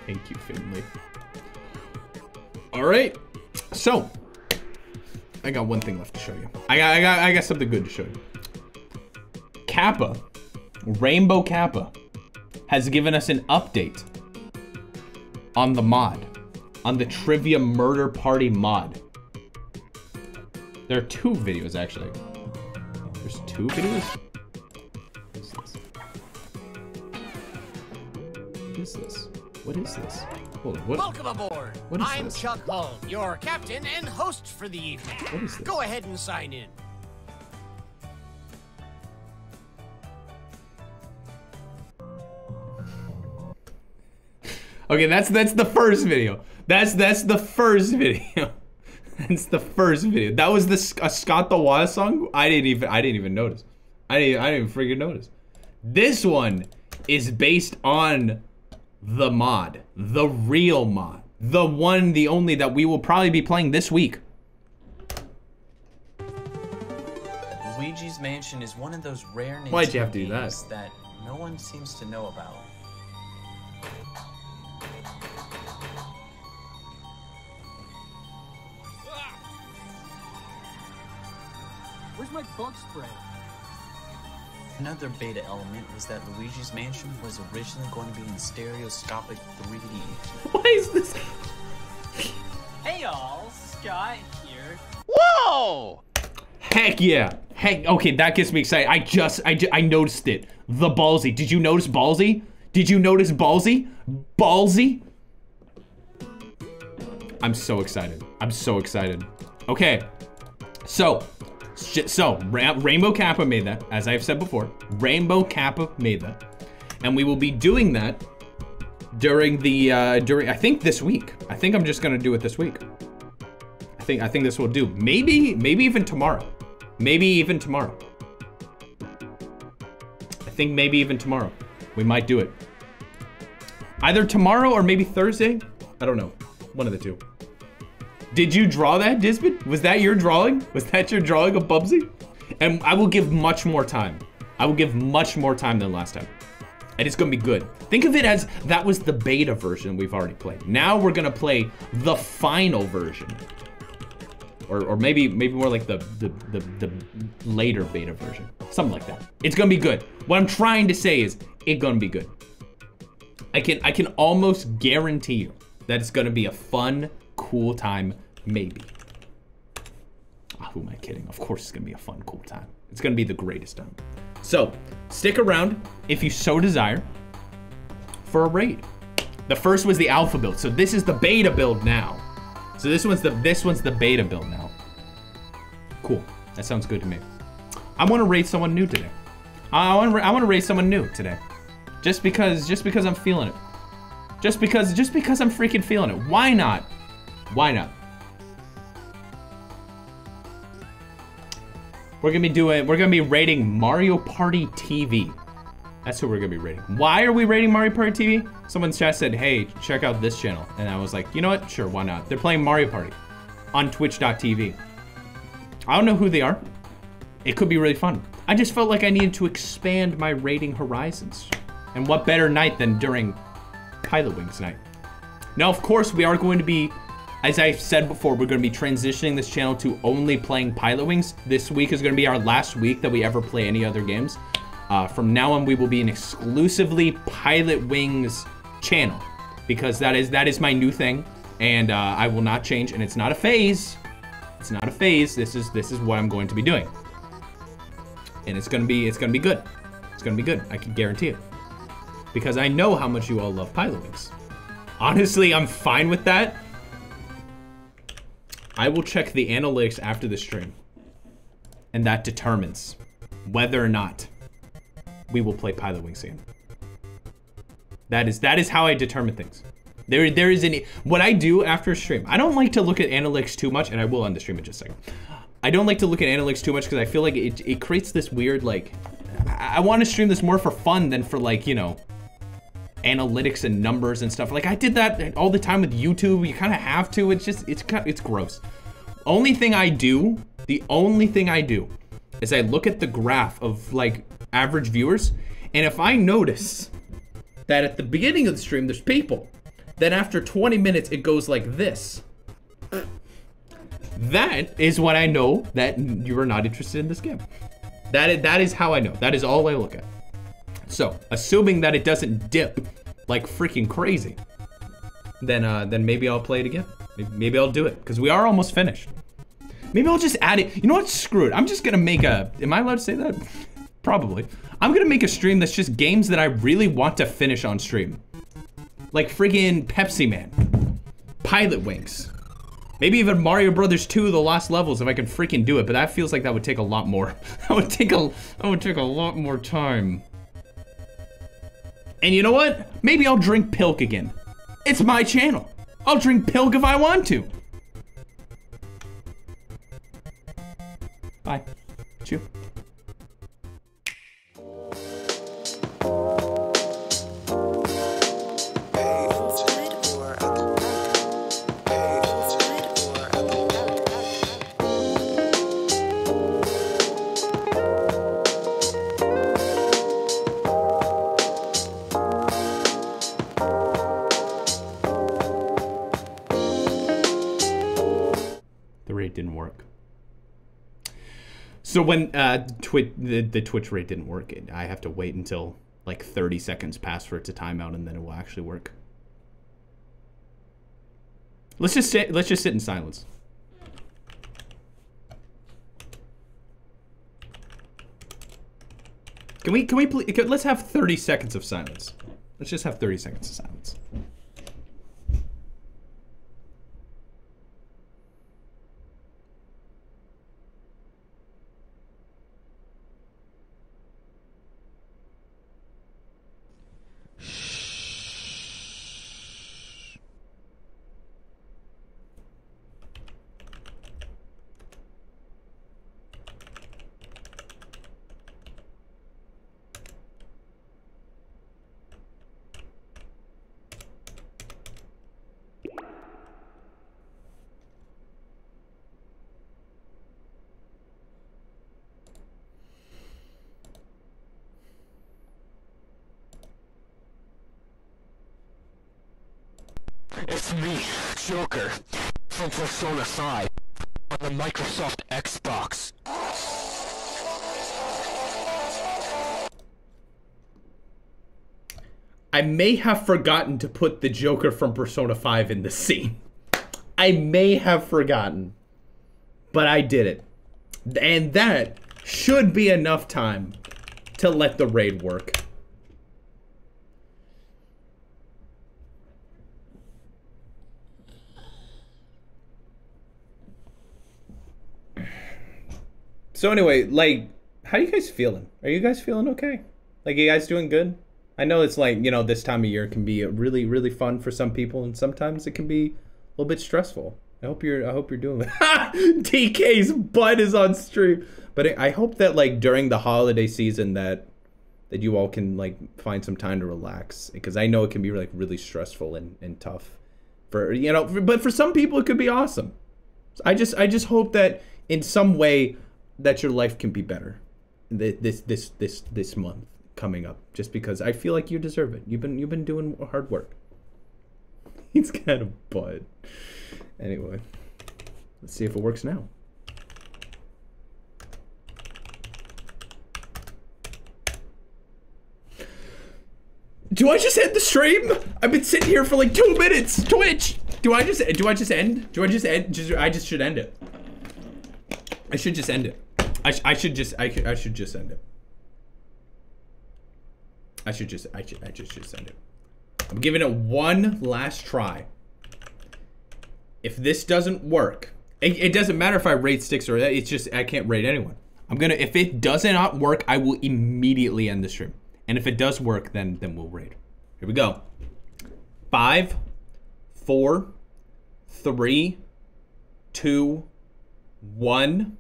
Thank you, Finley. All right, so I got one thing left to show you. I got something good to show you. Kappa, Rainbow Kappa, has given us an update on the mod, on the Trivia Murder Party mod. There are 2 videos actually. There's 2 videos? What is this? What is this? Hold on, what? Welcome aboard. What is I'm this? Chuck Hull, your captain and host for the evening. What is this? Go ahead and sign in. Okay, that's the first video. That's the first video. That's the first video. That was the Scott the Waz song. I didn't even notice. I didn't even freaking notice. This one is based on the mod, the real mod, the one, the only that we will probably be playing this week. We Luigi's Mansion is one of those rare Nintendo Why'd you have to do that? games that no one seems to know about. Where's my bug spray? Another beta element was that Luigi's Mansion was originally going to be in stereoscopic 3D. Why is this? Hey y'all, Scott here. Whoa! Heck yeah. Heck, okay, that gets me excited. I noticed it. The Ballsy. Did you notice Ballsy? Did you notice Ballsy? Ballsy? I'm so excited. I'm so excited. Okay. So Rainbow Kappa made that, as I've said before. Rainbow Kappa made that. And we will be doing that during the, I think this week. I think I'm just gonna do it this week. I think this will do. Maybe even tomorrow. Maybe even tomorrow. I think maybe even tomorrow. We might do it. Either tomorrow or maybe Thursday. I don't know. One of the two. Did you draw that, Disbit? Was that your drawing? Was that your drawing of Bubsy? And I will give much more time. I will give much more time than last time. And it's gonna be good. Think of it as that was the beta version we've already played. Now we're gonna play the final version. Or maybe more like the later beta version. Something like that. It's gonna be good. What I'm trying to say is it's gonna be good. I can almost guarantee you that it's gonna be a fun, cool time, maybe. Who am I kidding? Of course it's gonna be a fun, cool time. It's gonna be the greatest time. So, stick around if you so desire for a raid. The first was the alpha build, so this is the beta build now. So this one's the beta build now. Cool, that sounds good to me. I wanna raid someone new today. I wanna raid someone new today. Just because I'm feeling it. Just because I'm freaking feeling it. Why not? Why not? We're gonna be rating Mario Party TV. That's who we're gonna be rating. Why are we rating Mario Party TV? Someone in chat said, hey, check out this channel. And I was like, you know what? Sure, why not? They're playing Mario Party on twitch.tv. I don't know who they are. It could be really fun. I just felt like I needed to expand my rating horizons. And what better night than during Pilot Wings night? Now, of course, we are going to be, as I said before, we're going to be transitioning this channel to only playing Pilot Wings. This week is going to be our last week that we ever play any other games. From now on, we will be an exclusively Pilot Wings channel because that is my new thing, and I will not change. And it's not a phase. It's not a phase. This is what I'm going to be doing, and it's gonna be good. It's gonna be good. I can guarantee it because I know how much you all love Pilot Wings. Honestly, I'm fine with that. I will check the analytics after the stream, and that determines whether or not we will play Pilot Wings again. That is how I determine things. There is what I do after a stream. I don't like to look at analytics too much, and I will end the stream in just a second. I don't like to look at analytics too much because I feel like it creates this weird, like, I want to stream this more for fun than for, like, you know, analytics and numbers and stuff. Like, I did that all the time with YouTube. You kind of have to. It's just, it's gross. The only thing I do is I look at the graph of, like, average viewers, and if I notice that at the beginning of the stream there's people, then after 20 minutes it goes like this, that is when I know that you are not interested in this game. That is how I know. That is all I look at. So, assuming that it doesn't dip like freaking crazy, then maybe I'll play it again. Maybe I'll do it, because we are almost finished. Maybe I'll just add it. You know what? Screw it. I'm just gonna make a, am I allowed to say that? Probably. I'm gonna make a stream that's just games that I really want to finish on stream. Like friggin' Pepsi Man, Pilot Wings, maybe even Mario Brothers 2: The Lost Levels if I can freaking do it, but that feels like that would take a lot more. That would take a lot more time. And you know what? Maybe I'll drink Pilk again. It's my channel. I'll drink Pilk if I want to. Bye. Chew. raid didn't work. So when the Twitch raid didn't work, I have to wait until like 30 seconds pass for it to time out, and then it will actually work. Let's just sit in silence. Can we please, let's have 30 seconds of silence. Let's just have 30 seconds of silence. It's me, Joker, from Persona 5, on the Microsoft Xbox. I may have forgotten to put the Joker from Persona 5 in the scene. I may have forgotten, but I did it. And that should be enough time to let the raid work. So anyway, like, how are you guys feeling? Are you guys feeling okay? Like, you guys doing good? I know it's like, you know, this time of year can be really, really fun for some people, and sometimes it can be a little bit stressful. I hope you're doing it. DK's butt is on stream. But I hope that, like, during the holiday season that you all can, like, find some time to relax, because I know it can be, like, really stressful and tough for, you know, but for some people it could be awesome. I just hope that in some way that your life can be better this month coming up, just because I feel like you deserve it. You've been doing hard work. He's got a butt. Anyway, let's see if it works now. Do I just end the stream? I've been sitting here for like 2 minutes. Twitch. Do I just end? I just should end it. I should just end it. I should just end it. I should just end it. I'm giving it one last try. If this doesn't work, it doesn't matter if I rate sticks or it's just I can't rate anyone. If it does not work, I will immediately end the stream. And if it does work, then we'll rate. Here we go. 5, 4, 3, 2, 1.